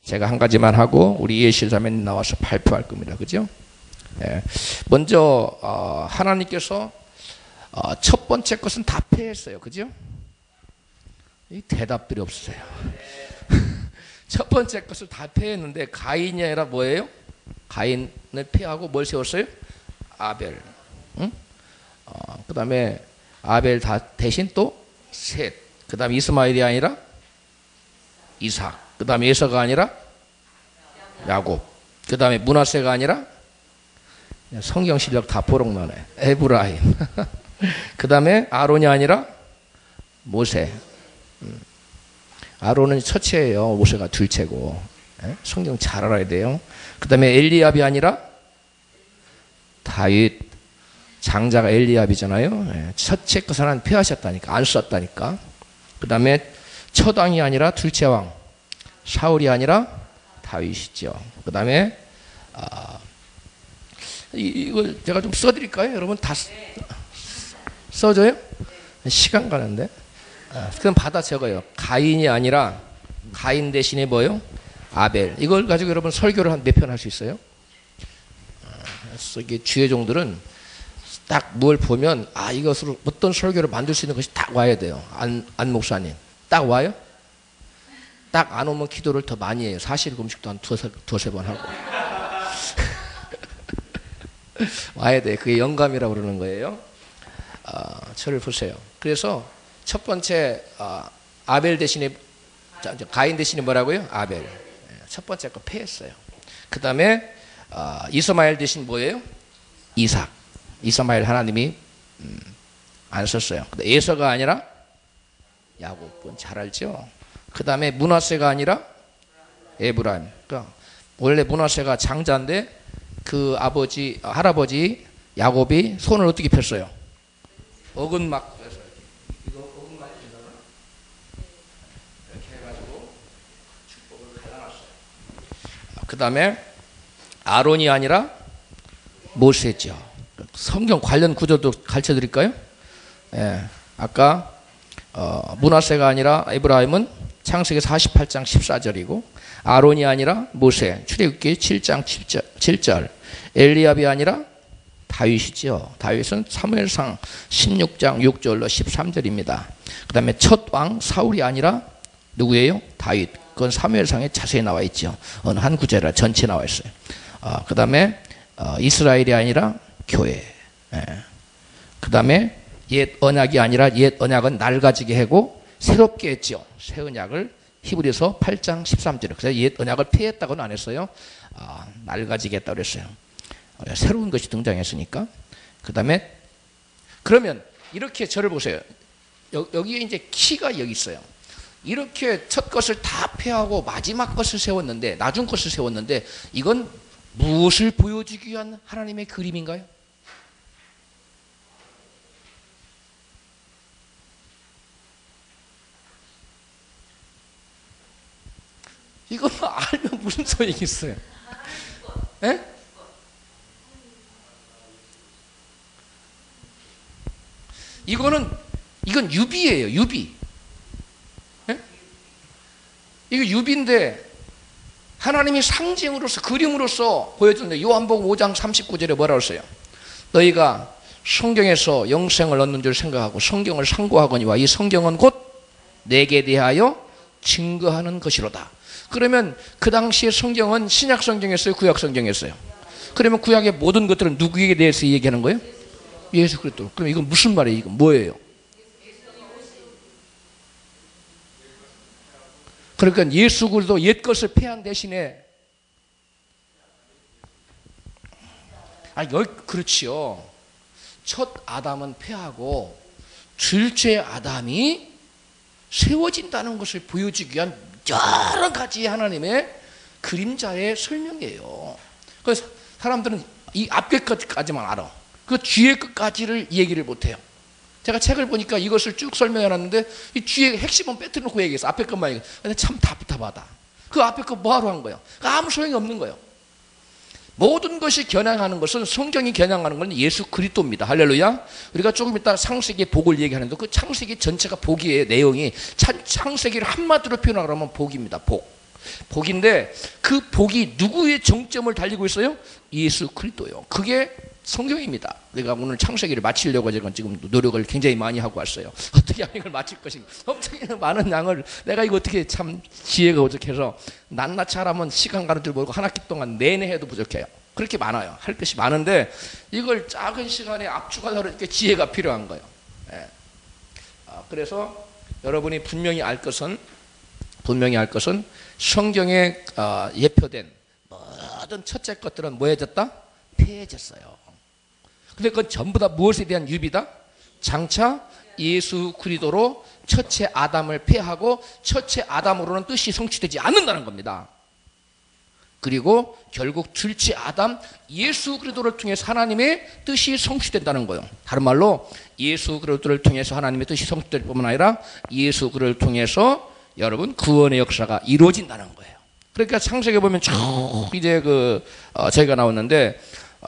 제가 한 가지만 하고 우리 예실자매님 나와서 발표할 겁니다. 그죠? 예. 먼저 하나님께서 첫 번째 것은 다 패했어요. 그죠? 이 대답들이 없어요. 첫 번째 것을 다 패했는데 가인이 아니라 뭐예요? 가인을 패하고 뭘 세웠어요? 아벨. 응? 그 다음에 아벨 대신 또 셋. 그 다음에 이스마엘이 아니라 이삭. 그 다음에 에서가 아니라 야곱. 그 다음에 므낫세가 아니라 성경 실력 다 포록나네. 에브라임. 그 다음에 아론이 아니라 모세. 아론은 첫째예요. 모세가 둘째고. 성경 잘 알아야 돼요. 그 다음에 엘리압이 아니라 다윗. 장자가 엘리압이잖아요. 첫째 것은 패하셨다니까. 안 썼다니까. 그 다음에 첫 왕이 아니라 둘째 왕. 사울이 아니라 다윗이죠. 그 다음에 이걸 제가 좀 써드릴까요? 여러분 다 써줘요? 시간 가는데. 그럼 받아 적어요. 가인이 아니라 가인 대신에 뭐요? 아벨. 이걸 가지고 여러분 설교를 한 몇 편 할 수 있어요? 이게 주의종들은 딱 뭘 보면 이것으로 어떤 설교를 만들 수 있는 것이 딱 와야 돼요. 안 목사님 딱 와요? 딱 안 오면 기도를 더 많이 해요. 사실 금식도 한 두세 번 하고 와야 돼. 그게 영감이라고 그러는 거예요. 저를 보세요. 그래서 첫 번째 아벨 대신에 가인 대신에 뭐라고요? 아벨. 첫 번째 거 패했어요. 그 다음에 이스마엘 대신 뭐예요? 이삭. 이스마엘 하나님이 안 썼어요. 에서가 아니라 야곱은 잘 알죠. 그 다음에 므낫세가 아니라 에브라임. 그러니까 원래 므낫세가 장자인데 그 할아버지 야곱이 손을 어떻게 폈어요? 어근막. 이거 어근막이 되잖아. 이렇게 해가지고 축복을 갈라놨어요. 그 다음에 아론이 아니라 모세죠. 성경 관련 구조도 가르쳐 드릴까요? 예, 아까 므낫세가 아니라 에브라임은 창세기 48장 14절이고 아론이 아니라 모세 출애굽기 7장 7절 엘리압이 아니라 다윗이죠. 다윗은 사무엘상 16장 6절로 13절입니다. 그 다음에 첫 왕 사울이 아니라 누구예요? 다윗. 그건 사무엘상에 자세히 나와 있죠. 어느 한 구절이라 전체 나와 있어요. 그 다음에 이스라엘이 아니라 교회. 그 다음에 옛 언약이 아니라 옛 언약은 낡아지게 하고 새롭게 했죠. 새 언약을 히브리서 8장 13절. 그래서 옛 언약을 폐했다고는 안 했어요. 낡아지게 했다고 그랬어요. 새로운 것이 등장했으니까. 그 다음에 그러면 이렇게 저를 보세요. 여기에 이제 키가 여기 있어요. 이렇게 첫 것을 다 폐하고 마지막 것을 세웠는데 나중 것을 세웠는데 이건 무엇을 보여주기 위한 하나님의 그림인가요? 이거 알면 무슨 소용이 있어요? 에? 이건 유비예요. 유비. 에? 이거 유비인데 하나님이 상징으로서 그림으로서 보여주는데 요한복음 5장 39절에 뭐라고 했어요? 너희가 성경에서 영생을 얻는 줄 생각하고 성경을 상고하거니와 이 성경은 곧 내게 대하여 증거하는 것이로다. 그러면 그 당시에 성경은 신약 성경이었어요? 구약 성경이었어요? 그러면 구약의 모든 것들은 누구에게 대해서 얘기하는 거예요? 예수 그리스도. 그럼 이건 무슨 말이에요? 이건 뭐예요? 그러니까 예수 그리스도 옛 것을 폐한 대신에 그렇지요. 첫 아담은 폐하고 둘째 아담이 세워진다는 것을 보여주기 위한 여러 가지 하나님의 그림자의 설명이에요. 그래서 사람들은 이 앞에 끝까지만 알아. 그 뒤에 끝까지를 얘기를 못해요. 제가 책을 보니까 이것을 쭉 설명해놨는데 이 뒤에 핵심은 빼뜨려놓고 얘기했어. 앞에 것만 얘기했어. 근데 참 답답하다. 그 앞에 거 뭐하러 한 거예요? 아무 소용이 없는 거예요. 모든 것이 겨냥하는 것은 성경이 겨냥하는 건 예수 그리스도입니다. 할렐루야. 우리가 조금 이따 창세기의 복을 얘기하는데 그 창세기 전체가 복이에요. 내용이 창세기를 한마디로 표현하면 복입니다. 복. 복인데 그 복이 누구의 정점을 달리고 있어요? 예수 그리스도요. 그게 성경입니다. 내가 오늘 창세기를 마치려고 지금 노력을 굉장히 많이 하고 왔어요. 어떻게 하면 이걸 마칠 것인가. 엄청 많은 양을 내가 이거 어떻게 참 지혜가 부족해서 낱낱이 하라면 시간 가는 줄 모르고 한 학기 동안 내내 해도 부족해요. 그렇게 많아요. 할 것이 많은데 이걸 작은 시간에 압축하려고 이렇게 지혜가 필요한 거예요. 예. 그래서 여러분이 분명히 알 것은 성경에 예표된 모든 첫째 것들은 뭐해졌다? 폐해졌어요. 근데 그건 전부 다 무엇에 대한 유비다? 장차 예수 그리스도로 첫째 아담을 폐하고 첫째 아담으로는 뜻이 성취되지 않는다는 겁니다. 그리고 결국 둘째 아담 예수 그리스도를 통해서 하나님의 뜻이 성취된다는 거예요. 다른 말로 예수 그리스도를 통해서 하나님의 뜻이 성취될 뿐만 아니라 예수 그리스도를 통해서 여러분 구원의 역사가 이루어진다는 거예요. 그러니까 창세기 보면 쭉 이제 저희가 나왔는데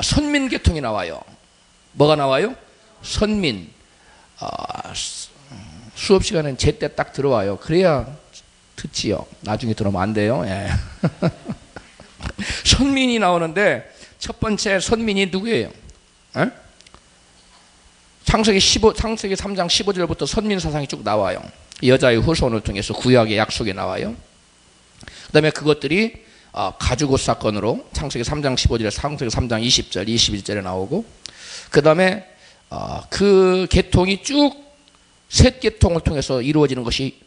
선민계통이 나와요. 뭐가 나와요? 선민. 수업 시간엔 제때 딱 들어와요. 그래야 듣지요. 나중에 들어오면 안 돼요. 예. 선민이 나오는데 첫 번째 선민이 누구예요? 에? 창세기 3장 15절부터 선민 사상이 쭉 나와요. 여자의 후손을 통해서 구약의 약속이 나와요. 그 다음에 그것들이 가죽옷 사건으로 창세기 3장 15절에 창세기 3장 20절, 21절에 나오고 그 다음에 그 계통이 쭉 셋 계통을 통해서 이루어지는 것이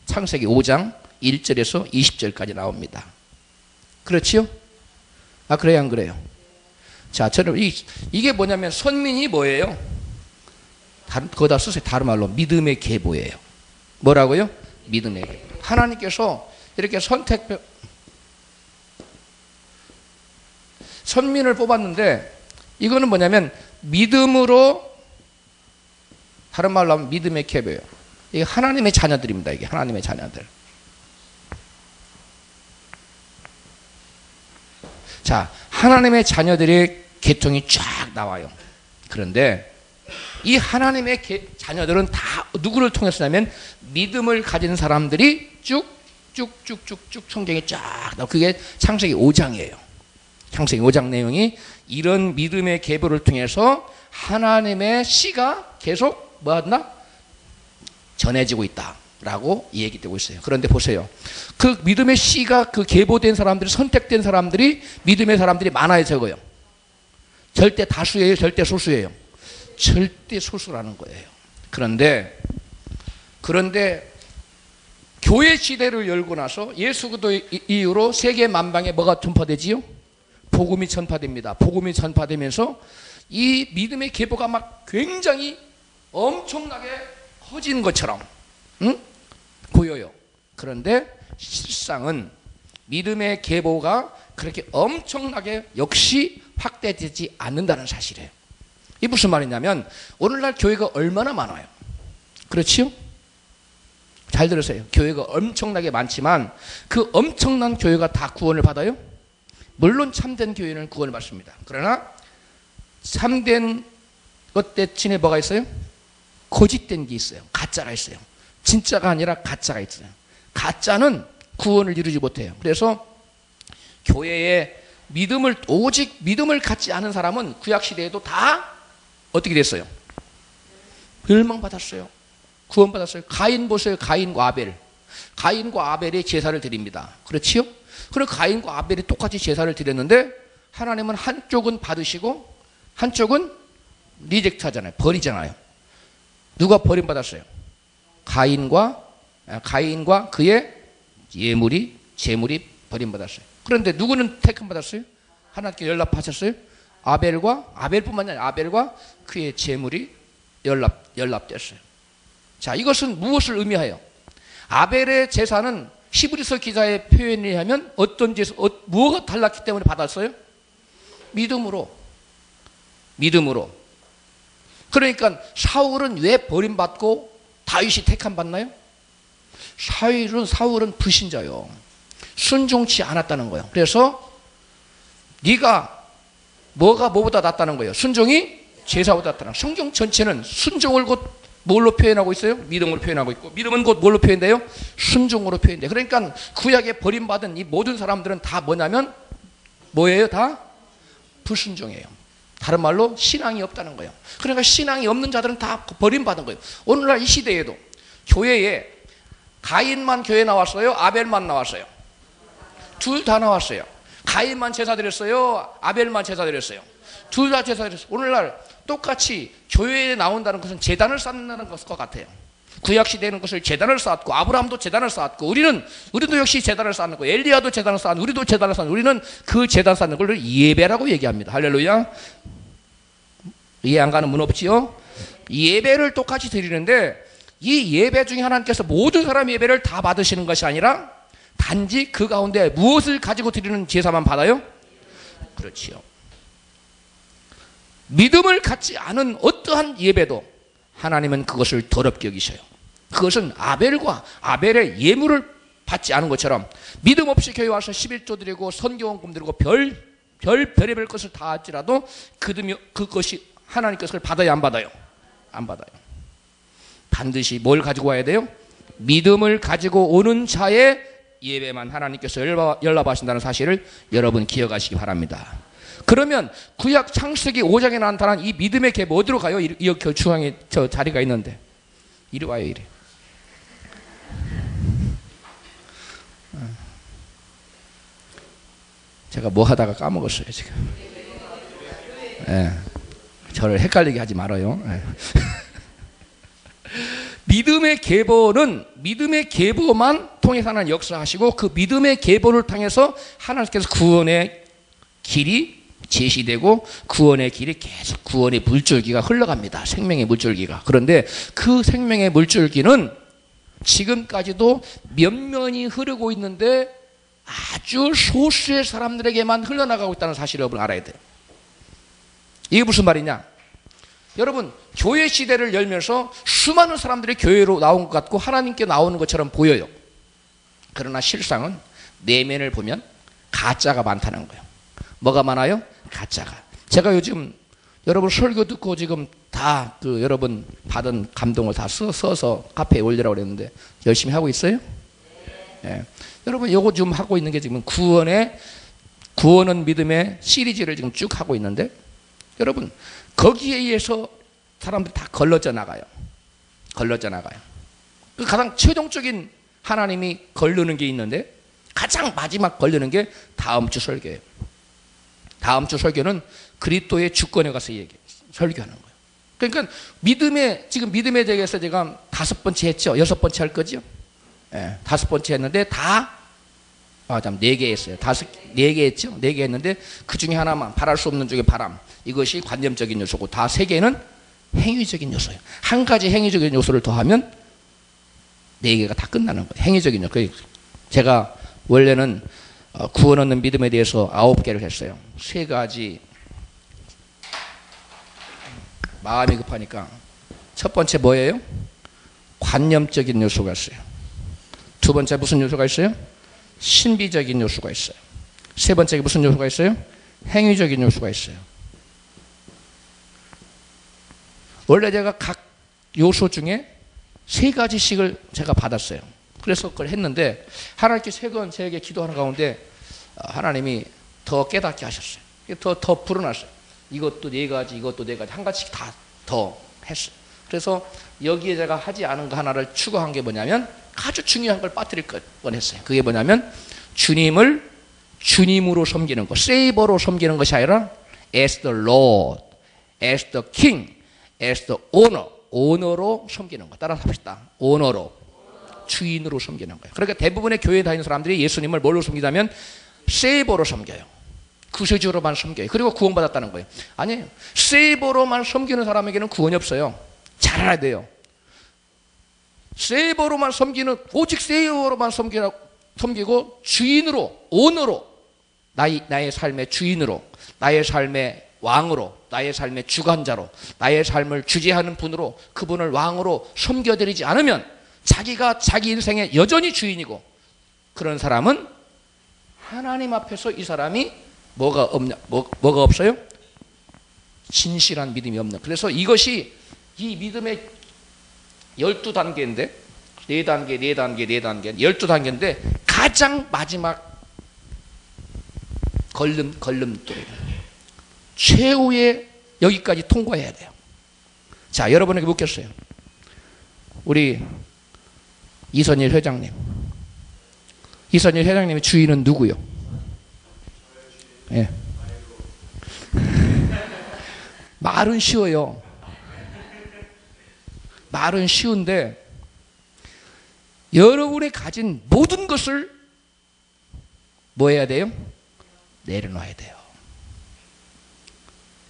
창세기 5장 1절에서 20절까지 나옵니다. 그렇지요? 그래요 안 그래요? 자, 저는 이게 뭐냐면 선민이 뭐예요? 거기다 쓰세요. 다른 말로 믿음의 계보예요. 뭐라고요? 믿음의 계보. 하나님께서 이렇게 선민을 뽑았는데 이거는 뭐냐면 믿음으로, 다른 말로 하면 믿음의 계보예요. 이게 하나님의 자녀들입니다. 이게 하나님의 자녀들. 자, 하나님의 자녀들의 계통이 쫙 나와요. 그런데 이 하나님의 자녀들은 다 누구를 통해서냐면 믿음을 가진 사람들이 쭉쭉쭉쭉쭉 성경에 쫙 나와요. 그게 창세기 5장이에요. 창세기 5장 내용이 이런 믿음의 계보를 통해서 하나님의 씨가 계속 뭐한다? 전해지고 있다라고 얘기되고 있어요. 그런데 보세요. 그 믿음의 씨가 그 계보된 사람들이, 선택된 사람들이, 믿음의 사람들이 많아요, 적어요? 절대 다수예요, 절대 소수예요? 절대 소수라는 거예요. 그런데 교회 시대를 열고 나서 예수 그리스도 이후로 세계 만방에 뭐가 전파되지요? 복음이 전파됩니다. 복음이 전파되면서 이 믿음의 계보가 막 굉장히 엄청나게 커진 것처럼 보여요. 그런데 실상은 믿음의 계보가 그렇게 엄청나게 역시 확대되지 않는다는 사실이에요. 이게 무슨 말이냐면 오늘날 교회가 얼마나 많아요. 그렇지요? 잘 들으세요. 교회가 엄청나게 많지만 그 엄청난 교회가 다 구원을 받아요? 물론 참된 교회는 구원을 받습니다. 그러나 참된 것 대신에 뭐가 있어요? 거짓된 게 있어요. 가짜가 있어요. 진짜가 아니라 가짜가 있어요. 가짜는 구원을 이루지 못해요. 그래서 교회에 오직 믿음을 갖지 않은 사람은 구약시대에도 다 어떻게 됐어요? 멸망받았어요. 구원받았어요. 가인 보세요. 가인과 아벨. 가인과 아벨이 제사를 드립니다. 그렇지요? 그럼 가인과 아벨이 똑같이 제사를 드렸는데 하나님은 한쪽은 받으시고 한쪽은 리젝트 하잖아요. 버리잖아요. 누가 버림받았어요? 가인과 그의 재물이 버림받았어요. 그런데 누구는 택함받았어요? 하나님께 연락하셨어요? 아벨뿐만 아니라 아벨과 그의 재물이 연락됐어요. 자, 이것은 무엇을 의미해요? 아벨의 제사는 히브리서 기자의 표현에 의하면 어떤 제사, 무엇가 달랐기 때문에 받았어요? 믿음으로. 그러니까 사울은 왜 버림받고 다윗이 택함받나요? 사울은 불신자요. 순종치 않았다는 거예요. 그래서 네가 뭐가 뭐보다 낫다는 거예요? 순종이 제사보다 낫다는 거예요. 성경 전체는 순종을 곧 뭘로 표현하고 있어요? 믿음으로 표현하고 있고, 믿음은 곧 뭘로 표현돼요? 순종으로 표현돼요. 그러니까 구약에 버림받은 이 모든 사람들은 다 뭐냐면 뭐예요? 다 불순종이에요. 다른 말로 신앙이 없다는 거예요. 그러니까 신앙이 없는 자들은 다 버림받은 거예요. 오늘날 이 시대에도 교회에 가인만 교회 나왔어요? 아벨만 나왔어요? 둘 다 나왔어요. 가인만 제사 드렸어요? 아벨만 제사 드렸어요? 둘 다 제사 드렸어요. 오늘날 똑같이 교회에 나온다는 것은 재단을 쌓는다는 것과 같아요. 구약시대에는 것을 재단을 쌓았고, 아브라함도 재단을 쌓았고, 우리도 역시 재단을 쌓는 거예요. 엘리야도 재단을 쌓았고, 우리도 재단을 쌓는, 우리는 그 재단 쌓는 걸 예배라고 얘기합니다. 할렐루야. 이해 안 가는 문 없지요? 예배를 똑같이 드리는데, 이 예배 중에 하나님께서 모든 사람 예배를 다 받으시는 것이 아니라 단지 그 가운데 무엇을 가지고 드리는 제사만 받아요? 그렇지요. 믿음을 갖지 않은 어떠한 예배도 하나님은 그것을 더럽게 여기셔요. 그것은 아벨의 예물을 받지 않은 것처럼 믿음 없이 교회 와서 11조 드리고 선교원금 드리고 별의별 것을 다 할지라도 그것이 하나님께서 그걸 받아야 안 받아요? 안 받아요. 반드시 뭘 가지고 와야 돼요? 믿음을 가지고 오는 자의 예배만 하나님께서 연락하신다는 사실을 여러분 기억하시기 바랍니다. 그러면 구약 창세기 5장에 나타난 이 믿음의 계보 어디로 가요? 이 중앙에 저 자리가 있는데 이리 와요. 이리. 제가 뭐 하다가 까먹었어요 지금. 네. 저를 헷갈리게 하지 말아요. 네. 믿음의 계보만 통해서 하나님 역사하시고, 그 믿음의 계보를 통해서 하나님께서 구원의 길이 제시되고, 구원의 길이 계속 구원의 물줄기가 흘러갑니다. 생명의 물줄기가. 그런데 그 생명의 물줄기는 지금까지도 면면이 흐르고 있는데 아주 소수의 사람들에게만 흘러나가고 있다는 사실을 여러분 알아야 돼요. 이게 무슨 말이냐? 여러분, 교회 시대를 열면서 수많은 사람들이 교회로 나온 것 같고 하나님께 나오는 것처럼 보여요. 그러나 실상은 내면을 보면 가짜가 많다는 거예요. 뭐가 많아요? 가짜가. 제가 요즘 여러분 설교 듣고 지금 다 여러분 받은 감동을 다 써서 카페에 올리라고 그랬는데 열심히 하고 있어요? 네. 여러분 요거 좀 하고 있는 게 지금 구원은 믿음의 시리즈를 지금 쭉 하고 있는데, 여러분 거기에 의해서 사람들이 다 걸러져 나가요. 그 가장 최종적인 하나님이 걸르는 게 있는데, 가장 마지막 걸르는 게 다음 주 설교예요. 다음 주 설교는 그리스도의 주권에 가서 설교하는 거예요. 그러니까 지금 믿음에 대해서 제가 5번째 했죠. 6번째 할 거죠. 예, 5번째 했는데 다 4개 했어요. 4개 했죠. 4개 했는데 그 중에 하나만, 바랄 수 없는 중에 바람, 이것이 관념적인 요소고, 다 3개는 행위적인 요소예요. 한 가지 행위적인 요소를 더하면 4개가 다 끝나는 거예요. 행위적인 요소. 제가 원래는 구원 얻는 믿음에 대해서 9개를 했어요. 3가지 마음이 급하니까. 첫 번째 뭐예요? 관념적인 요소가 있어요. 두 번째 무슨 요소가 있어요? 신비적인 요소가 있어요. 세 번째 무슨 요소가 있어요? 행위적인 요소가 있어요. 원래 제가 각 요소 중에 3가지씩을 제가 받았어요. 그래서 그걸 했는데 하나님께 제게 기도하는 가운데 하나님이 더 깨닫게 하셨어요. 더 불어났어요. 이것도 4가지, 이것도 4가지, 한 가지씩 다 더 했어요. 그래서 여기에 제가 하지 않은 거 하나를 추가한 게 뭐냐면, 아주 중요한 걸 빠뜨릴 뻔했어요. 그게 뭐냐면 주님을 주님으로 섬기는 것, 세이버로 섬기는 것이 아니라 as the Lord, as the King, as the owner, 오너로 섬기는 것. 따라서 합시다. 오너로, 주인으로 섬기는 거예요. 그러니까 대부분의 교회에 다니는 사람들이 예수님을 뭘로 섬기냐면 세이버로 섬겨요. 구세주로만 섬겨요. 그리고 구원받았다는 거예요. 아니에요. 세이버로만 섬기는 사람에게는 구원이 없어요. 잘 알아야 돼요. 세이버로만 섬기는, 오직 세이버로만 섬기고 주인으로, 오너로, 나의 삶의 주인으로, 나의 삶의 왕으로, 나의 삶의 주관자로, 나의 삶을 주재하는 분으로, 그분을 왕으로 섬겨드리지 않으면 자기가 자기 인생의 여전히 주인이고, 그런 사람은 하나님 앞에서 이 사람이 뭐가 없어요? 진실한 믿음이 없는. 그래서 이것이 이 믿음의 12단계인데 4단계, 4단계, 4단계, 12단계인데 가장 마지막 걸림돌 최후의 여기까지 통과해야 돼요. 자, 여러분에게 묻겠어요. 우리 이선일 회장님. 이선일 회장님의 주인은 누구요? 예. 말은 쉬워요. 말은 쉬운데 여러분이 가진 모든 것을 뭐 해야 돼요? 내려놔야 돼요.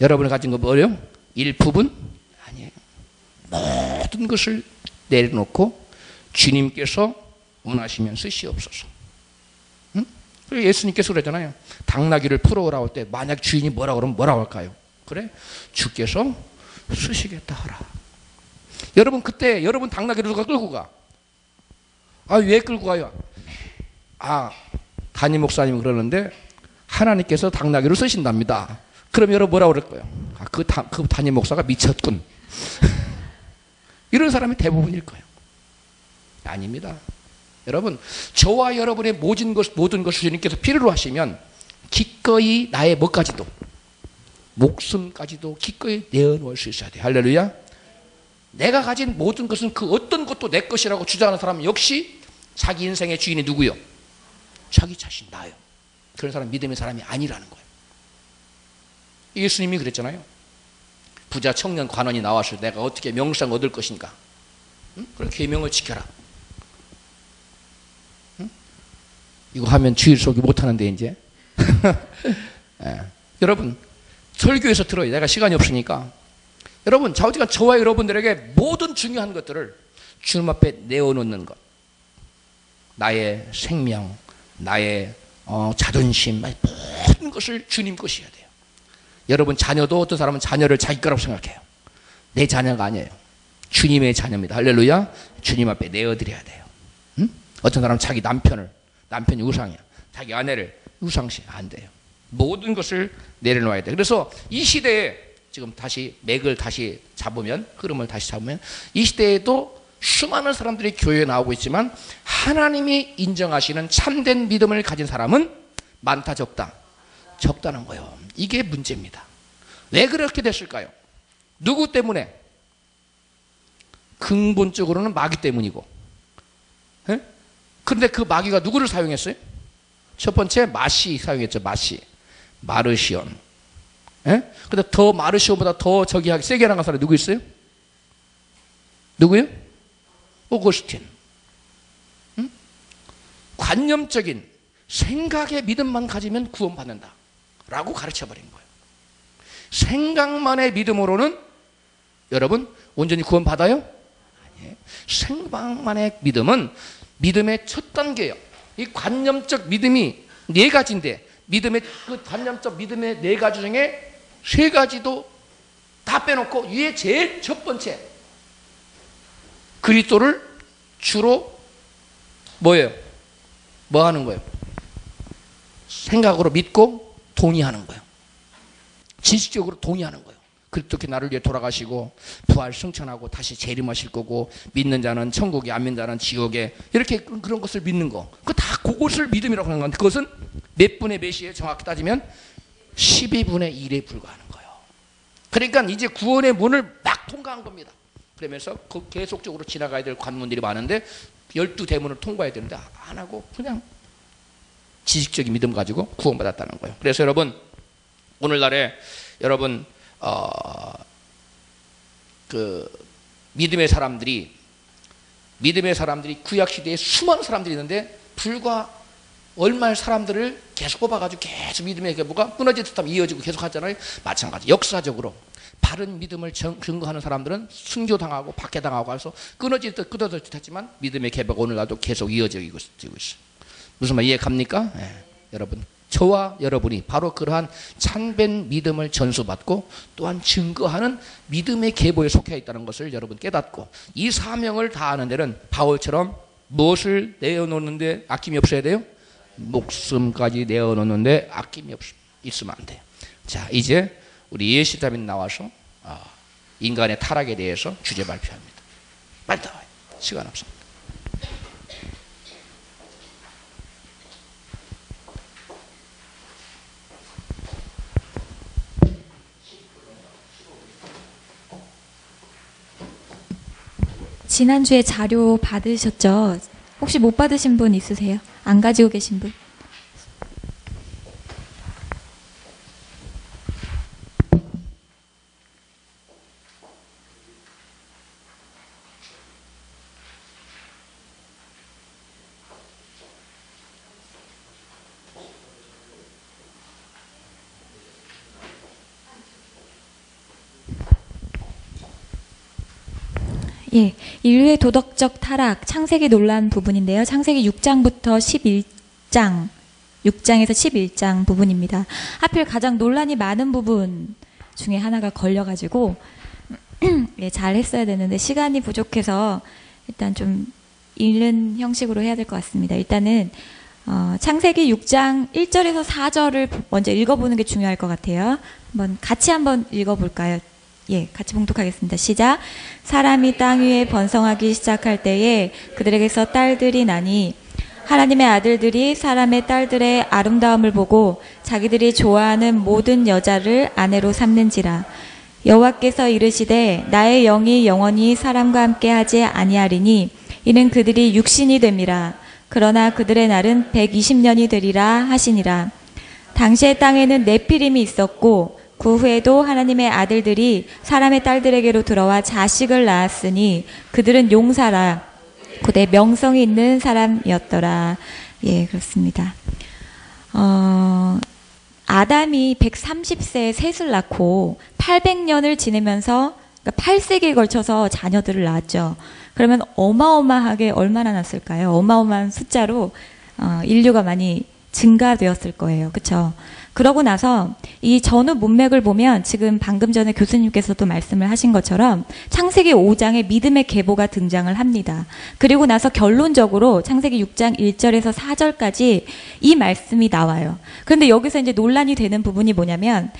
여러분이 가진 거 뭐예요? 일부분? 아니에요. 모든 것을 내려놓고 주님께서 원하시면 쓰시옵소서. 응? 예수님께서 그러잖아요. 당나귀를 풀어오라고 할 때 만약 주인이 뭐라고 그러면 뭐라고 할까요? 그래? 주께서 쓰시겠다 하라. 여러분 그때 여러분 당나귀를 누가 끌고 가? 아, 왜 끌고 가요? 아, 담임 목사님이 그러는데 하나님께서 당나귀를 쓰신답니다. 그럼 여러분 뭐라고 그럴 거예요? 아, 그 담임 목사가 미쳤군. 이런 사람이 대부분일 거예요. 아닙니다. 여러분, 저와 여러분의 모든 것을 주님께서 필요로 하시면 기꺼이 나의 뭐까지도, 목숨까지도 기꺼이 내어놓을 수 있어야 돼요. 할렐루야. 내가 가진 모든 것은 그 어떤 것도 내 것이라고 주장하는 사람 역시 자기 인생의 주인이 누구요? 자기 자신, 나요. 그런 사람 믿음의 사람이 아니라는 거예요. 예수님이 그랬잖아요. 부자 청년 관원이 나와서 내가 어떻게 명상 얻을 것인가? 응? 그런 계명을 지켜라. 응? 이거 하면 주일 소개 못하는데 이제. 예. 여러분 설교에서 들어요. 내가 시간이 없으니까. 여러분 좌우지간 저와 여러분들에게 모든 중요한 것들을 주님 앞에 내어놓는 것. 나의 생명, 나의 자존심, 모든 것을 주님 것이어야 돼요. 여러분 자녀도 어떤 사람은 자녀를 자기 거라고 생각해요. 내 자녀가 아니에요. 주님의 자녀입니다. 할렐루야. 주님 앞에 내어드려야 돼요. 응? 어떤 사람은 자기 남편이 우상이야. 자기 아내를 우상시 안 돼요. 모든 것을 내려놓아야 돼요. 그래서 이 시대에 지금 다시 맥을 다시 잡으면, 흐름을 다시 잡으면 이 시대에도 수많은 사람들이 교회에 나오고 있지만 하나님이 인정하시는 참된 믿음을 가진 사람은 많다 적다? 적다는 거예요. 이게 문제입니다. 왜 그렇게 됐을까요? 누구 때문에? 근본적으로는 마귀 때문이고. 예? 그런데 그 마귀가 누구를 사용했어요? 첫 번째 마시 사용했죠. 마르시온. 예? 근데 더 마르시온보다 더 저기하게 세게 나간 사람이 누구 있어요? 누구요? 오거스틴. 응? 관념적인 생각의 믿음만 가지면 구원받는다 라고 가르쳐버린 거예요. 생각만의 믿음으로는 여러분 온전히 구원받아요? 아니에요. 생각만의 믿음은 믿음의 첫 단계예요. 이 관념적 믿음이 네 가지인데 믿음의 그 관념적 믿음의 네 가지 중에 세 가지도 다 빼놓고 위에 제일 첫 번째 그리스도를 주로 뭐예요? 뭐 하는 거예요? 생각으로 믿고 동의하는 거예요. 지식적으로 동의하는 거예요. 그렇게 나를 위해 돌아가시고 부활 승천하고 다시 재림하실 거고 믿는 자는 천국에 안 믿는 자는 지옥에 이렇게 그런 것을 믿는 거. 그 다 그것을 믿음이라고 하는 건데 그것은 몇 분의 몇이에요? 정확히 따지면 12분의 1에 불과하는 거예요. 그러니까 이제 구원의 문을 막 통과한 겁니다. 그러면서 계속적으로 지나가야 될 관문들이 많은데 12대문을 통과해야 되는데 안 하고 그냥 지식적인 믿음 가지고 구원받았다는 거예요. 그래서 여러분 오늘날에 여러분 그 믿음의 사람들이 구약 시대에 수많은 사람들이 있는데 불과 얼마의 사람들을 계속 뽑아가지고 계속 믿음의 계보가 끊어질 듯하면 이어지고 계속 하잖아요. 마찬가지 역사적으로 바른 믿음을 증거하는 사람들은 순교당하고 박해당하고 해서 끊어질 듯 했지만 믿음의 계보가 오늘날도 계속 이어지고 있어요. 무슨 말 이해 갑니까? 네. 여러분 저와 여러분이 바로 그러한 참된 믿음을 전수받고 또한 증거하는 믿음의 계보에 속해 있다는 것을 여러분 깨닫고 이 사명을 다하는 데는 바울처럼 무엇을 내어놓는데 아낌이 없어야 돼요? 목숨까지 내어놓는데 아낌이 있으면 안 돼요. 자 이제 우리 예시다민 나와서 인간의 타락에 대해서 주제 발표합니다. 빨리 나와요. 시간 없습니다. 지난주에 자료 받으셨죠? 혹시 못 받으신 분 있으세요? 안 가지고 계신 분? 예, 인류의 도덕적 타락, 창세기 논란 부분인데요. 창세기 6장부터 11장, 6장에서 11장 부분입니다. 하필 가장 논란이 많은 부분 중에 하나가 걸려가지고 예, 잘 했어야 되는데 시간이 부족해서 일단 좀 읽는 형식으로 해야 될 것 같습니다. 일단은 창세기 6장 1절에서 4절을 먼저 읽어보는 게 중요할 것 같아요. 같이 한번 읽어볼까요? 예, 같이 봉독하겠습니다. 시작. 사람이 땅 위에 번성하기 시작할 때에 그들에게서 딸들이 나니 하나님의 아들들이 사람의 딸들의 아름다움을 보고 자기들이 좋아하는 모든 여자를 아내로 삼는지라. 여호와께서 이르시되 나의 영이 영원히 사람과 함께 하지 아니하리니 이는 그들이 육신이 됨이라. 그러나 그들의 날은 120년이 되리라 하시니라. 당시의 땅에는 네피림이 있었고 그 후에도 하나님의 아들들이 사람의 딸들에게로 들어와 자식을 낳았으니 그들은 용사라. 고대 명성이 있는 사람이었더라. 예, 그렇습니다. 아담이 130세에 셋을 낳고 800년을 지내면서 그러니까 8세기에 걸쳐서 자녀들을 낳았죠. 그러면 어마어마하게 얼마나 낳았을까요? 어마어마한 숫자로 인류가 많이 증가되었을 거예요. 그렇죠? 그러고 나서 이 전후 문맥을 보면 지금 방금 전에 교수님께서도 말씀을 하신 것처럼 창세기 5장에 믿음의 계보가 등장을 합니다. 그리고 나서 결론적으로 창세기 6장 1절에서 4절까지 이 말씀이 나와요. 그런데 여기서 이제 논란이 되는 부분이 뭐냐면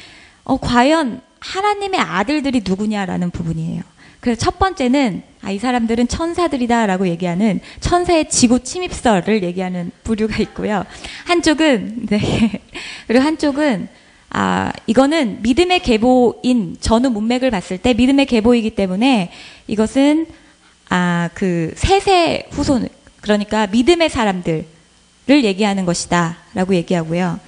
과연 하나님의 아들들이 누구냐라는 부분이에요. 그래서 첫 번째는 이 사람들은 천사들이다라고 얘기하는 천사의 지구 침입설을 얘기하는 부류가 있고요. 한쪽은 네. 그리고 한쪽은 이거는 믿음의 계보인 전후 문맥을 봤을 때 믿음의 계보이기 때문에 이것은 그 셋의 후손 그러니까 믿음의 사람들을 얘기하는 것이다라고 얘기하고요.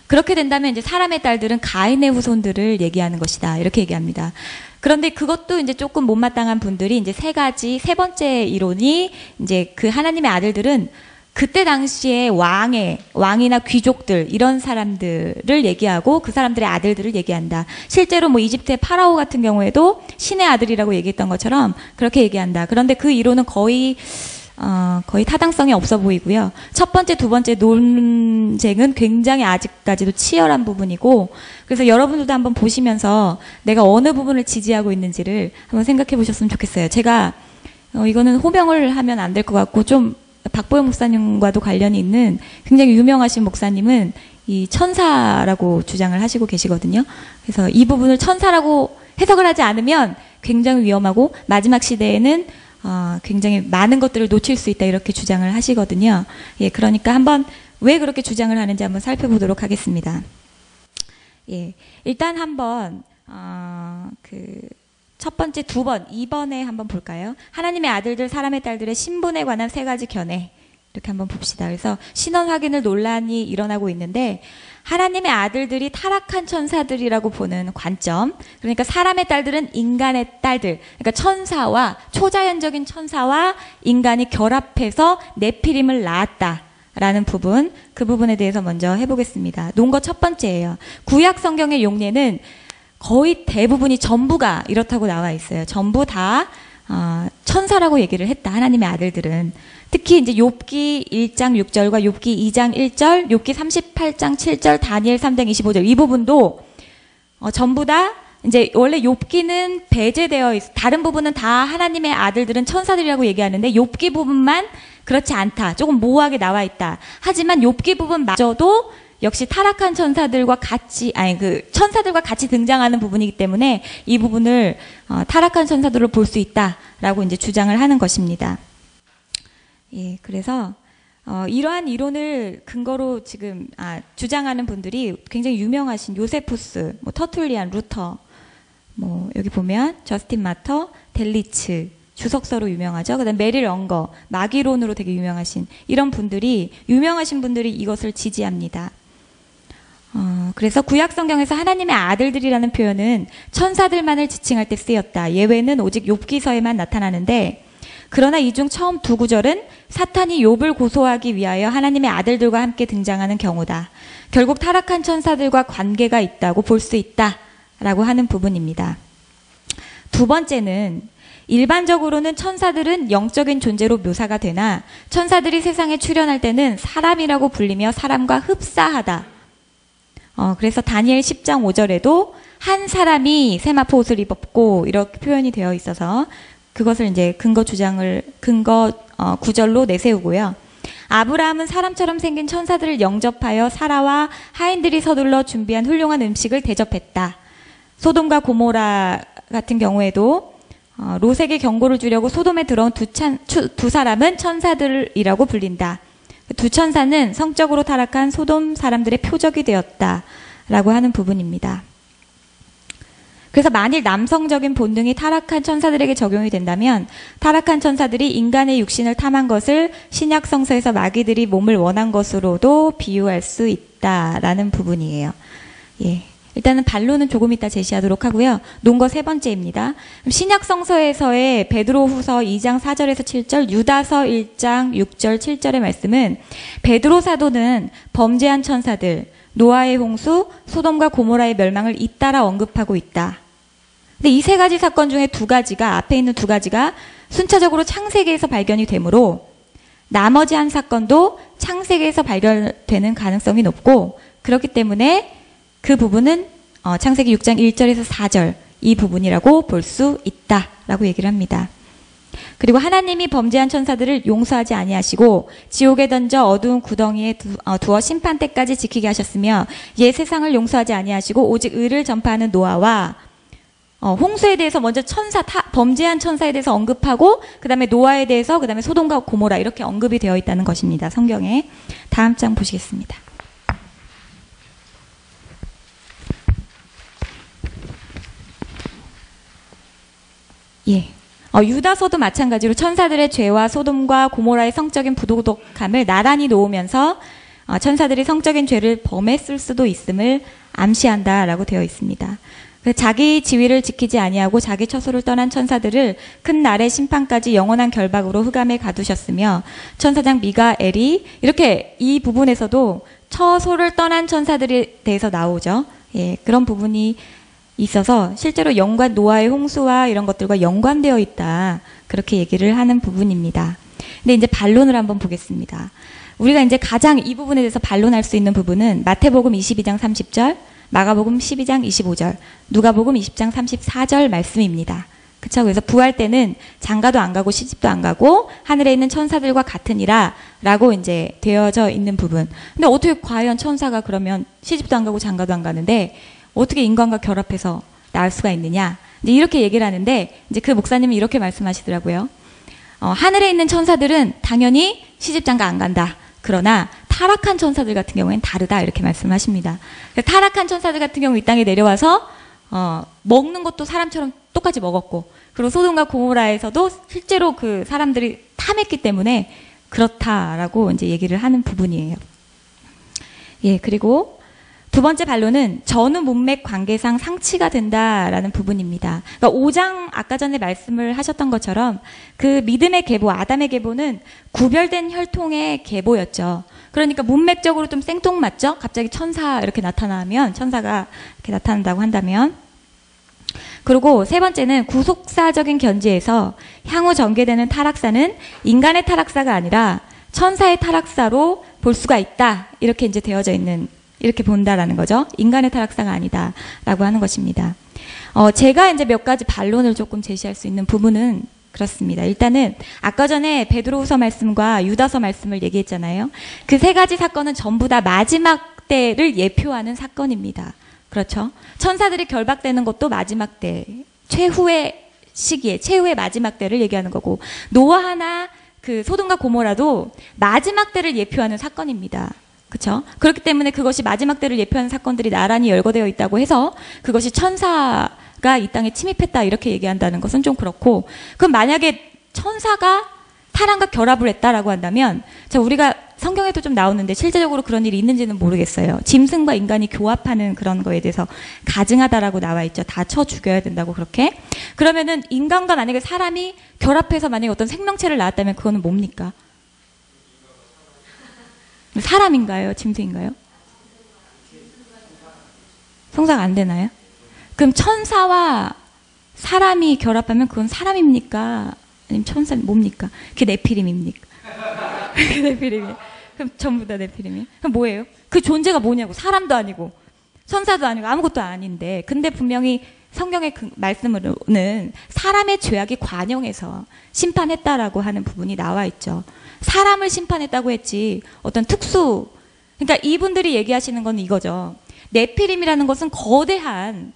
그렇게 된다면 이제 사람의 딸들은 가인의 후손들을 얘기하는 것이다 이렇게 얘기합니다. 그런데 그것도 이제 조금 못마땅한 분들이 이제 세 번째 이론이 이제 그 하나님의 아들들은 그때 당시에 왕이나 귀족들 이런 사람들을 얘기하고 그 사람들의 아들들을 얘기한다. 실제로 뭐 이집트의 파라오 같은 경우에도 신의 아들이라고 얘기했던 것처럼 그렇게 얘기한다. 그런데 그 이론은 거의 타당성이 없어 보이고요. 첫 번째, 두 번째 논쟁은 굉장히 아직까지도 치열한 부분이고, 그래서 여러분들도 한번 보시면서 내가 어느 부분을 지지하고 있는지를 한번 생각해 보셨으면 좋겠어요. 제가, 이거는 호명을 하면 안 될 것 같고, 좀 박보영 목사님과도 관련이 있는 굉장히 유명하신 목사님은 이 천사라고 주장을 하시고 계시거든요. 그래서 이 부분을 천사라고 해석을 하지 않으면 굉장히 위험하고, 마지막 시대에는 굉장히 많은 것들을 놓칠 수 있다 이렇게 주장을 하시거든요. 예, 그러니까 한번 왜 그렇게 주장을 하는지 한번 살펴보도록 하겠습니다. 예, 일단 한번 첫 번째 2번에 한번 볼까요? 하나님의 아들들, 사람의 딸들의 신분에 관한 3가지 견해 이렇게 한번 봅시다. 그래서 신원 확인을 논란이 일어나고 있는데 하나님의 아들들이 타락한 천사들이라고 보는 관점, 그러니까 사람의 딸들은 인간의 딸들, 그러니까 천사와 초자연적인 천사와 인간이 결합해서 네피림을 낳았다라는 부분, 그 부분에 대해서 먼저 해보겠습니다. 논거 첫 번째예요. 구약 성경의 용례는 거의 대부분이 전부가 이렇다고 나와 있어요. 전부 다 천사라고 얘기를 했다. 하나님의 아들들은. 특히 이제 욥기 1장 6절과 욥기 2장 1절, 욥기 38장 7절, 다니엘 3장 25절 이 부분도 전부 다 이제 원래 욥기는 배제되어 다른 부분은 다 하나님의 아들들은 천사들이라고 얘기하는데 욥기 부분만 그렇지 않다. 조금 모호하게 나와 있다. 하지만 욥기 부분마저도 역시 타락한 천사들과 같이 천사들과 같이 등장하는 부분이기 때문에 이 부분을 타락한 천사들로 볼 수 있다라고 이제 주장을 하는 것입니다. 예, 그래서 이러한 이론을 근거로 지금 주장하는 분들이 굉장히 유명하신 요세푸스, 뭐 터툴리안, 루터, 뭐 여기 보면 저스틴 마터, 델리츠, 주석서로 유명하죠. 그다음 메릴 엉거, 마기론으로 되게 유명하신 이런 분들이 유명하신 분들이 이것을 지지합니다. 그래서 구약 성경에서 하나님의 아들들이라는 표현은 천사들만을 지칭할 때 쓰였다. 예외는 오직 욥기서에만 나타나는데, 그러나 이 중 처음 두 구절은 사탄이 욥을 고소하기 위하여 하나님의 아들들과 함께 등장하는 경우다. 결국 타락한 천사들과 관계가 있다고 볼 수 있다라고 하는 부분입니다. 두 번째는 일반적으로는 천사들은 영적인 존재로 묘사가 되나 천사들이 세상에 출현할 때는 사람이라고 불리며 사람과 흡사하다. 그래서 다니엘 10장 5절에도 한 사람이 세마포 옷을 입었고 이렇게 표현이 되어 있어서 그것을 이제 근거 구절로 내세우고요. 아브라함은 사람처럼 생긴 천사들을 영접하여 사라와 하인들이 서둘러 준비한 훌륭한 음식을 대접했다. 소돔과 고모라 같은 경우에도 롯에게 경고를 주려고 소돔에 들어온 두 사람은 천사들이라고 불린다. 두 천사는 성적으로 타락한 소돔 사람들의 표적이 되었다라고 하는 부분입니다. 그래서 만일 남성적인 본능이 타락한 천사들에게 적용이 된다면 타락한 천사들이 인간의 육신을 탐한 것을 신약 성서에서 마귀들이 몸을 원한 것으로도 비유할 수 있다라는 부분이에요. 예. 일단은 반론은 조금 이따 제시하도록 하고요. 논거 세 번째입니다. 신약 성서에서의 베드로후서 2장 4절에서 7절, 유다서 1장 6절 7절의 말씀은 베드로 사도는 범죄한 천사들, 노아의 홍수, 소돔과 고모라의 멸망을 잇따라 언급하고 있다. 근데 이 세 가지 사건 중에 두 가지가, 앞에 있는 두 가지가 순차적으로 창세기에서 발견이 되므로 나머지 한 사건도 창세기에서 발견되는 가능성이 높고, 그렇기 때문에 그 부분은 창세기 6장 1절에서 4절 이 부분이라고 볼 수 있다라고 얘기를 합니다. 그리고 하나님이 범죄한 천사들을 용서하지 아니하시고 지옥에 던져 어두운 구덩이에 두어 심판 때까지 지키게 하셨으며 옛 세상을 용서하지 아니하시고 오직 의를 전파하는 노아와 홍수에 대해서 먼저 범죄한 천사에 대해서 언급하고 그 다음에 노아에 대해서 그 다음에 소돔과 고모라 이렇게 언급이 되어 있다는 것입니다. 성경에. 다음 장 보시겠습니다. 예. 유다서도 마찬가지로 천사들의 죄와 소돔과 고모라의 성적인 부도덕함을 나란히 놓으면서 천사들이 성적인 죄를 범했을 수도 있음을 암시한다라고 되어 있습니다. 자기 지위를 지키지 아니하고 자기 처소를 떠난 천사들을 큰 날의 심판까지 영원한 결박으로 흑암에 가두셨으며 천사장 미가엘이 이렇게 이 부분에서도 처소를 떠난 천사들에 대해서 나오죠. 예, 그런 부분이 있어서 실제로 노아의 홍수와 이런 것들과 연관되어 있다. 그렇게 얘기를 하는 부분입니다. 근데 이제 반론을 한번 보겠습니다. 우리가 이제 가장 이 부분에 대해서 반론할 수 있는 부분은 마태복음 22장 30절, 마가복음 12장 25절, 누가복음 20장 34절 말씀입니다. 그쵸? 그래서 부활 때는 장가도 안 가고 시집도 안 가고 하늘에 있는 천사들과 같으니라 라고 이제 되어져 있는 부분. 근데 어떻게 과연 천사가 그러면 시집도 안 가고 장가도 안 가는데 어떻게 인간과 결합해서 나을 수가 있느냐? 이제 이렇게 얘기를 하는데 이제 그 목사님이 이렇게 말씀하시더라고요. 하늘에 있는 천사들은 당연히 시집장가 안 간다. 그러나 타락한 천사들 같은 경우에는 다르다 이렇게 말씀하십니다. 타락한 천사들 같은 경우 이 땅에 내려와서 먹는 것도 사람처럼 똑같이 먹었고, 그리고 소돔과 고모라에서도 실제로 그 사람들이 탐했기 때문에 그렇다라고 이제 얘기를 하는 부분이에요. 예, 그리고 두 번째 반론은 전후 문맥 관계상 상치가 된다라는 부분입니다. 그러니까 5장 아까 전에 말씀을 하셨던 것처럼 그 믿음의 계보, 아담의 계보는 구별된 혈통의 계보였죠. 그러니까 문맥적으로 좀 생뚱맞죠? 갑자기 천사 이렇게 나타나면, 천사가 이렇게 나타난다고 한다면. 그리고 세 번째는 구속사적인 견지에서 향후 전개되는 타락사는 인간의 타락사가 아니라 천사의 타락사로 볼 수가 있다. 이렇게 이제 되어져 있는, 이렇게 본다라는 거죠. 인간의 타락사가 아니다라고 하는 것입니다. 제가 이제 몇 가지 반론을 조금 제시할 수 있는 부분은 그렇습니다. 일단은 아까 전에 베드로후서 말씀과 유다서 말씀을 얘기했잖아요. 그 세 가지 사건은 전부 다 마지막 때를 예표하는 사건입니다. 그렇죠? 천사들이 결박되는 것도 마지막 때, 최후의 시기에, 최후의 마지막 때를 얘기하는 거고, 노아나 그 소돔과 고모라도 마지막 때를 예표하는 사건입니다. 그렇죠? 그렇기 때문에 그것이 마지막 때를 예표하는 사건들이 나란히 열거되어 있다고 해서 그것이 천사가 이 땅에 침입했다 이렇게 얘기한다는 것은 좀 그렇고, 그럼 만약에 천사가 사람과 결합을 했다라고 한다면, 자, 우리가 성경에도 좀 나오는데 실제적으로 그런 일이 있는지는 모르겠어요. 짐승과 인간이 교합하는 그런 거에 대해서 가증하다라고 나와 있죠. 다 쳐 죽여야 된다고 그렇게. 그러면은 인간과 만약에 사람이 결합해서 만약에 어떤 생명체를 낳았다면 그거는 뭡니까? 사람인가요? 짐승인가요? 성사가 안 되나요? 그럼 천사와 사람이 결합하면 그건 사람입니까? 아니면 천사 뭡니까? 그게 네피림입니까? 그게 네피림이에요. 그럼 전부 다 네피림이에요? 그럼 뭐예요? 그 존재가 뭐냐고. 사람도 아니고 천사도 아니고 아무것도 아닌데, 근데 분명히 성경의 그 말씀으로는 사람의 죄악이 관영해서 심판했다라고 하는 부분이 나와 있죠. 사람을 심판했다고 했지 어떤 특수, 그러니까 이분들이 얘기하시는 건 이거죠. 네피림이라는 것은 거대한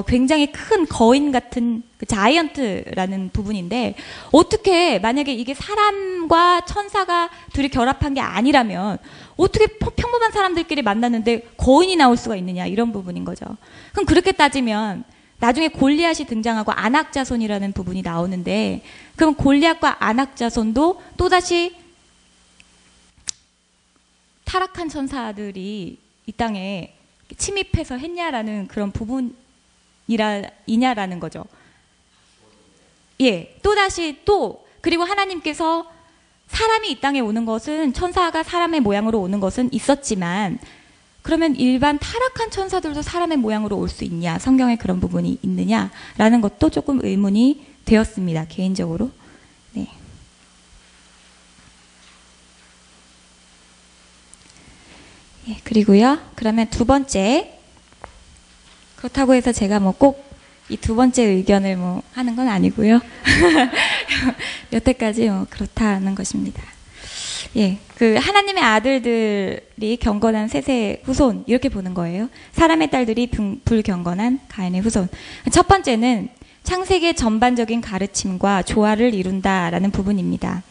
굉장히 큰 거인 같은 그 자이언트라는 부분인데, 어떻게 만약에 이게 사람과 천사가 둘이 결합한 게 아니라면 어떻게 평범한 사람들끼리 만났는데 거인이 나올 수가 있느냐, 이런 부분인 거죠. 그럼 그렇게 따지면 나중에 골리앗이 등장하고 안악자손이라는 부분이 나오는데, 그럼 골리앗과 안악자손도 또다시 타락한 천사들이 이 땅에 침입해서 했냐라는 그런 부분이냐라는 거죠. 예, 또다시 또, 그리고 하나님께서 사람이 이 땅에 오는 것은, 천사가 사람의 모양으로 오는 것은 있었지만, 그러면 일반 타락한 천사들도 사람의 모양으로 올 수 있냐, 성경에 그런 부분이 있느냐라는 것도 조금 의문이 되었습니다, 개인적으로. 네. 예, 그리고요, 그러면 두 번째, 그렇다고 해서 제가 뭐 꼭 이 두 번째 의견을 뭐 하는 건 아니고요. 여태까지 뭐 그렇다는 것입니다. 예, 그 하나님의 아들들이 경건한 셋의 후손, 이렇게 보는 거예요. 사람의 딸들이 불경건한 가인의 후손. 첫 번째는 창세기의 전반적인 가르침과 조화를 이룬다라는 부분입니다.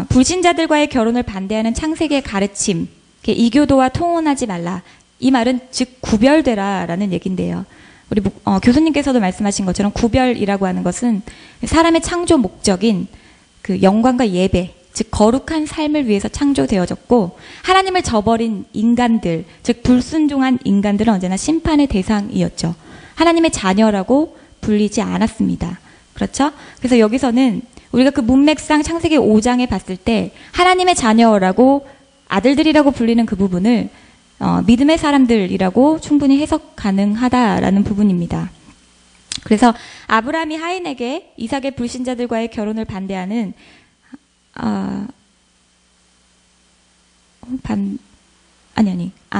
불신자들과의 결혼을 반대하는 창세기의 가르침, 이교도와 통혼하지 말라, 이 말은 즉 구별되라라는 얘긴데요. 우리 교수님께서도 말씀하신 것처럼 구별이라고 하는 것은 사람의 창조 목적인 그 영광과 예배, 즉 거룩한 삶을 위해서 창조되어졌고, 하나님을 저버린 인간들, 즉 불순종한 인간들은 언제나 심판의 대상이었죠. 하나님의 자녀라고 불리지 않았습니다. 그렇죠? 그래서 여기서는 우리가 그 문맥상 창세기 5장에 봤을 때 하나님의 자녀라고, 아들들이라고 불리는 그 부분을 믿음의 사람들이라고 충분히 해석 가능하다라는 부분입니다. 그래서 아브라함이 하인에게 이삭의 불신자들과의 결혼을 반대하는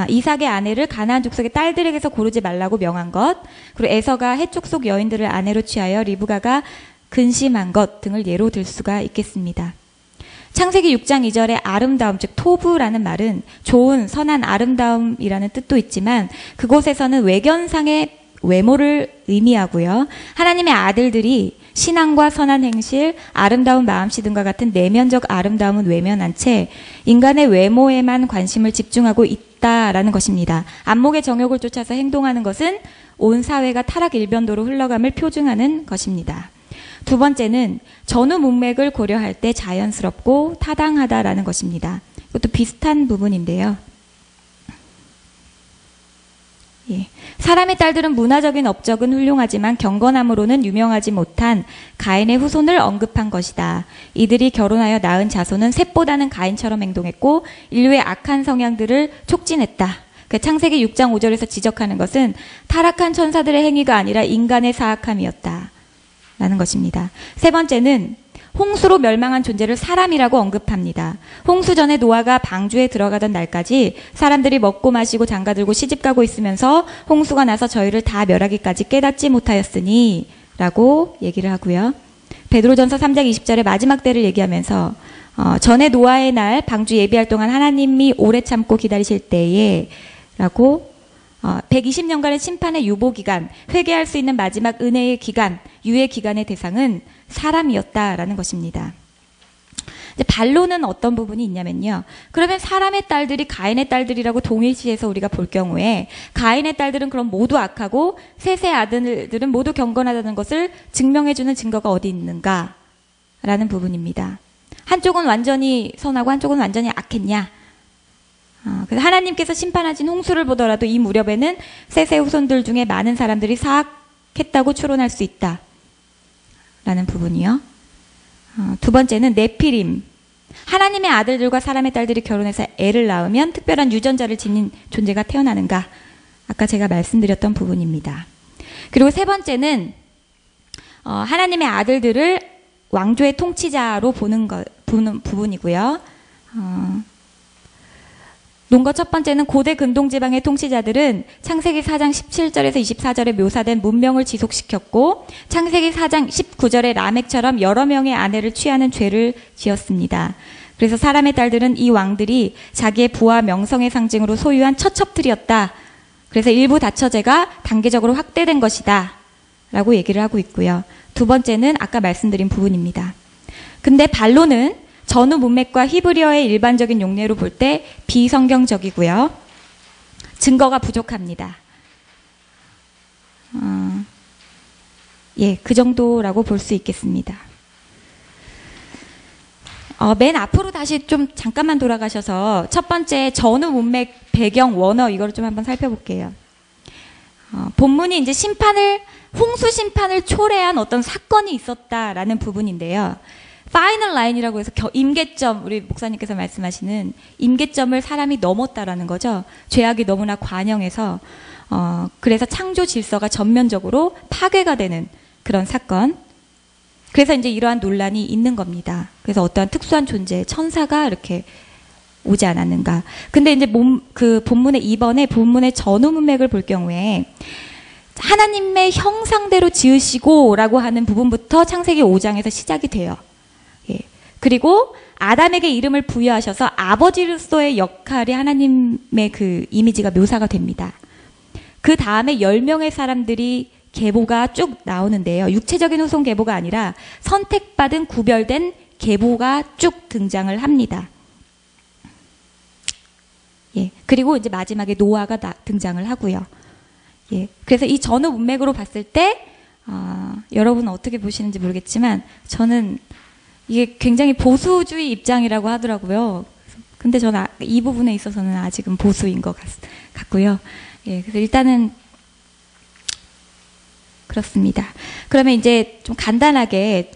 이삭의 아내를 가나안 족속의 딸들에게서 고르지 말라고 명한 것, 그리고 에서가 헷 족속 여인들을 아내로 취하여 리브가가 근심한 것 등을 예로 들 수가 있겠습니다. 창세기 6장 2절의 아름다움, 즉 토부라는 말은 좋은, 선한, 아름다움이라는 뜻도 있지만 그곳에서는 외견상의 외모를 의미하고요. 하나님의 아들들이 신앙과 선한 행실, 아름다운 마음씨 등과 같은 내면적 아름다움은 외면한 채 인간의 외모에만 관심을 집중하고 있다라는 것입니다. 안목의 정욕을 쫓아서 행동하는 것은 온 사회가 타락 일변도로 흘러감을 표징하는 것입니다. 두 번째는 전후 문맥을 고려할 때 자연스럽고 타당하다라는 것입니다. 이것도 비슷한 부분인데요. 예. 사람의 딸들은 문화적인 업적은 훌륭하지만 경건함으로는 유명하지 못한 가인의 후손을 언급한 것이다. 이들이 결혼하여 낳은 자손은 셋보다는 가인처럼 행동했고 인류의 악한 성향들을 촉진했다. 그 창세기 6장 5절에서 지적하는 것은 타락한 천사들의 행위가 아니라 인간의 사악함이었다 라는 것입니다. 세 번째는 홍수로 멸망한 존재를 사람이라고 언급합니다. 홍수 전에 노아가 방주에 들어가던 날까지 사람들이 먹고 마시고 장가들고 시집가고 있으면서 홍수가 나서 저희를 다 멸하기까지 깨닫지 못하였으니 라고 얘기를 하고요. 베드로전서 3장 20절에 마지막 때를 얘기하면서 전에 노아의 날 방주 예비할 동안 하나님이 오래 참고 기다리실 때에 라고 120년간의 심판의 유보기간, 회개할 수 있는 마지막 은혜의 기간, 유예 기간의 대상은 사람이었다라는 것입니다. 이제 반론은 어떤 부분이 있냐면요. 그러면 사람의 딸들이 가인의 딸들이라고 동일시해서 우리가 볼 경우에 가인의 딸들은 그럼 모두 악하고 셋의 아들들은 모두 경건하다는 것을 증명해주는 증거가 어디 있는가라는 부분입니다. 한쪽은 완전히 선하고 한쪽은 완전히 악했냐? 그래서 하나님께서 심판하신 홍수를 보더라도 이 무렵에는 셋의 후손들 중에 많은 사람들이 사악했다고 추론할 수 있다. 라는 부분이요. 두 번째는 네피림. 하나님의 아들들과 사람의 딸들이 결혼해서 애를 낳으면 특별한 유전자를 지닌 존재가 태어나는가? 아까 제가 말씀드렸던 부분입니다. 그리고 세 번째는 하나님의 아들들을 왕조의 통치자로 보는 부분이고요. 논거 첫 번째는 고대 근동지방의 통치자들은 창세기 4장 17절에서 24절에 묘사된 문명을 지속시켰고 창세기 4장 19절에 라멕처럼 여러 명의 아내를 취하는 죄를 지었습니다. 그래서 사람의 딸들은 이 왕들이 자기의 부와 명성의 상징으로 소유한 처첩들이었다. 그래서 일부 다처제가 단계적으로 확대된 것이다. 라고 얘기를 하고 있고요. 두 번째는 아까 말씀드린 부분입니다. 근데 반론은 전후 문맥과 히브리어의 일반적인 용례로 볼 때 비성경적이고요. 증거가 부족합니다. 그 정도라고 볼 수 있겠습니다. 맨 앞으로 다시 좀 잠깐만 돌아가셔서 첫 번째 전후 문맥 배경 원어 이거를 좀 한번 살펴볼게요. 본문이 이제 홍수 심판을 초래한 어떤 사건이 있었다라는 부분인데요. 파이널 라인이라고 해서 임계점, 우리 목사님께서 말씀하시는 임계점을 사람이 넘었다라는 거죠. 죄악이 너무나 관영해서 그래서 창조 질서가 전면적으로 파괴가 되는 그런 사건. 그래서 이제 이러한 논란이 있는 겁니다. 그래서 어떠한 특수한 존재, 천사가 이렇게 오지 않았는가. 근데 이제 그 본문의 이번에 본문의 전후 문맥을 볼 경우에 하나님의 형상대로 지으시고라고 하는 부분부터 창세기 5장에서 시작이 돼요. 그리고 아담에게 이름을 부여하셔서 아버지로서의 역할이 하나님의 그 이미지가 묘사가 됩니다. 그 다음에 10명의 사람들이 계보가 쭉 나오는데요. 육체적인 후손 계보가 아니라 선택받은 구별된 계보가 쭉 등장을 합니다. 그리고 이제 마지막에 노아가 등장을 하고요. 그래서 이 전후 문맥으로 봤을 때 여러분은 어떻게 보시는지 모르겠지만 저는 이게 굉장히 보수주의 입장이라고 하더라고요. 근데 저는 이 부분에 있어서는 아직은 보수인 것 같고요. 그래서 일단은 그렇습니다. 그러면 이제 좀 간단하게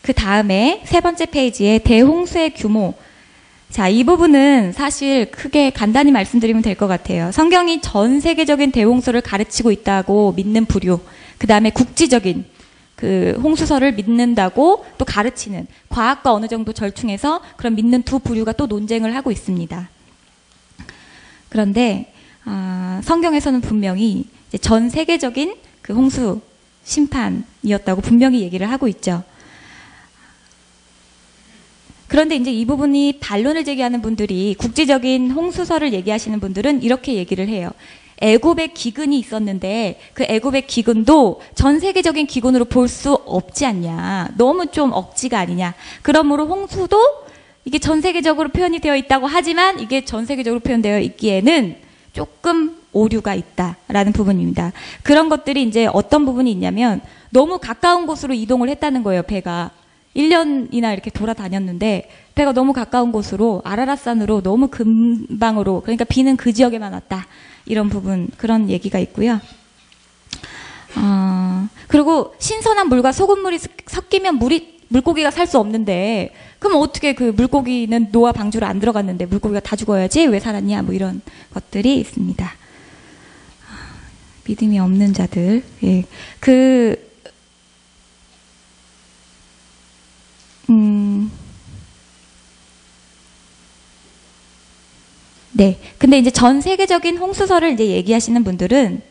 그 다음에 세 번째 페이지에 대홍수의 규모. 자, 이 부분은 사실 크게 간단히 말씀드리면 될 것 같아요. 성경이 전 세계적인 대홍수를 가르치고 있다고 믿는 부류, 그 다음에 국지적인 그 홍수설을 믿는다고 또 가르치는 과학과 어느 정도 절충해서 그런 믿는 두 부류가 또 논쟁을 하고 있습니다. 그런데 성경에서는 분명히 이제 전 세계적인 그 홍수 심판이었다고 분명히 얘기를 하고 있죠. 그런데 이제 이 부분이 반론을 제기하는 분들이 국지적인 홍수설을 얘기하시는 분들은 이렇게 얘기를 해요. 애굽의 기근이 있었는데 그 애굽의 기근도 전 세계적인 기근으로 볼 수 없지 않냐. 너무 좀 억지가 아니냐. 그러므로 홍수도 이게 전 세계적으로 표현이 되어 있다고 하지만 이게 전 세계적으로 표현되어 있기에는 조금 오류가 있다라는 부분입니다. 그런 것들이 이제 어떤 부분이 있냐면 너무 가까운 곳으로 이동을 했다는 거예요. 배가 1년이나 이렇게 돌아다녔는데 배가 너무 가까운 곳으로 아라랏산으로 너무 금방으로, 그러니까 비는 그 지역에만 왔다. 이런 부분, 그런 얘기가 있고요. 그리고 신선한 물과 소금물이 섞이면 물고기가 살 수 없는데, 그럼 어떻게 그 물고기는 노아 방주로 안 들어갔는데 물고기가 다 죽어야지 왜 살았냐, 뭐 이런 것들이 있습니다. 믿음이 없는 자들. 네. 근데 이제 전 세계적인 홍수설을 이제 얘기하시는 분들은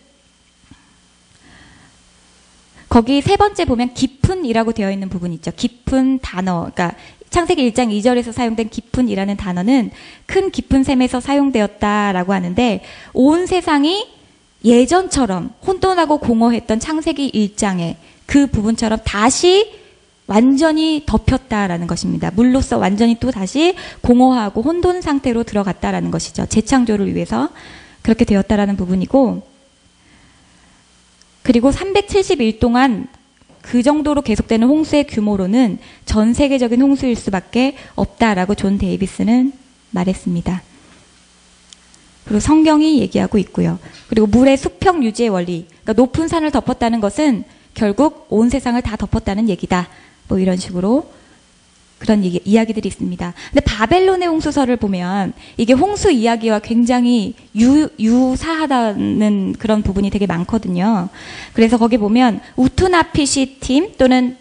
거기 세 번째 보면 깊은이라고 되어 있는 부분 있죠. 깊은 단어. 그러니까 창세기 1장 2절에서 사용된 깊은이라는 단어는 큰 깊은 샘에서 사용되었다라고 하는데 온 세상이 예전처럼 혼돈하고 공허했던 창세기 1장의 그 부분처럼 다시 완전히 덮였다라는 것입니다. 물로서 완전히 또 다시 공허하고 혼돈 상태로 들어갔다라는 것이죠. 재창조를 위해서 그렇게 되었다라는 부분이고, 그리고 371 동안 그 정도로 계속되는 홍수의 규모로는 전 세계적인 홍수일 수밖에 없다라고 존 데이비스는 말했습니다. 그리고 성경이 얘기하고 있고요. 그리고 물의 수평 유지의 원리, 그러니까 높은 산을 덮었다는 것은 결국 온 세상을 다 덮었다는 얘기다. 뭐 이런 식으로 그런 이야기들이 있습니다. 근데 바벨론의 홍수설을 보면 이게 홍수 이야기와 굉장히 유사하다는 그런 부분이 되게 많거든요. 그래서 거기 보면 우투나피시 팀 또는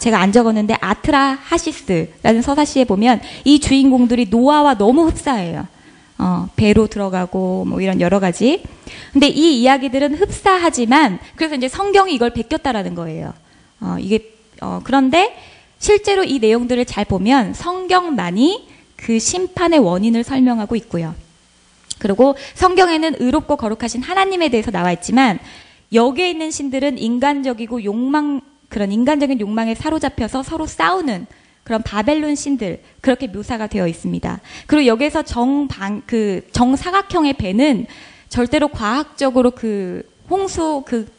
제가 안 적었는데 아트라 하시스라는 서사시에 보면 이 주인공들이 노아와 너무 흡사해요. 배로 들어가고 뭐 이런 여러 가지. 근데 이 이야기들은 흡사하지만 그래서 이제 성경이 이걸 베꼈다라는 거예요. 그런데 실제로 이 내용들을 잘 보면 성경만이 그 심판의 원인을 설명하고 있고요. 그리고 성경에는 의롭고 거룩하신 하나님에 대해서 나와 있지만 여기에 있는 신들은 인간적이고 그런 인간적인 욕망에 사로잡혀서 서로 싸우는 그런 바벨론 신들, 그렇게 묘사가 되어 있습니다. 그리고 여기에서 정사각형의 배는 절대로 과학적으로 그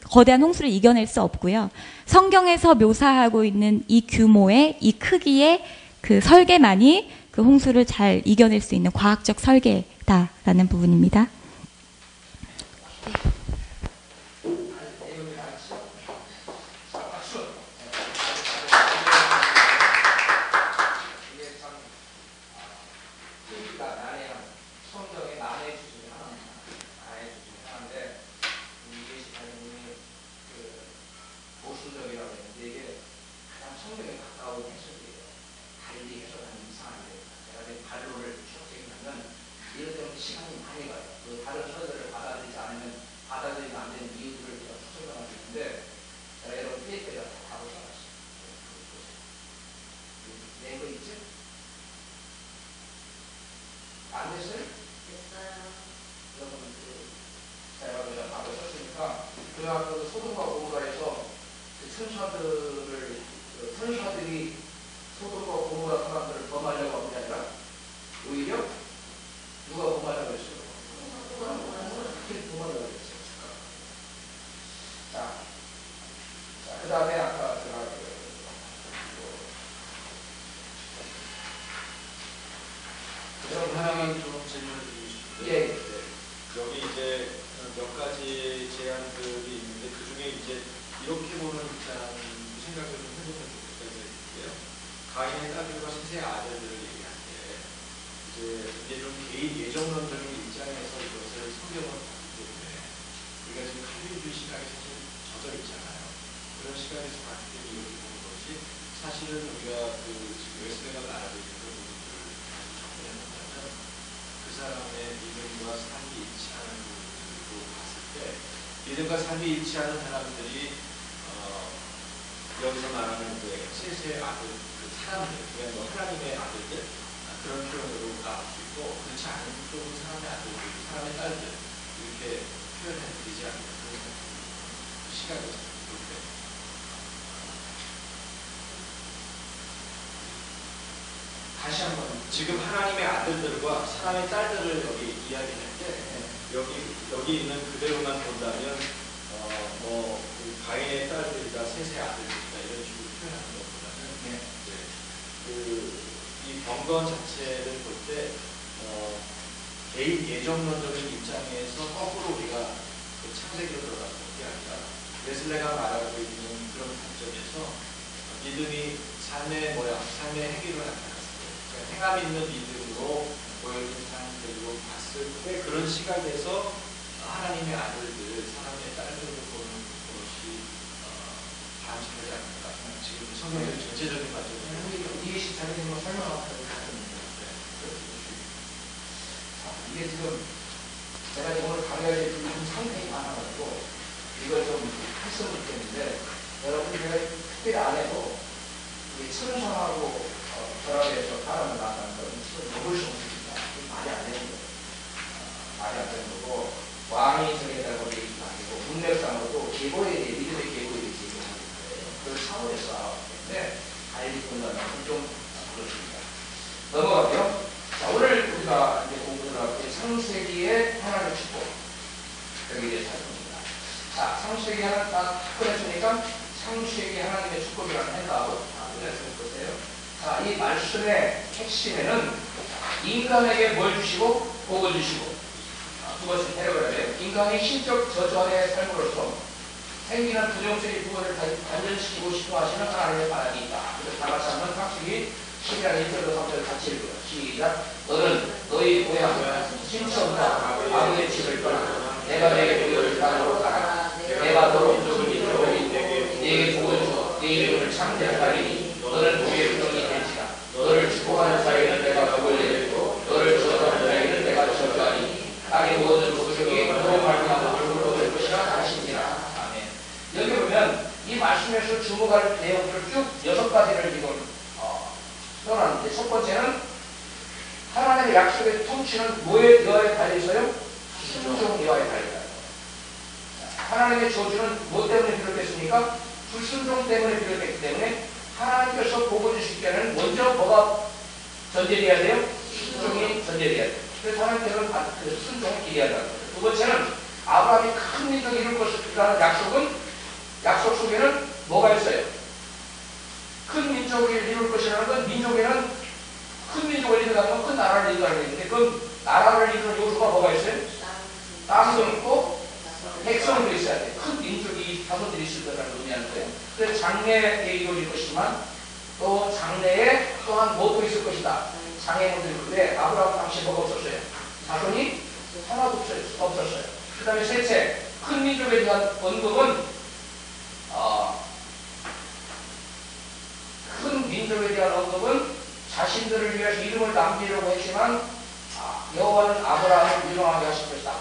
거대한 홍수를 이겨낼 수 없고요. 성경에서 묘사하고 있는 이 규모의, 이 크기의 그 설계만이 그 홍수를 잘 이겨낼 수 있는 과학적 설계다라는 부분입니다. 선사들이 소돔과 고모라 사람들을 범하려고 한 게 아니라 오히려 누가 범하려고 했어요? 범하려고 했어요. 자, 그 다음에 아까 제가 하나만 좀 질문을 드리고 싶은데, 예. 여기 이제 몇 가지 제안들이 있는데 그 중에 이제 이렇게 보는 생각을 좀 해보면 좋겠는데요. 가인의 딸들과 셋의 아들들을 얘기할 때 이제 좀 개인 예정론적인 입장에서 이것을 성경을 봤기 때문에 우리가 지금 칼빈주의 시각에 사실 젖어 있잖아요. 그런 시각에서 봤을 때 이렇게 보는 것이 사실은 우리가 지금 웨스트가 말하고 있는 그런 부분들을 접근해 본다면 그 사람의 믿음과 삶이 일치하는 부분으로 봤을 때 믿음과 삶이 일치하는 사람들이 여기서 말하는 그 셋의 아들, 그 사람들, 그러니까 하나님의 아들들 그런 표현으로 나올 수 있고 그렇지 않은 쪽은 사람의 아들들, 사람의 딸들 이렇게 표현해 드리지 않는 그런 시각에서 그렇게 다시 한번 지금 하나님의 아들들과 사람의 딸들을 여기 이야기할 때 여기 있는 그대로만 본다면 그 가인의 딸들이다, 셋의 아들들이다 이런 식으로 표현하는 것보다는 이 경건 자체를 볼 때 개인 예정론적인 입장에서 거꾸로 우리가 그 창세기로 들어가는 것이 아니라 웨슬레가 말하고 있는 그런 관점에서 믿음이 삶의 모양, 삶의 행위로 나타났을 때 행함 있는 믿음으로 보여진 사람들로 봤을 때 그런 시각에서 하나님의 아들들, 사람의 딸들을 보는 것이 바람직하지 않을까. 지금 성경의 전체적인 관점에서 이게 자기들이 설명하고 이게 지금 제가 오늘 강의할 때 좀 상당히 많아가지고 이걸 좀 했으면 좋겠는데 여러분이 제가 특별히 안 해도 천상하고 결합해서 사람을 낳는다는 건 너무 정식이다. 말이 안 되는 거예요. 말이 안 되는 거고 왕이 정했다고 얘기도 안 되고 문맥상으로도 계보에 대해 믿음의 계보에 대해서 얘기하는 거예요. 그걸 차원에서 나왔기 때문에 알기 본다는 좀 그렇습니다. 넘어가고요. 자, 오늘 우리가 이제 공부를 할 창세기의 하나님의 축복 여기에 대해서 할 겁니다. 자, 창세기 하나 딱 꺼냈으니까 창세기 하나님의 축복이라는 해답을 보세요. 자, 이 말씀의 핵심에는 인간에게 뭘 주시고 복을 주시고 두 번째 해석을 해야 돼요. 인간이 신적 저주 아래의 삶으로서 생기는 부정적인 부분을 단절시키고 싶어 하시는 하나님의 바람이 있다. 그래서 다 같이 한번 창세기 12장 1절로 3절 같이 읽어요. 시작. 너는 너희 고향 신처부터 아버지의 집을 떠나 내가 내게 보여줄 땅으로 가라. 내가 너로 민족을 이끌어 내게 복을 주어 내 이름을 창대하리니 너는 복의 부정이 될지라. 너를 축복하는 자에게는 내가 복을 내리고 너를 저주하는 자에게는 내가 저주하리니 땅의 모든 소속이 너로 말미암아 복을 얻을 것이라 하시니라. 아멘. 여기 보면 이 말씀에서 주목할 내용들을 쭉 6가지를 지금 표현하는데, 첫 번째는 하나님의 약속의 통치는 뭐에 달려있어요? 순종에 달려있어요. 하나님의 저주는 뭐 때문에 비롯됐습니까? 불순종 때문에 비롯됐기 때문에 하나님께서 복을 주실 때는 먼저 뭐가 전제돼야 돼요? 순종이 전제돼야 돼요. 그래서 하나님께서는 그 순종을 기대한다는 거죠. 두 번째는 아브라함이 큰 민족이 이룰 것이라는 약속 속에는 뭐가 있어요? 큰 민족을 이룰 것이라는 건, 민족에는 큰 민족을 이룬다는 건 큰 나라를 이룬다는 얘기인데, 그 나라를 이루는 요소가 뭐가 있어요? 땅도 있고 백성도 있어야 돼. 큰 민족이 자손들이 있을 거라는 의미하는 거예요. 그래서 장래에 이루어질 것이지만 또 장래에 또한 뭐도 있을 것이다. 장애물도 있는데 아브라함 당시 뭐가 없었어요? 자손이 하나도 없었어요. 그 다음에 셋째, 큰 민족에 대한 언급은 큰 민족에 대한 언급은 자신들을 위해서 이름을 남기려고 했지만 여호와는 아브라함을 유명하게 하실 것이다.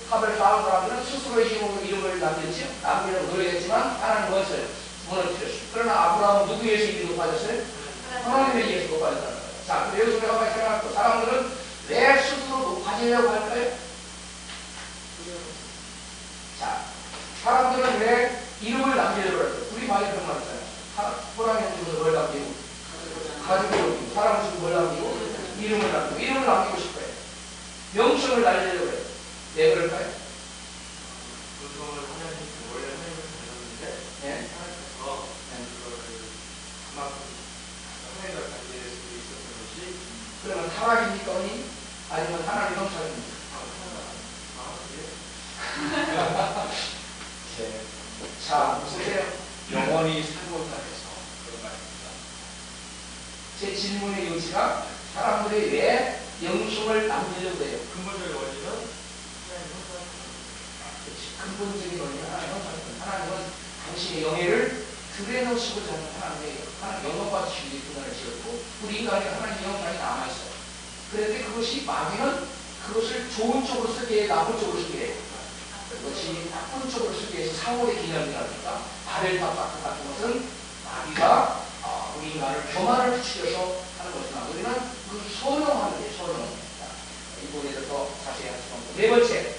하벨 싸운 사람들은 스스로의 힘으로 이름을 남기려고 노력했지만 하나님 뭐였어요? 무너뜨렸어요. 그러나 아브라함은 누구에 의해서 이름이 높아졌어요? 하나님에 의해서 높아졌다는 거예요. 자, 근데 여기서 우리가 생각할 사람들은 왜 스스로 높아지려고 할까요? 자, 사람들은 왜 이름을 남기려고 할까요? 우리 많이 그런 말 있잖아요. 호랑이 죽어서 뭘 남기고, 가족을 남기고, 사람을 죽고 뭘 남기고, 이름을 남기고 싶어요. 명성을 날리려고 해요. 왜 그럴까요? 보통은 하나님께서 원래 하나님을 다녔는데 네. 하나님께서 그만큼 하나님과 관계될 수도 있었던 것이 그러면 타락입니까? 아니면 하나님 형상입니까? 네. 자, 보세요. 영원히 살못하면서 그런 말입니다. 제 질문의 요지가 사람들이 왜 영성을 남기려고 해요? 근본적인 원인은 하나님 근본적인 원인은 하나님 형상입니다. 하나님은 당신의 영예를 드러내시고자 하는 하나님의 하나님 영광받으시기 위해 그날을 지었고, 우리 인간에 하나님의 영광이 남아있어요. 그런데 그것이 마귀는 그것을 좋은 쪽으로 쓰게 해, 나쁜 쪽으로 쓰게 해요. 그것이 나쁜 쪽으로 쓰기 위해서 사울의 기념이라든가 바벨탑 같은 것은 마귀가 우리 인간을 교만을 부추겨서 하는 것이나 우리는 그 소용하는 게 소용. 이 부분에 대해서 더 자세히 할 수가 없고. 네 번째,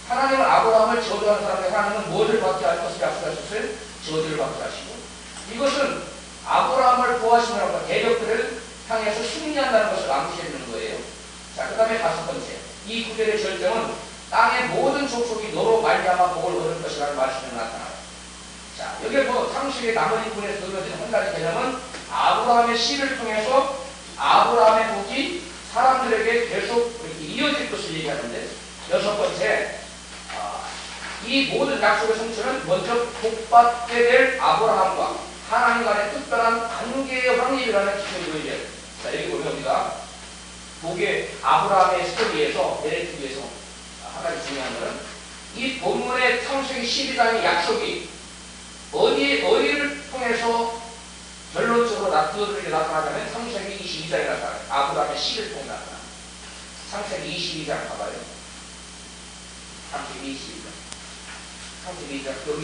하나님은 아브라함을 저주하는 사람에게 하나님은 무엇을 받게 할 것을 약속하셨어요? 저주를 받게 하시고, 이것은 아브라함을 구하시느라고 대적들을 향해서 승리한다는 것을 암시해주는 거예요. 자, 그 다음에 다섯 번째, 이 구절의 절정은 땅의 모든 족속이 너로 말미암아 복을 얻을 것이라는 말씀이 나타나요. 자, 여기 창세기 나머지 부분에서 드러진 한 가지 개념은 아브라함의 씨를 통해서 아브라함의 복이 사람들에게 계속 이렇게 이어질 것을 얘기하는데, 여섯 번째, 이 모든 약속의 성취는 먼저 복받게 될 아브라함과 하나님 간의 특별한 관계의 확립이라는 기준이 보여져요. 자, 여기 보면 우리가 복의 아브라함의 스토리에서 내레티브에서 한 가지 중요한 것은 이 본문의 창세기 12장의 약속이 어디를 통해서 결론적으로 나타나자면 창세기 22장에 나타나요. 아브라함의 씨를 통해 나타나요. 창세기 22장 가봐요. 창세기 22장. 창세기 22장 여기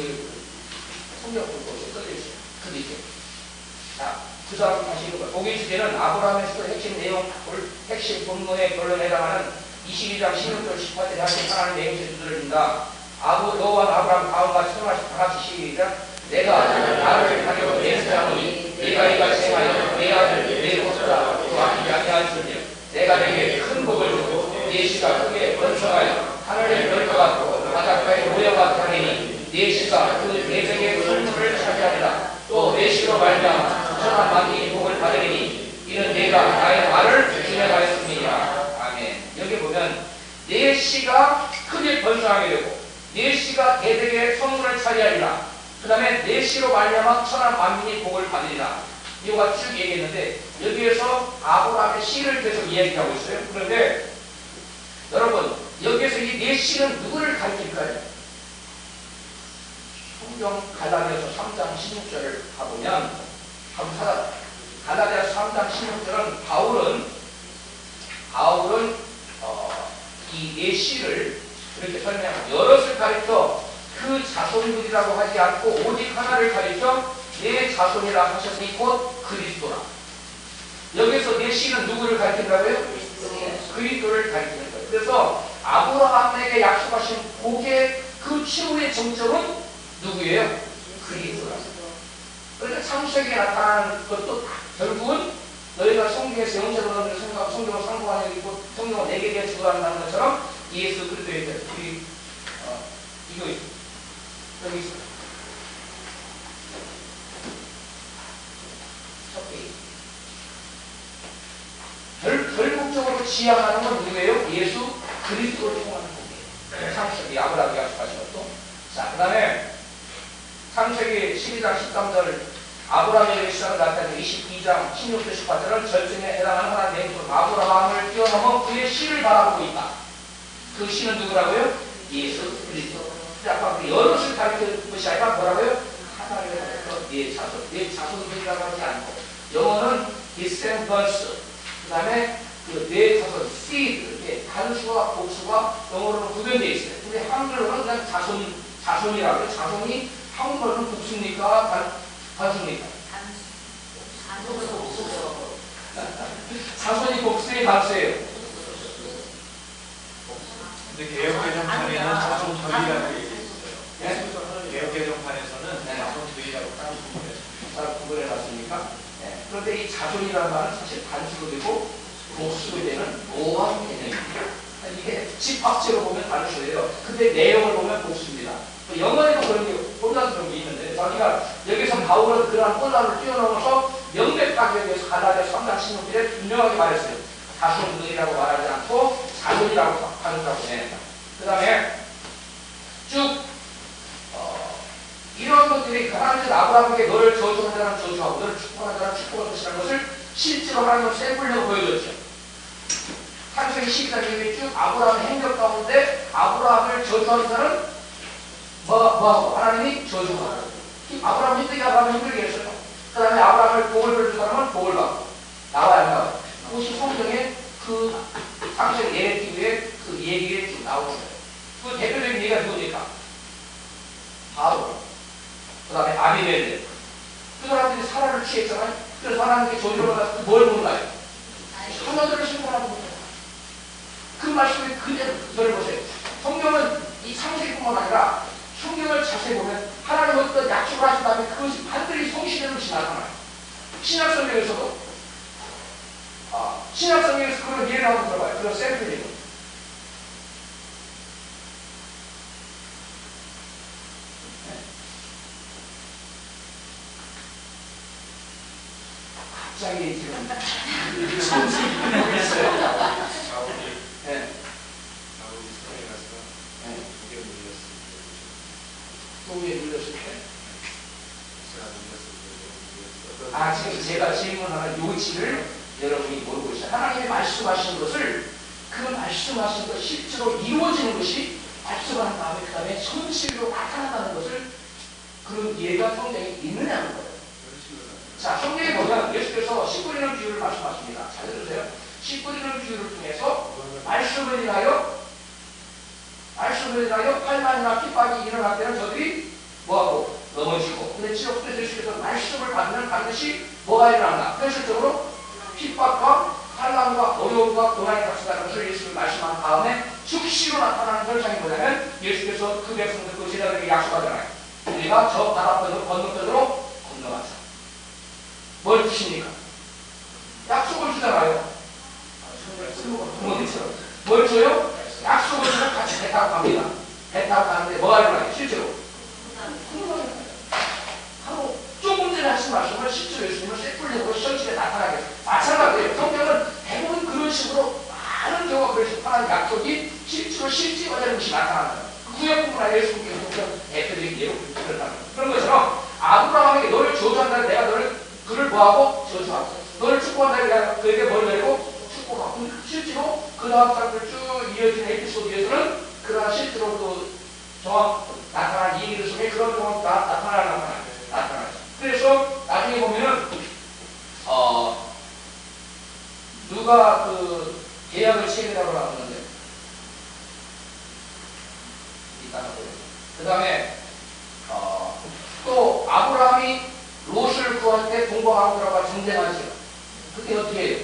성경 볼곳에 써져있어요. 그 밑에. 자, 그 사람 다시 읽어봐요. 복의 주제는 아브라함의 스토리 핵심 내용, 핵심 본문의 결론에 해당하는 22장 16절 18절에 하신 하나님의 행실을 두드립니다. 여호와는 아브라함 다음과 처음하신 다 같이 시작. 내가 나를 가지고 내 사랑이 내가 이같이 행하여 내 아들 내 보소라 또한 양해하시니 내가 내게 큰 복을 주고 내 씨가 크게 번성하여 하늘의 별과 같고 바닷가의 모여가 다니니 내 씨가 그 내생의 선물을 차지하리라. 또 내 씨로 말미암아 천한 만민이 복을 받으리니 이는 내가 나의 말을 준행하였습니다. 아멘. 여기 보면 내 씨가 크게 번성하게 되고 내 씨가 대대의 선물을 차지하리라. 그 다음에 내 씨로 말미암아 천한 만민이 복을 받으리라. 이거가 쭉 얘기했는데 여기에서 아브라함의 씨를 계속 이야기하고 있어요. 그런데 여러분 여기에서 이 내 씨는 누구를 가리킬까요? 성경 갈라디아서 3장 16절을 가보면 갈라디아서 3장 16절은 바울은 이 내 씨를 이렇게 설명합니다. 여럿을 가리켜 그 자손들이라고 하지 않고 오직 하나를 가리켜 내 자손이라 하셨으니 곧 그리스도라. 여기서 내 씨는 누구를 가리킨다고요? 그리스도를 가리키는 거예요. 그래서 아브라함에게 약속하신 복의 그 최후의 정점은 누구예요? 그리스도라. 그러니까 창세기에 나타나는 것도 결국은 너희가 성경에서 영적으로 너희를 생각하고 성경을 상고하는 것이고 성경을 내게 대해 주관한다는 것처럼 예수 그리스도에 대해서 이거 있어. 여기 있어. 첫 페이지. 결국적으로 지향하는 건 누구예요? 예수 그리스도를 통하는 복이에요. 창세기 아브라함이 약속하신 것도. 자, 그 다음에 창세기 12장 13절 아브라함에게 시작을 나타내는 22장 16절 18절은 절정에 해당하는 하나님의 맹수 아브라함을 뛰어넘어 그의 씨를 바라보고 있다. 그 씨는 누구라고요? 예수 그리스도. 아까 그 여럿을 가리키는 것이 아니라 뭐라고요? 하나님의 내 자손, 내 자손들이라고 하지 않고 영어는 descendants, 그 다음에 그 내 자손, seed, 단수와 복수가 영어로는 구별되어 있어요. 근데 한글로는 그냥 자손이라고 해요. 자손이 한국어로는 복수입니까? 단수입니까? 자손이 복수의 단수예요. 근데 개혁개정판에는 자손들이라고 얘기했어요. 네? 개혁개정판에서는 자손들이라고 따로 구분했어요. 잘 구분해놨습니까? 네. 그런데 이 자손이라는 말은 사실 단수로 되고 복수로 되는 모호한 개념입니다. 이게 집합체로 보면 단수예요. 근데 내용을 보면 복수입니다. 영어에도 그런 게 혼란 그런 게 있는데 자기가 여기서 바울은 그러한 혼란을 뛰어넘어서 명백하게 대해서 갈라디아서 3장 16절에 분명하게 말했어요. 자손들이라고 말하지 않고 자손이라고 하는다고 해. 그 다음에 쭉 이런 것들이 하나님은 아브라함에게 너를 저주하는 자는 저주하고 너를 축복하는 자는 축복할 것이라는 것을 실제로 하나님은 샘플로 보여줬죠. 창세기 12장 이후에 쭉 아브라함의 행적 가운데 아브라함을 저주하는 자는 뭐하고 하나님이 저주하고 아브라함 힘들게 하면 힘들게 했어요. 그 다음에 아브라함을 복을 빌는 사람은 복을 받고 나와야 한다. 그것이 성경의 그 창세기 내레티브의 그 얘기에 쭉 나오는 거예요. 그 대표적인 얘기가 누굽니까? 바로 그 다음에 아비멜렉. 그 사람들이 사라를 취했잖아요. 그래서 하나님께 저주를 받아서 뭘 몰라요? 자녀들을 신고하는 거예요. 그 말씀이 그대로 보세요. 성경은 이 창세기뿐만 아니라 성경을 자세히 보면 하나님 어떤 약속을 하신 다음에 그것이 반드시 성실하는 것이 나타나요. 신약성경에서도 신약성경에서 그런 예를 한번 들어봐요. 그런 샘플이에요. 갑자기 지금 성수기를 있어요. 자손이 네. 성에 가서 네. 두개 물렸을 또 위에 눌렸을 때. 때 지금 제가 질문하는 요지를 여러분이 모르고 있어요. 하나님이 말씀하시는 것을 그 말씀하신 것 실제로 이루어지는 것이 말씀하는 다음에 그 다음에 현실로 나타난다는 것을 그런 예가 성경에 있느냐는 거예요. 자, 성경에 보면 예수께서 씨 뿌리는 비유를 말씀하십니다. 잘 들으세요. 씨 뿌리는 비유를 통해서 말씀을 인하여 팔만이나 핍박이 일어날 때는 저들이 뭐하고 넘어지고 근데 지옥에서 예수께서 말씀을 받으면 반드시 뭐가 일어난다. 현실적으로 핍박과 환난과 어려움과 고난이 닥친다는 것을 예수님이 말씀한 다음에 즉시로 나타나는 현상이 뭐냐면 예수께서 그 백성들 그 제자들에게 약속하잖아요. 우리가 저 바다편으로 건너편으로 건너가자. 뭘 주십니까? 약속을 주잖아요. 부모님처럼. 뭘 줘요? 약속을 주면 같이 배 타고 갑니다. 배 타고 가는데 뭐 하려고 해요? 실제로? 바로 조금 전에 하신 말씀을 실제로 예수님은 쇠뿔력으로 시험실에 나타나게 해서 마찬가지예요. 성경은 대부분 그런 식으로 많은 경우가 그러시고 하나님 약속이 실제로 실제화되는 것이 나타난다. 구약뿐만 아니라 예수님께서 대표적인 예로 그런다는 그런 것처럼 아브라함에게 너를 저주한다 내가 너를 그를 뭐하고 저주하고 너를 축복한다 내가 그에게 뭘 내리고 축복하고 실제로 그 다음 장들 쭉 이어진 에피소드에서는 그러한 실제로 그 정확 나타난 이미를 속에 그런 경우가 나타나죠. 그래서 나중에 보면은 누가 그 계약을 체결하고 나오는데 그 다음에 또 아브라함이 롯을 구할 때 동방아우라가 전쟁하지요. 그때 어떻게 해요?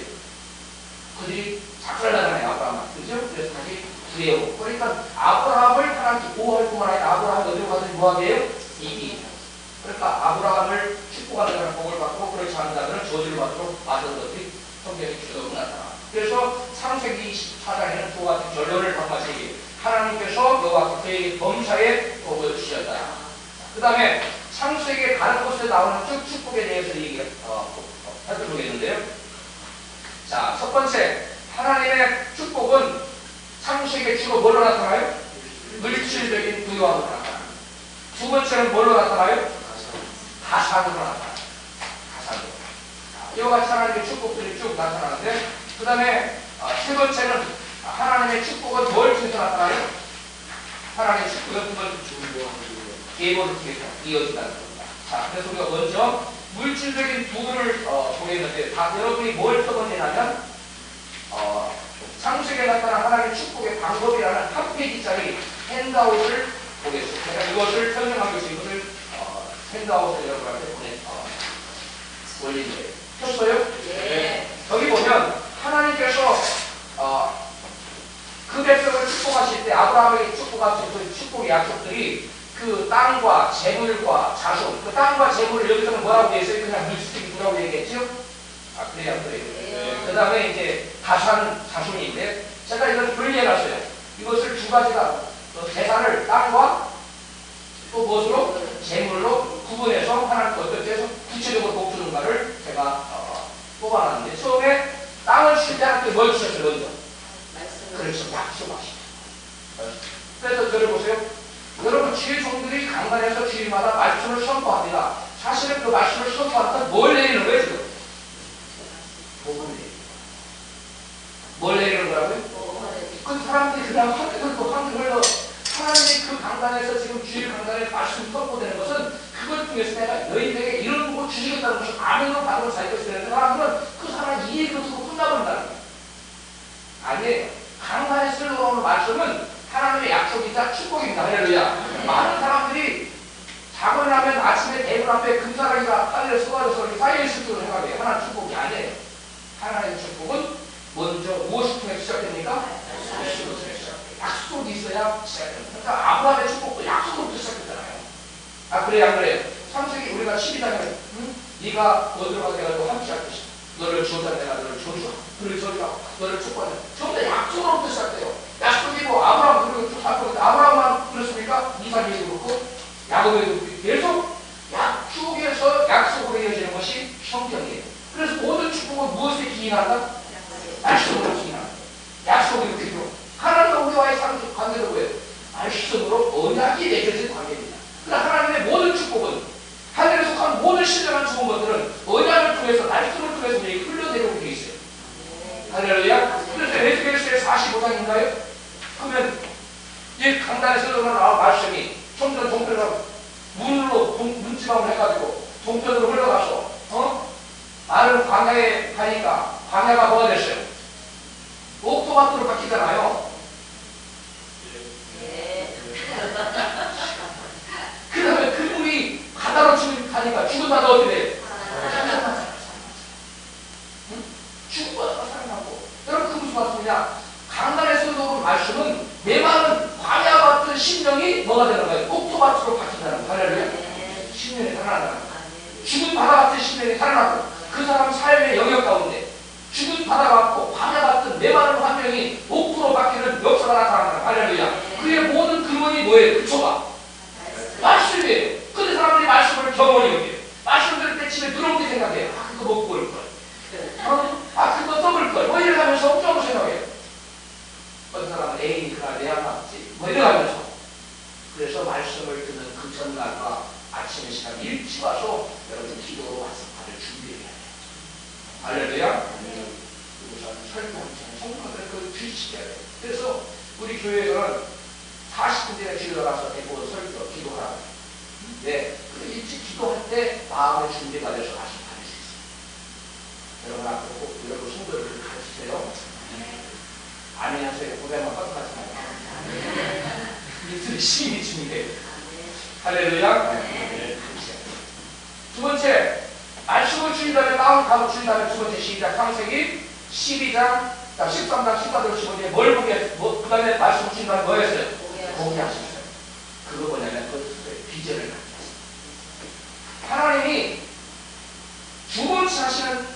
그들이 작살나잖아요. 아브라함. 그죠? 그래서 다시 구해오고. 그러니까 아브라함을 하나님께 보호할 뿐만 아니라 아브라함이 어디로 가든지 뭐하게 해요? 이기. 그러니까 아브라함을 축복하는 자는 복을 받고 그렇지 않은 자들은 저주를 받도록 만드는 것들이 성경에 쭉 나타나. 그래서 창세기 24장에는 두 가지 결론을 담아주기. 하나님께서 너와 그에게 범사에 복을 주셨다. 그 다음에 창세기에 다른 곳에 나오는 쭉 축복에 대해서 얘기를 살펴보겠는데요. 자, 첫 번째 하나님의 축복은 창세기에 주로 뭘로 나타나요? 물질적인 부유함으로 나타나요. 두 번째는 뭘로 나타나요? 가산으로 나타나요. 가산으로. 이와 같이 하나님의 축복들이 쭉 나타나는데 그 다음에 세 번째는 하나님의 축복은 뭘 통해서 나타나요? 하나님의 축복은 두 번째 계보를 통해서 이어진다는 겁니다. 자, 그래서 우리가 먼저 물질적인 부를 보겠는데 여러분이 뭘 써보냐면 창세기에 나타난 하나님의 축복의 방법이라는 한 페이지짜리 핸드아웃을 보겠습니다. 제가 이것을 설명하기 위해서 이것을 핸드아웃을 여러분한테 올린 거예요. 켰어요? 네. 여기 보면 하나님께서 그 백성을 축복하실 때 아브라함에게 축복하실 그 축복의 약속들이 그 땅과 재물과 자손, 그 땅과 재물을 여기서는 뭐라고 되어 있어요? 그냥 물질적인 부라고 얘기했죠? 그래요, 그래요. 네. 그 다음에 이제 가산 자손인데 제가 이걸 분리해놨어요. 이것을 두 가지가 재산을 땅과 또 무엇으로? 재물로 구분해서 하나님께 어떻게 해서 구체적으로 복 주는가를 제가 뽑아놨는데 처음에 땅을 쉴 때 하나님께 뭘 주셨어요? 먼저? 그렇죠. 약속하시죠. 그래서 저를 보세요. 여러분 주의 종들이 강단에서 주일마다 말씀을 선포합니다. 사실은 그 말씀을 선포하면 뭘 내리는 거예요 지금? 복을 내리는 거예요. 뭘 내리는 거라고요? 그 사람들이 그냥 한글로 하나님의 그 강단에서 지금 주일 강단에 말씀 선포되는 것은 그걸 통해서 내가 너희들에게 이런 거 주시겠다는 것을 아멘으로 받으러 살 것이 되는 사람들은 그 사람 이해 그것으로 끝나버린다는 거예요. 아니에요. 강단에서 흘러오는 말씀은 하나님의 약속이자 축복입니다. 할렐루야. 많은 사람들이 자고 나면 아침에 대문 앞에 금사라기가 하늘에 쏟아져서 이렇게 쌓여있을 줄로 생각해요. 하나님 축복이 아니에요. 하나님의 축복은 먼저 무엇을 통해서 시작됩니까? 약속으로 시작해요. 약속이 있어야 시작됩니다. 그러니까 아브라함의 축복도 약속으로부터 시작했잖아요. 그래요, 안 그래요? 창세기 우리가 12장에 네가 어디로 가게 해가지고 함께 할 것이다. 너를 주어다 내가 너를 저주하고 너를 저주하고 너를 축복하자. 전부 다 약속으로부터 시작돼요. 약속이고 아브라함 그리고 아브라함만 그렇습니까? 이삭에도 그렇고 야곱에도 그렇고 계속 약속에서 약속으로 이어지는 것이 성경이에요. 그래서 모든 축복은 무엇에 기인한다? 약속으로 기인한다. 약속으로 기인하고 하나님과 우리와의 관계도 뭐예요? 말씀으로 언약이 맺어진 관계입니다. 그러나 하나님의 모든 축복은 하늘에 속한 모든 신령한 좋은 것들은 언약을 통해서 말씀을 통해서 우리에게 흘러내려오게 되어 있어요. 할렐루야. 그래서 에스겔서의 45장인가요? 그러면 이 강단에서 흘러나온 말씀이 좀 전 동편으로 문으로 문지방을 해가지고 동편으로 흘러가서 마른 광야에 가니까 광야가 뭐가 됐어요? 옥토마토로 바뀌잖아요. 그 다음에 그 물이 바다로 가니까 죽은 바다 어떻게 돼요? 죽은 바다가 살아나고. 여러분 그 무슨 말씀이냐? 강단에서 나오는 말씀은 메마른 광야 같은 심령이 뭐가 되는 거예요? 옥토마토로 바뀐다는 거예요. 살아난다. 죽은 바다 같은 심령이 살아나고 그 사람 삶의 영역 가운데 죽은 바다 같고 바다 같은 메마른 환경이 목으로 바뀌는 역사가 나타난다. 할렐루야. 그의 모든 근원이 뭐예요? 그초가 말씀이에요. 근데 사람들이 말씀을 경험이 여기에요. 말씀 들을 때 집에 들어오게 생각해요. 아, 그거 먹고 올 걸. 아, 그거 써볼 걸. 뭐 이래가면서 좀 생각해요. 어떤 사람은 에이, 그날 내 하나 없지. 뭐 이래가면서. 그래서 말씀을 듣는 그 전날과 아침 시간 일찍 와서 여러분 기도로 와서 받을 준비해야 돼요. 할렐루야. 그리고서 설교하는 성도들 그 주시해야 돼요. 그래서 우리 교회에서는 40분 전에 기도가 나서 대부분 설교, 기도하라고. 네. 그 일찍 기도할 때 마음의 준비가 돼서 다시 받을 수 있어요. 여러분 앞으로 꼭 여러분 성도를 가르치세요. 아멘 하세요. 고백만 뻗어가지 말고. 이들이 심히 중요해요. 할렐루야. 네. 두 번째, 말씀을 주인 다음에 다운 가서 주인 다음에 두 번째 시작. 창세기 12장, 13장, 14절, 15절에 뭘 보게 했어요? 그 다음에 말씀을 주인 다음에 뭐 했어요? 보게 하셨어요. 그거 뭐냐면 그 비전을 갖게 했어요. 하나님이 두 번째 하시는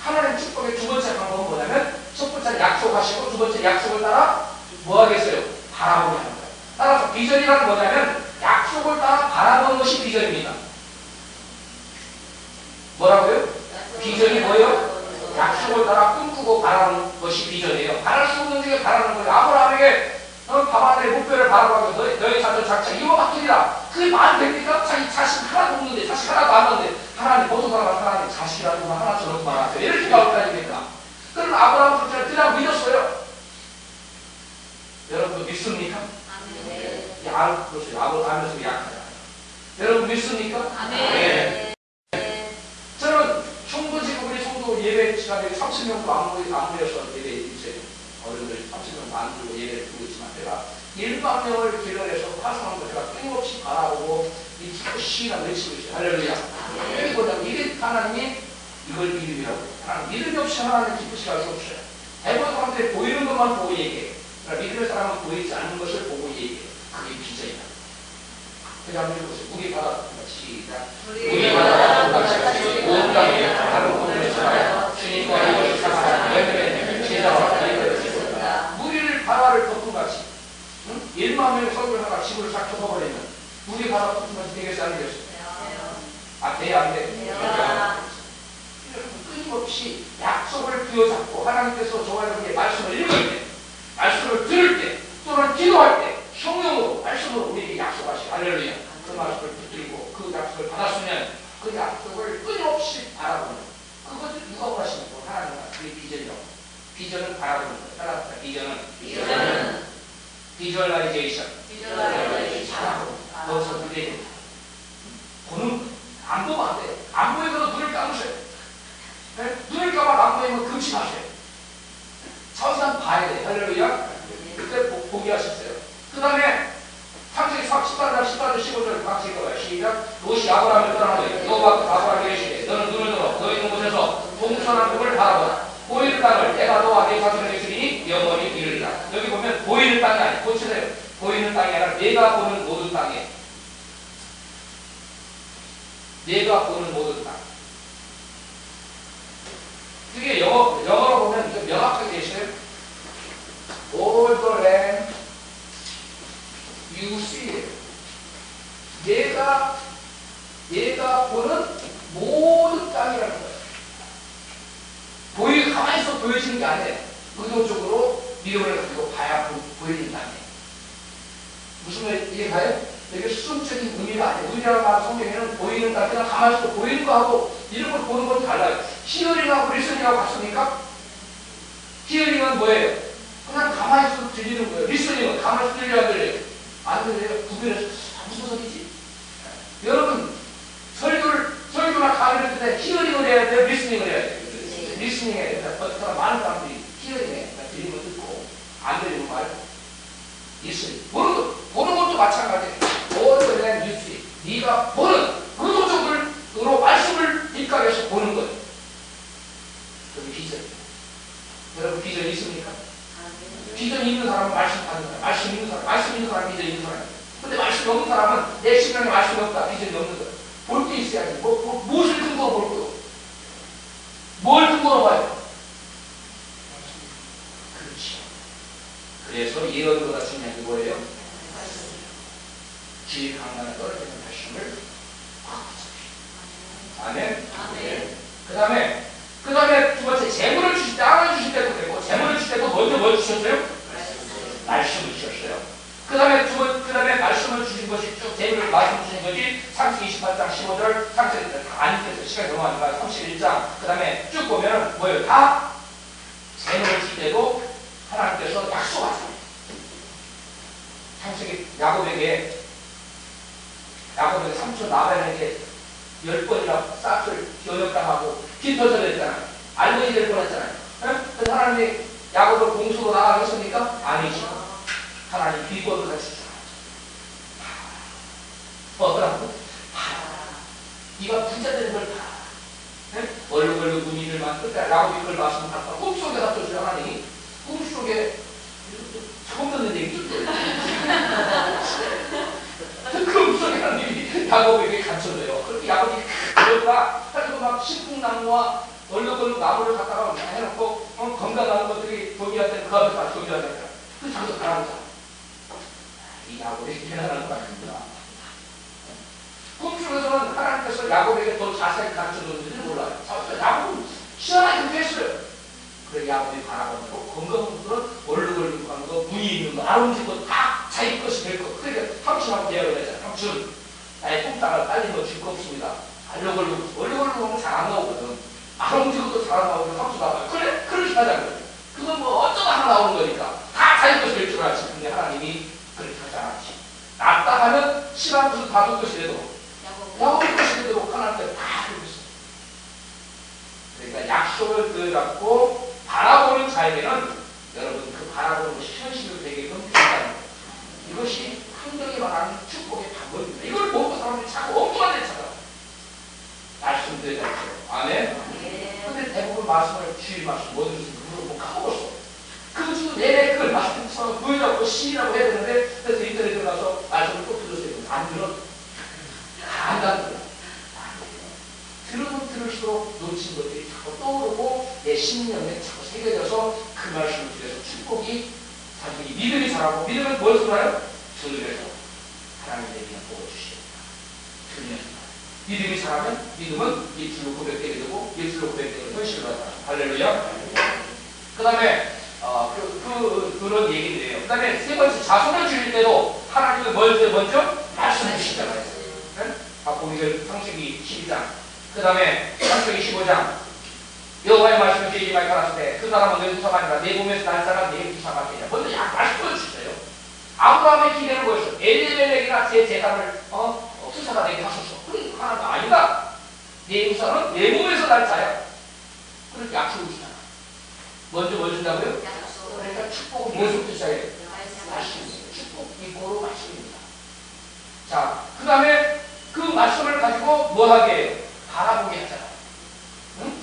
하나님 축복의 두 번째 방법은 뭐냐면 첫 번째 약속하시고 두 번째 약속을 따라 뭐 하겠어요? 바라보게 하는 거예요. 따라서 비전이란 뭐냐면 약속을 따라 바라보는 것이 비전입니다. 뭐라고요? 비전이 뭐예요? 약속을 따라 꿈꾸고 바라는 것이 비전이에요. 바랄 수 없는 게 바라는 거예요. 아브라함에게 밤하늘의 목표를 바라보고 너희 자손 장차 이와 같으리라. 그게 말이 됩니까? 자기 자식 하나도 없는데 자식 하나도 안 없는데 하나님 보통 사람은 하나님 자식이라도 하나 저렇게 말하세요. 이렇게 나올 거 아닙니까? 그럼 아브라함은 그렇게 그냥 믿었어요. 여러분 믿습니까? 아멘. 그렇죠. 아브라함에서 약하잖아요. 여러분 믿습니까? 아멘. 저는 총도 지금 우리 총도 예배 시간에 30명도 안 모여서 예배 있어요. 어른들 30명 안 들고 예배를 드리고 있지만 내가 1만 명을 길러내서 파송한 거 제가 끊임없이 바라보고 이 시간 외치고 있어요. 할렐루야. 여기 보자. 이게 하나님이 이걸 이름이라고 해요. 하나님 이름이 없이 하나님 기쁘시게 할 수 없어요. 대부분 사람들이 보이는 것만 보고 얘기해요. 그러나 믿음의 사람은 보이지 않는 것을 보고 얘기해요. 그게 비전이다. 그냥 한번 읽어보세요. 우리 바다 시작. 우리 바다 같이 온 땅에 다른 곳을 살아요. 주님과 이것을 사랑하는 열매는 제자와 너희들을 지속한다. 무리를 바다를 덮음같이 1만 명의 설교사가 집을 싹 덮어버리면 우리 바다 덮음같이 되겠어요? 안 되겠어요? 아, 돼요? 안 돼요? 끊임없이 약속을 부여잡고 하나님께서 저와 여러분의 말씀을 읽을 때 말씀을 들을 때 또는 기도할 때 성령으로 말씀으로 우리에게 약속하시고 할렐루야. 그 말씀을 붙들고 그 약속을 받았으면 그 약속을 끊임없이 바라보는 그것을 누가 원하시는 거 하나님과 그게 비전이라고. 비전은 바라보는 거예요. 따라합니다. 비전은 비주얼라이제이션. 바라보는 거기서 눈에 됩니다. 보는 거예요. 안 보면 안 돼요. 안 보이고도 눈을 감으세요. 네? 눈을 감아 안 보이면 금식하세요. 사실상 봐야 돼요. 할렐루야. 그때 보게 하셨어요. 그 다음에 창세기 14장 14절 15절 같이 읽어봐요. 시작. 롯이 아브라함을 떠나되 여호와께서 아브라함에게 이르시되 너는 눈을 들어 너희 있는 곳에서 동서남 북을 바라보라. 보이는 땅을 내가 너와 네 자손에게 주리니 영원히 이르리라. 여기 보면 보이는 땅이 아니에요. 고치세요. 보이는 땅이 아니라 내가 보는 모든 땅이에요. 내가 보는 모든 땅. 그게 영어로 보면 이거 명확하게 되어 있어요. All the land you see. 얘가 보는 모든 땅이라는 거예요. 가만히 있어 보여지는 게 아니에요. 의도적으로 믿음을 가지고 봐야 보이는 땅이에요. 무슨 말 이해가요? 이게 수동적인 의미가 아니에요. 의미라는 말 성경에는 보이는 땅, 그냥 가만히 있어 보이는 거하고 이런 걸 보는 건 달라요. 히어링하고 리스닝하고 같습니까? 히어링은 뭐예요? 그냥 가만히 있어 들리는 거예요. 리스닝은 가만히 있어 들려야 들려요. 안 들려요? 구별해서 무슨 소리지? 여러분 설교나 강의를 할 때 히어링을 해야 돼요? 리스닝을 해야 돼요? 리스닝 해야 돼요. 어떤 많은 사람들이 히어링에 들리면 듣고 안 들리면 말고 리스닝. 보는 것도 마찬가지예요. All the you see. 네가 보는 의도적으로 말씀을 입각해서 보는 거예요. 그게 비전이에요. 여러분 비전이 있습니까? 비전이 있는 사람은 말씀 받는 거예요. 말씀 있는 사람이 비전이 있는 사람이에요. 근데 말씀이 없는 사람은 내 신앙에 말씀이 없다. 비전이 없는 거예요. 그 다음에 두 번째, 재물을 주실 때, 땅을 주실 때도 그랬고, 재물을 주실 때도 먼저 뭘 주셨어요? 말씀을 주셨어요. 그 다음에 말씀을 주신 것이 쭉 재물을 말씀 주신 것이 창세기 28장 15절, 창세기 다 아니겠어요. 시간이 너무 안 가요. 31장. 그 다음에 쭉 보면은 뭐예요? 다 재물을 줄 때도 하나님께서 약속하세요. 창세기 야곱에게 삼촌 라반에게 10번이나 싹을 연역당하고 빚터져야 했잖아요. 알고지 될 뻔했잖아요. 그래서 하나님이 야곱을 공수로 나가겠습니까? 아니죠. 하나님 비법을 같이 주잖아요. 뭐라고? 네가 부자 되는 걸 봐. 얼룩얼룩 문의를 만들 때 야곱이 그걸 말씀을 할까? 꿈속에 갖다 하나님이 꿈속에 처음 듣는 얘기죠. 꿈속에 하나님이 야곱에게 감춰줘요. 그렇게 야곱이 그러다가 하여튼 막 신풍나무와 얼룩얼룩 나무를 갖다가 해놓고 건강한 것들이 동이한테 그 앞에서 동이한테 그 자기도 가라앉아. 이 야곱이 대단한 거 아닙니다. 꿈속에서는 하나님께서 야곱에게 더 자세히 가르쳐줬는지는 몰라요. 야곱은 희한하게 그렇게 했어요. 그래 야곱이 바라보고 건강한 것들은 얼룩얼룩한 거, 무늬 있는 거, 아름진 거 다 자기 것이 될 거. 그러니까 삼촌하고 계약을 했잖아요. 삼촌 나의 똥땅을 빨리 거 줄 거 없습니다. 얼룩얼룩하면 잘 안 나오거든. 아름진 것도 잘 안 나오고 삼촌 나와요. 그래? 그렇게 하자고요. 그건 뭐 어쩌다 하나 나오는 거니까 다 자기 것이 될 줄 알지. 근데 하나님이 그렇게 하지 않았지. 낫다 하면 신한 것을 다 줄 것이 되도록 야곱의 것이 되도록 하나님께 다 하고 있어요. 그러니까 약속을 들잡고 바라보는 자에게는 여러분 그 바라보는 것이 현실로 되게끔 된다는 거예요. 이것이 성경이 말하는 축복의 방법입니다. 이걸 보고 사람들이 자꾸 엉뚱한 데 찾아요. 말씀드려야죠. 아멘? 근데 대부분 말씀을 주일 말씀 뭐 들으시면 그걸 못 까먹었어. 그 주 내내 그걸 말씀처럼 보여잡고 시이라고 해야 되는데 그래서 인터넷에 들어가서 말씀을 또 들으세요. 안 들어. 안 들어. 들으면 들을수록 놓친 것들이 자꾸 떠오르고 내 심령에 자꾸 새겨져서 그 말씀을 들여서 축복이 자기 믿음이 자라고 믿음은 뭘 소라요? 들으면서 하나님의 그냥 보여주시옵니다. 들으면서 믿음이 자라면 믿음은 입술로 고백되게 되고 입술로 고백되는 현실로 나타나요. 할렐루야. 그 다음에 그런 얘기들이에요. 그 다음에 세 번째 자손을 줄일 때도 하나님은 먼저 말씀 주시잖아요. 네? 아까 우리가 창세기 12장 그 다음에 창세기 15장 여호와의 말씀을 제일 많이 받았을 때 그 사람은 내 부사가 아니라 내 몸에서 날 사람 내 부사가 되냐. 먼저 말씀을 주셨어요. 아브라함의 기대는 뭐였어? 엘리멜렉이나 제 재산을 부사가 되게 하소서. 그럼 하나님 아니다. 내 부사는 내 몸에서 날 자야. 그렇게 약속을 주잖아. 먼저 뭘 준다고요? 그러니까 축복은 무슨 뜻이에요? 말씀이에요. 축복 이고로 말씀입니다. 자, 그 다음에 그 말씀을 가지고 뭐 하게 해요? 바라보게 하잖아. 응?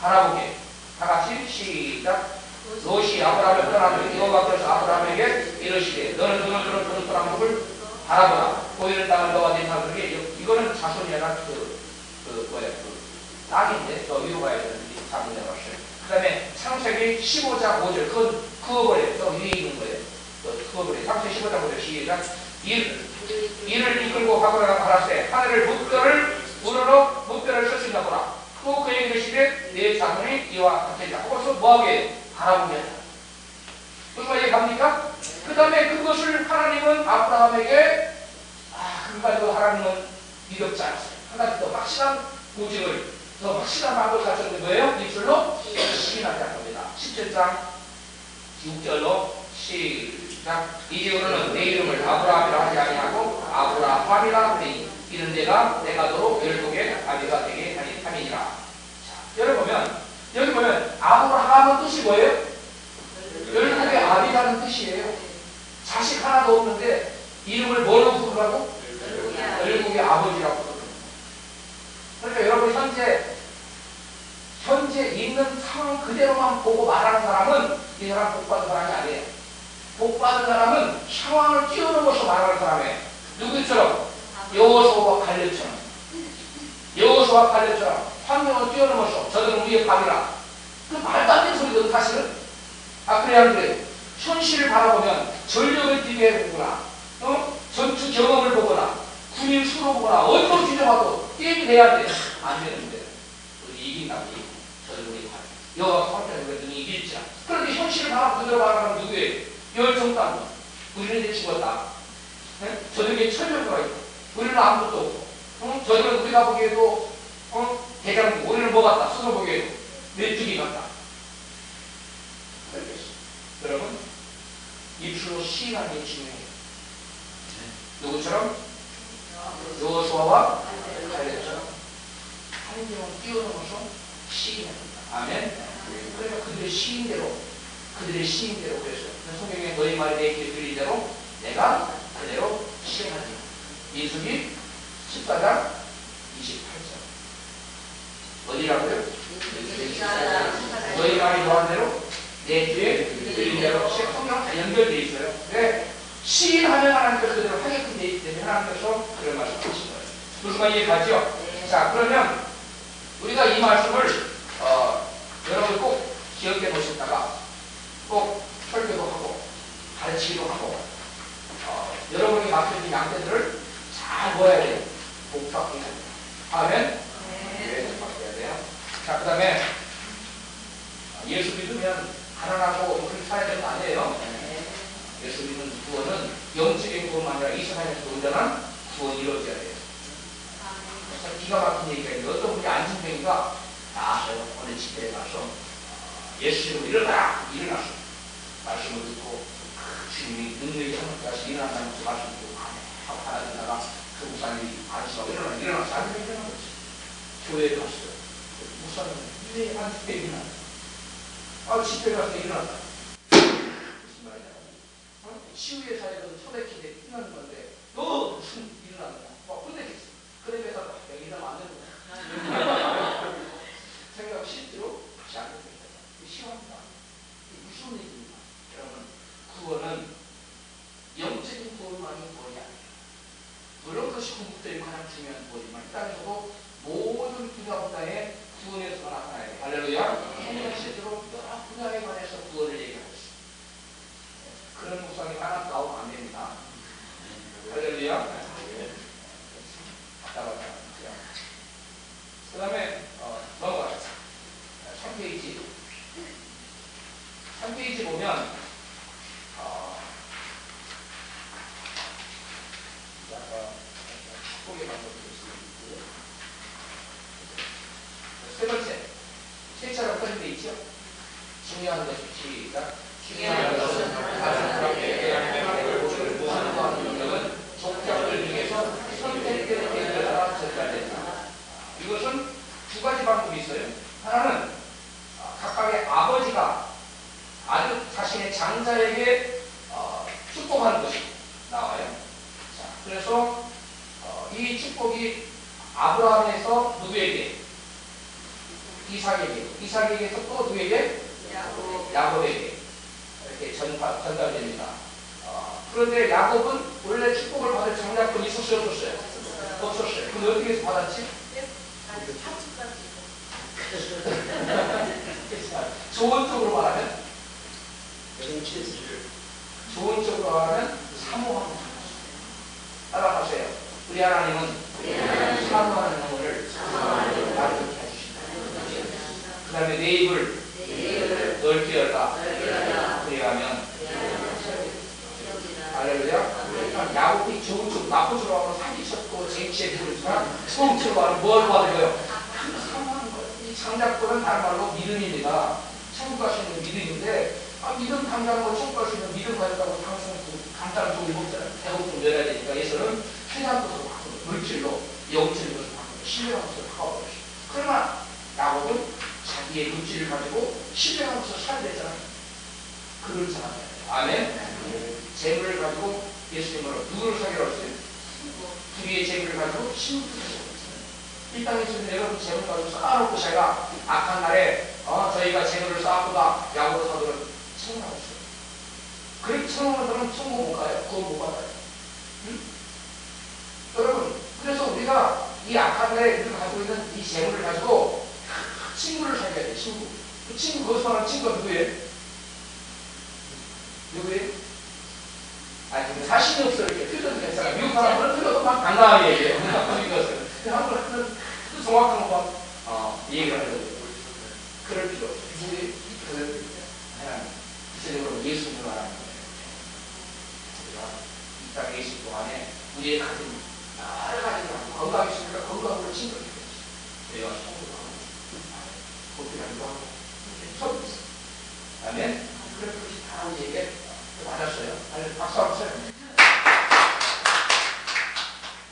바라보게. 다 같이 시작. 롯이 아브라함을 떠나서 여호와께서 아브라함에게 이르시되 너는 떠난 곳을 바라보라. 보이는 땅을 너와 네 사람들에게 이거는 자손이 아니라 땅인데 저 위로 가야 되는데 잘못 내봤어요. 그 다음에 창세기 15장 5절 그거버려요. 저 위에 있는 거예요. 그거버려요. 창세기 15장 5절 시작. 이를 이끌고 가보라 하라세 하늘을 우러러 뭇별을 쓰신다 보라. 또 그에게 이르시되 내 자손이 이와 같으리라. 그것을 뭐하게 바라보게 하자. 무슨 말이 갑니까? 그 다음에 그것을 하나님은 아브라함에게 그걸 가지고 하나님은 믿었지 않았어요. 한 가지 더 확실한 보증을 더 확실한 방법을 가르쳤는 거예요. 입술로 시인하지 않습니다. 17장 6절로 시작. 이제로는 내 이름을 아브라함이라 하지 아니하고 아브라함이라 하니 이는 내가 너로 열국의 아비가 되게 하니 함이니라. 자, 여기 보면 아브라함은 뜻이 뭐예요? 열국의 아비라는 뜻이에요. 자식 하나도 없는데 이름을 뭘로 부르라고? 열국의 아버지라고 부르는. 그러니까 여러분 현재 있는 상황 그대로만 보고 말하는 사람은 이 사람 복받은 사람이 아니에요. 복받은 사람은 상황을 뛰어넘어서 말하는 사람이에요. 누구처럼? 여호수아와 갈렙처럼. 여호수아와 갈렙처럼 환경을 뛰어넘어서 저들은 우리의 밥이라. 그 말도 안 되는 소리거든 사실은. 그래 안 그래요? 현실을 바라보면 전력을 비교해 보거나 전투 경험을 보거나 군인 수로 보거나 어떤 규정 봐도 게임이 돼야 돼. 안 되는데. 우리 이긴다고. 저들 우리 여호와 성전에 그랬더니 이길지라. 그런데 현실을 바라 그대로 바라보면 누구예요? 열정당. 우리는 이제 죽었다. 네? 저들에게 철벽가 있고 우리는 아무것도 없고 저들은 우리가 보기에도 대장부 우리는 뭐 같다? 스스로 보기에도 메뚜기 같다. 그렇겠어. 여러분 입술로 시인하는 게 중요해요. 누구처럼? 여호수아와 갈렙처럼 하나님은 뛰어넘어서 시인합니다. 아멘. 그러니까 그들의 시인대로 그랬어요. 성경에 너희 말이 내 귀에 들린 대로 내가 그대로 시행하지. 민수기 14장 28절. 어디라고요? 너희 말이 더한 대로 내 귀에 들린 대로 성경은 다 연결되어 있어요. 왜? 시인하면 하나님께서 그대로 하게끔 되어 있기 때문에 하나님께서 그런 말씀을 하신 거예요. 무슨 말 이해가죠? 자, 그러면 우리가 이 말씀을 여러분 꼭 기억해 놓으셨다가 꼭 설교도 하고 가르치기도 하고 여러분이 맡겨진 양떼들을 잘 모아야 돼요. 복잡해야 돼요. 아멘? 네, 복잡해야 돼요. 자, 그 다음에 예수 믿으면 가난하고 그렇게 살아야 되는 거 아니에요. 예수 믿는 구원은 영적인 구원만 아니라 이 세상에서 온전한 구원이 이루어져야 돼요. 기가 막힌 얘기가 있는데 어떤 분이 안진병이가 나왔어요. 어느 집회에 가서 예수 이름으로 일어났어. 말씀을 듣고 주님이 능력이 하나님께서 일어난다면서 말씀을 듣고 하고 받아들다가 그 목사님이 안수하고 일어나서 안진병이 일어난 거지. 교회에 갔어요. 목사님 왜 안진병이 일어났어? 집회에 가서 일어났다. 무슨 말이냐? 치유의 사역은 초대기에 끝나는 건데 너 무슨 일어났냐? 막 혼내겠어. 그러면서 여기 일어나면 안 되는 거야. 생각 실제로 다시 안 됩니다. 시험합니다. 무슨 얘기입니까? 여러분, 구원은 영적인 구원만이 구원이 아니에요. 물론 그것이 궁극적인 가장 중요한 구원이지만 이 땅에서도 모든 분야 분야에 구원에서가 나타나야 돼요. 할렐루야. 성경 실제로 여러 분야에 관해서 구원을 얘기하고 있습니다. 그런 묵상이 하나 나오면 안 됩니다. 할렐루야. 그 다음에 넘어가겠습니다. 3페이지 보면 세 번째 세차로 꺼진 데 있죠? 중요한 것이 시작. 중요한 것은 가족들에게 하나님의 무한무한 능력은 족장들 중에서 선택되는 계획을 따라 전달된다. 이것은 두 가지 방법이 있어요. 하나는 각각의 아버지가 아들 자신의 장자에게 축복하는 것이 나와요. 자, 그래서 이 축복이 아브라함에서 누구에게? 이삭에게서 또 누구에게? 야곱에게 이렇게 전달됩니다. 그런데 야곱은 원래 축복을 받을 장자권이 있었어요, 없었어요? 없었어요. 그럼 어떻게 해서 받았지? 좋은 쪽으로 말하면 사모하는 거예요. 따라가세요. 우리 하나님은 사모하는 영혼을 가르쳐 주신다. 그 다음에 내 입을 넓게 열라. 그래야면 할렐루야. 야곱이 좋은 쪽 나쁜 쪽으로 하면 사기쳤고 쟁취에 들었지만 좋은 쪽으로 하면 뭘 받아요? 사모하는 거예요. 이 장자권은 다른 말로 믿음입니다. 천국 갈 수 있는 믿음인데 믿음 당장으로 천국 갈 수 있는 믿음 가졌다고 당장 간단한 종이 먹잖아요. 배고픔 열어야 되니까 예수는 세상 것으로 바꾸는 물질로 영적인 것을 바꾸는 신뢰한 것을 바꿔버렸어요. 그러나 야곱은 자기의 물질을 가지고 신뢰한 것을 살아야 되잖아요. 그런 사람이에요. 아멘. 재물을 가지고 예수님으로 누구를 사기로 했어요? 둘이의 재물을 가지고 신부를 사기로 했어요. 이 땅에서 여러분 재물 가지고 쌓아놓고 제가 악한 날에 저희가 재물을 쌓았구나 야구로 사도록 청문하고 있어요. 그렇게 청문하는 사람은 천국 못 가요. 그거 못 받아요. 응? 여러분 그래서 우리가 이 악한 날에 우리가 가지고 있는 이 재물을 가지고 친구를 사귀어야 돼요. 친구. 그 친구 거기서 말하는 친구가 누구예요? 누구예요? 자신이 없어 이렇게 표정이 됐어요. 미국 사람들은 표정도 막 당당하게 얘기해요. 한국 정확한 건 얘기를 하려고 해요. 그럴 필요 없어요. 우리 그들 하나님 구체적으로 예수님을 말하는 거예요. 우리가 이 땅에 계신 동안에 우리의 가진 여러 가지 건강이 있으니까 건강으로 친구를 해야지. 내가 성도도 하고 고기라도 하고 서비스. 그다음에 그렇게 다 우리에게 맞았어요. 아니 박수 한번 쳐요.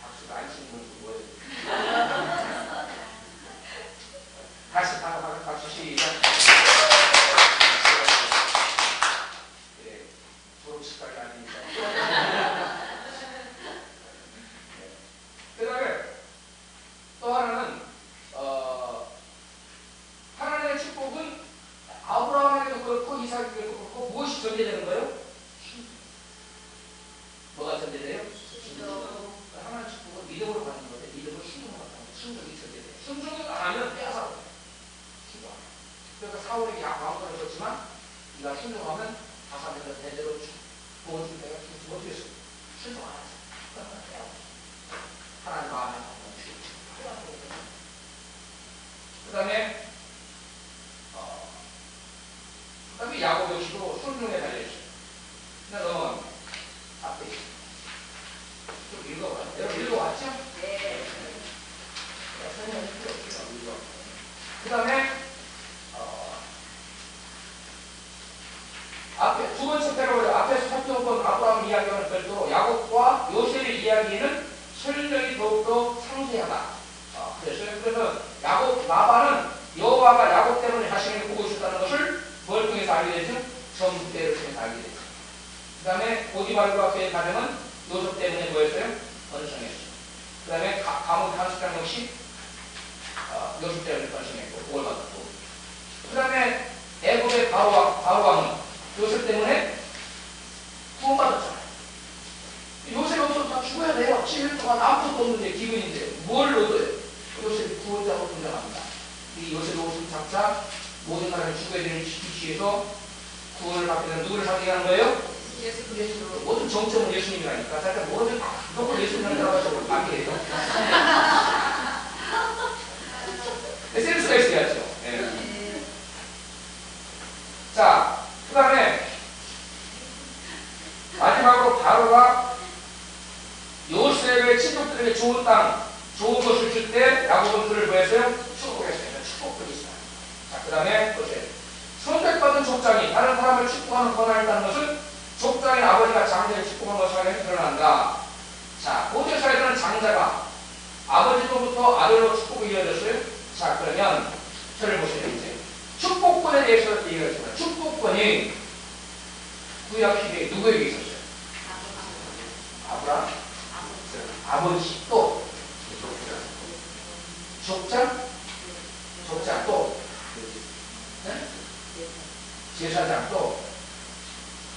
박수가 안 치는 건 뭐예요? 다시 박수 시작. 네, 졸업식까지 아니니까. 그 다음에 또 하나는 하나님의 축복은 아브라함에게도 그렇고 이삭에게도 그렇고 무엇이 전제되는 거예요? 뭐가 전제돼요? 하나님의 축복은 믿음으로 받는 건데 믿음을 순종으로 받는 거예요. 순종이 전제돼요. 순종을 안 하면 빼앗아 버려요. 그러니까 사울에게 마음대로 줬지만 네가 순종하면 다사면서 대대로 도와줄 때가 주지 못했어. 순종 안 했어. 그러면 빼앗아. 하나님 마음에 그 다음에 야곱 역시도 순종에 달려있어요. 그냥 넘어갑니다. 앞에 좀 읽어봐요. 여러분 읽어왔죠? 네. 설명이 필요 없어요. 그 다음에 앞에 두 번째 패러그래프 앞에서 살펴본 아브라함 이야기와는 별도로 야곱과 요셉의 이야기는 설명이 더욱더 상세하다. 그래서 야곱 라반은 여호와가 야곱 때문에 자신에게 보고 있었다는 것을 뭘 통해서 알게 되죠? 전부대를 통해서 알게 되죠. 그 다음에 보디발과 그의 가정은 요셉 때문에 뭐였어요? 번성했어요. 그 다음에 감옥 한수장 역시 요셉 때문에 번성했고 복을 받았고 그 다음에 애굽의 바로왕은 요셉 때문에 구원받았잖아요. 요셉이 없어서 다 죽어야 돼요. 7일 동안 아무것도 없는데 기근인데 뭘 얻어요? 요셉이 구원자로 등장합니다. 이 요셉의 옷을 잡자 모든 사람이 죽어야 되는 위치에서 구원을 받게 되는 누구를 상징하는 거예요? 예수님으로. 모든 정점은 예수님이라니까. 잠깐 모든 무조건 예수님을 들어가서 받게 돼요. 센스가 있어야죠. 네. 자, 그 다음에 마지막으로 바로가 요셉의 친족들에게 좋은 땅, 좋은 것을 줄 때 야곱은 그를 뭐했어요? 축복했어요. 축복을 있어요. 자, 그 다음에 보세요. 선택받은 족장이 다른 사람을 축복하는 권한이 있다는 것은 족장의 아버지가 장자를 축복한 것을 드러난다. 자, 모세사에서는 장자가 아버지로부터 아들로 축복이 이어졌어요. 자, 그러면 저를 보세요. 이제 축복권에 대해서 얘기를 했습니다. 축복권이 구약 시대에 누구에게 있었어요? 아브라함, 아버지 또 족장 또 네? 제사장 또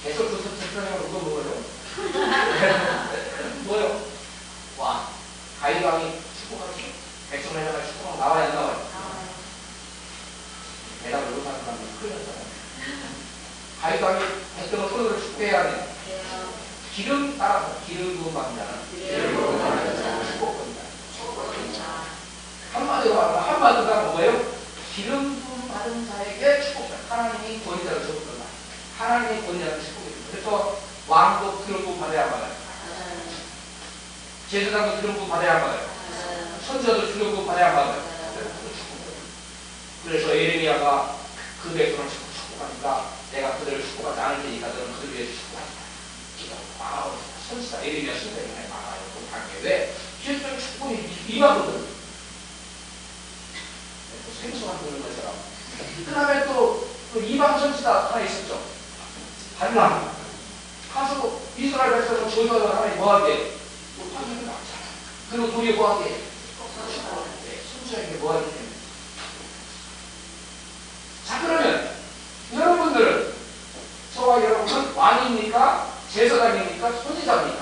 계속 그 특별하게 누가 먹어요? 뭐요? 와, 가이방이 축복하겠죠? 백성에다가 축복하면 나와야 안 나와요? 대답을 못하는 사람이 큰일 났잖아요. 가이방이 백성을 손으로 축복해야 하네. 기름 따라서 기름 부음 받는 자는 축복권이다. 한마디로 말하면 한마디가 뭐예요? 기름 부음 받은 자에게 축복자. 하나님이 권위자를 줬구나. 하나님이 권위자를 축복해줍니다. 그래서 왕도 기름 부음 받아야 받아요. 제사장도 기름 부음 받아야 받아요. 선지자도 기름 부음 받아야 받아요. 그래서 에레미야가 그 백성을 축복하니까 내가 그들을 축복하지 않을 테니까 너는 그들 위해서 축복하니까. 와우, 선지자 에레미야 선지자가 많아요. 못한 게 왜? 기업적인 축복이 임하거든. 생소한 그런 것처럼. 그 다음에 또 이방 선지자 하나 있었죠. 발람. 가서 이스라엘 백성을 저주하는 하나님 뭐하게? 화기를 막잖아. 그리고 도리에 뭐하게? 선지자에게 뭐하기 때문에. 자, 그러면 여러분들은 저와 여러분은 왕입니까? 제사장입니까? 선지자입니까?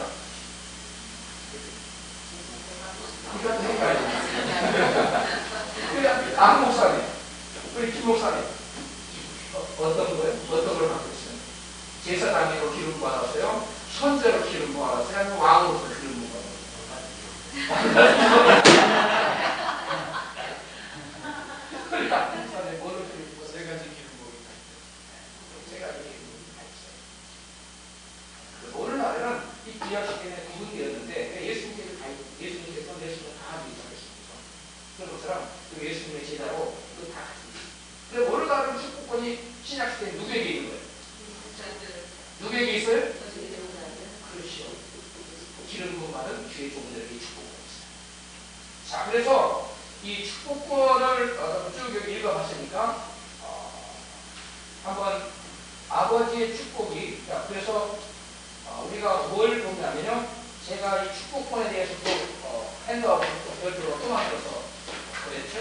이것도 헷갈려. 남 목사님, 우리 김 목사님, 어떤 거예요? 어떤 걸 받고 있어요? 제사장으로 기름 받았어요? 선제로 기름 받았어요? 아니면 왕으로서 기름 받았어요? 그리고 예수님의 제자로 그거 다 같습니다. 그래 뭐를 다루는 축복권이 신약시대에 누구에게 있는 거예요? 누구에게 있어요? 그렇죠. 기름 부음 받은 주의 종들에게 축복권이 있어요. 자, 그래서 이 축복권을 쭉 읽어봤으니까 한번 아버지의 축복이, 그래서 우리가 뭘 보냐면요, 제가 이 축복권에 대해서 또 핸드아웃 별도로 또 만들어서 그랬죠.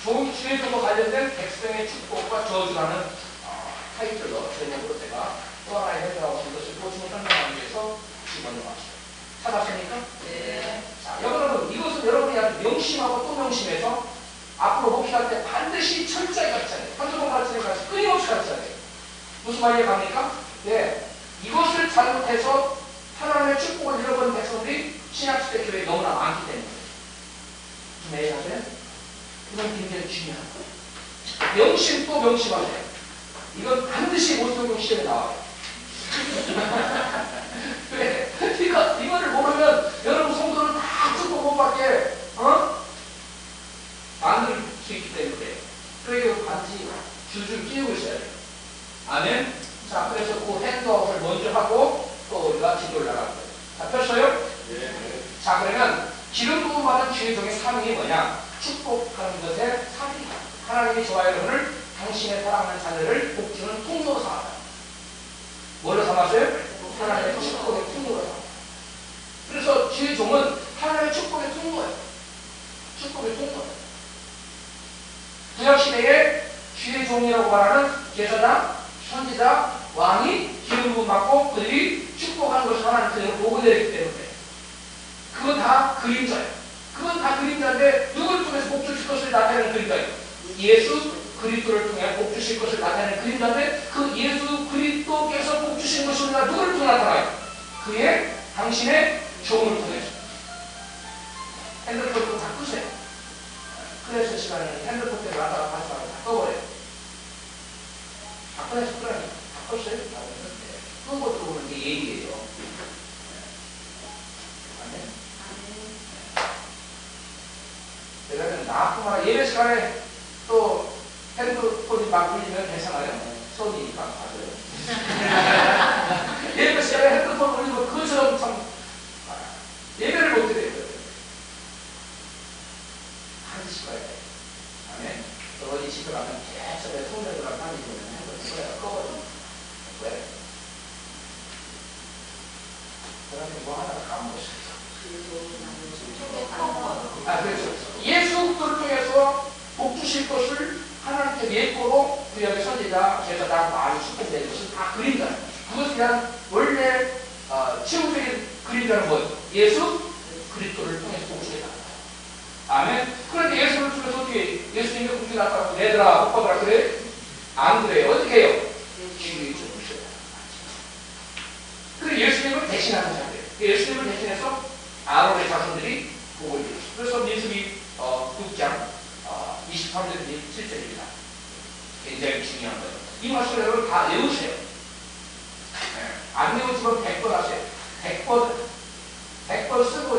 좋은 주의 종과 관련된 백성의 축복과 저주라는 타이틀로 제목으로 제가 또 하나의 핸드아웃 이것을 보충을 설명하기 위해서 집어넣어봤어요. 찾았습니까? 네. 자, 여러분 이것은 여러분이 아주 명심하고 또 명심해서 앞으로 목회할 때 반드시 철저히 가르쳐야 돼요. 한두번 가르치는 것이 끊임없이 가르쳐야 돼요. 무슨 말이 갑니까? 네. 이것을 잘못해서 하나님의 축복을 잃어버린 백성들이 신약시대 교회에 너무나 많기 때문에. 좀 이해하세요? 이건 굉장히 중요한 거예요. 명심 또 명심하세요. 이건 반드시 모태복음 시험에 나와요. 왜? 이거를 모르면 여러분 성도는 다 축복받게 만들 수 있기 때문에 그래서 반드시 줄줄 끼우고 있어야 돼요. 아멘. 자, 그래서 그 핸드업을 먼저 하고 또 우리가 지도를 나갈 거예요. 자, 폈어요? 네. 자, 그러면 기름 부음 받은 주의 종의 사명이 뭐냐? 축복하는 것의 사명이 하나님이 저와 여러분을 당신의 사랑하는 자녀를 복주는 통로로 삼았다. 뭐로 삼았어요? 하나님의 축복의 통로로 삼았다. 그래서 주의 종은 하나님의 축복의 통로예요. 축복의 통로예요. 구약시대에 주의 종이라고 말하는 제사장, 선지자, 왕이 기름 부음 받고 그들이 축복하는 것을 하나님 그대로 보고 내렸기 때문에 그건 다 그림자예요. 그건 다 그림자인데 누구를 통해서 복 주실 것을 나타내는 그림자예요. 예수 그리스도를 통해 복 주실 것을 나타내는 그림자인데 그 예수 그리스도께서 복 주신 것이 우리가 누구를 통해 나타나요? 그의 당신의 종을 통해서. 핸드폰 좀 바꾸세요. 그래서 시간에 핸드폰 때문에 왔다가 다시 와서 바꿔버려요. 바꿔내서 그러니 바꿨어요? 끄고 들어오는 게 예의예요. 아멘. 내가 나뿐만 예배 시간에 또 핸드폰이 막 울리면 괜찮아요. 손이니까 맞아요. 예배 시간에 핸드폰 울리면 그것처럼 참 예배를 못 드려요. 반드시 꺼야 돼요. 아멘. 또 어디 집에 가면 계속 내 통장으로 다니면 핸드폰 꺼요. 왜? 그러면 뭐 하나 까먹었어요. 그렇죠. 예수 그리스도를 통해서 복 주실 것을 하나님께 예고로 구약의 선지자, 제사장 많이 축복된 것은 다 그림자예요. 그것에 대한 원래 최후적인 그림자는 뭐예요? 예수 그리스도를 통해서 복 주게 나타나요. 아멘. 그런데 예수를 통해서 어떻게 예수님이 복 주게 나타나고 내더라 복 받으라 그래? 안 그래요. 어떻게 해요? 주의 종을 줘야 돼요. 그리고 예수님을 대신하는 자들이에요. 예수님을 대신해서 아론의 자손들이 복을 이루었어요. 그래서 민수기 6장 23절 7절입니다. 굉장히 중요한 거예요. 이 말씀을 여러분 다 외우세요. 안 외우시면 100번 하세요. 100번 쓰고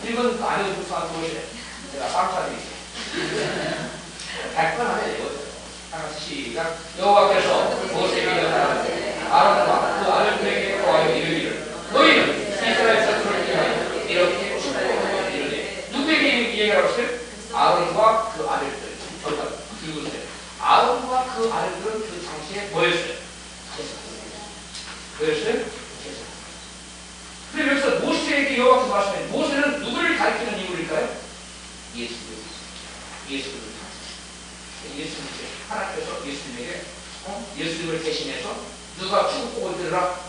읽은 안 외우신 사람 보세요. 제가 깜짝이에요. 100번 하면 외워져요. 하나씩 시작. 여호와께서 모세에게 이르시되 아론과 그 아들들에게 보아여 이르기를 너희는 이스라엘 자손을 위하여 이렇게 축복하여 이르되 누구에게 얘기하라고 했어요? 아론과 그 아들들. 저희가 읽으세요. 아론과 그 아들들은 그 당시에 뭐였어요? 뭐였어요? 그래서 여기서 모세에게 여호와께서 말씀해 모세는 누구를 가리키는 인물일까요? 예수를. 예수를 예수님께 하나님께서 예수님에게 예수님을 대신해서 누가 축복을 들으라?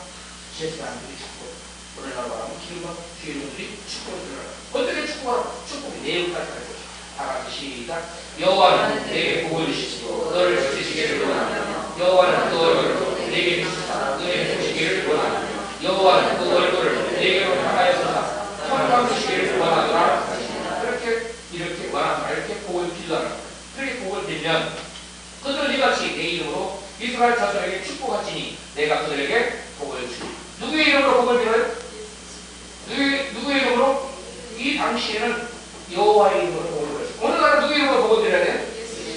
제사장들이 축복. 오늘날 말하면 기름과 귀인들이 축복을 들으라. 어떻게 축복하라? 축복의 내용까지 알고 있어요. 다 같이 시작. 여호와는 내게 복을 주시고 너를 지키시기를 원하며 여호와는 그 얼굴을 내게 비추사 너의 보시기를 원하며 여호와는 그 얼굴을 내게로 향하여서 평강 주시기를 원하더라. 이렇게 원하노라. 이렇게 복을 빌더라. 그렇게 복을 빌면 그들은 이같이 내 이름으로 이스라엘 자손에게 축복하지니 내가 그들에게 복을 주리. 누구의 이름으로 복을 빌어요? 누구의 이름으로? 이 당시에는 여호와의 이름으로 복을 드렸어요. 오늘 나는 누구 이름으로 복을 드려야 돼요?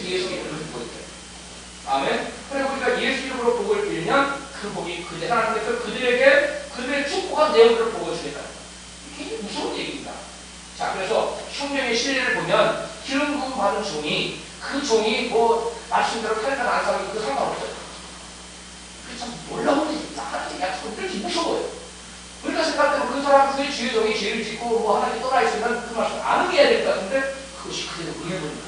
예수 이름으로 복을 드려요. 아멘. 그리고 우리가 예수 이름으로 복을 빌면 그 복이 하나님께서 그들에게 그들의 축복한 내용들을 복을 주겠다. 이게 무서운 얘기입니다. 자, 그래서 성경의 신뢰를 보면 기름 부음 받은 종이 그 종이 뭐 말씀대로 탈까 안 살고 그 상관없어요. 그게 참 놀라운 일입니다. 하나님의 약속은 늘 무서워요. 우리가 생각할 때는 그 사람 그의 주의 종이 죄를 짓고 뭐 하나님 떠나 있으면 그 말씀 안 하게 해야 될 것 같은데 그것이 그대로 의문입니다.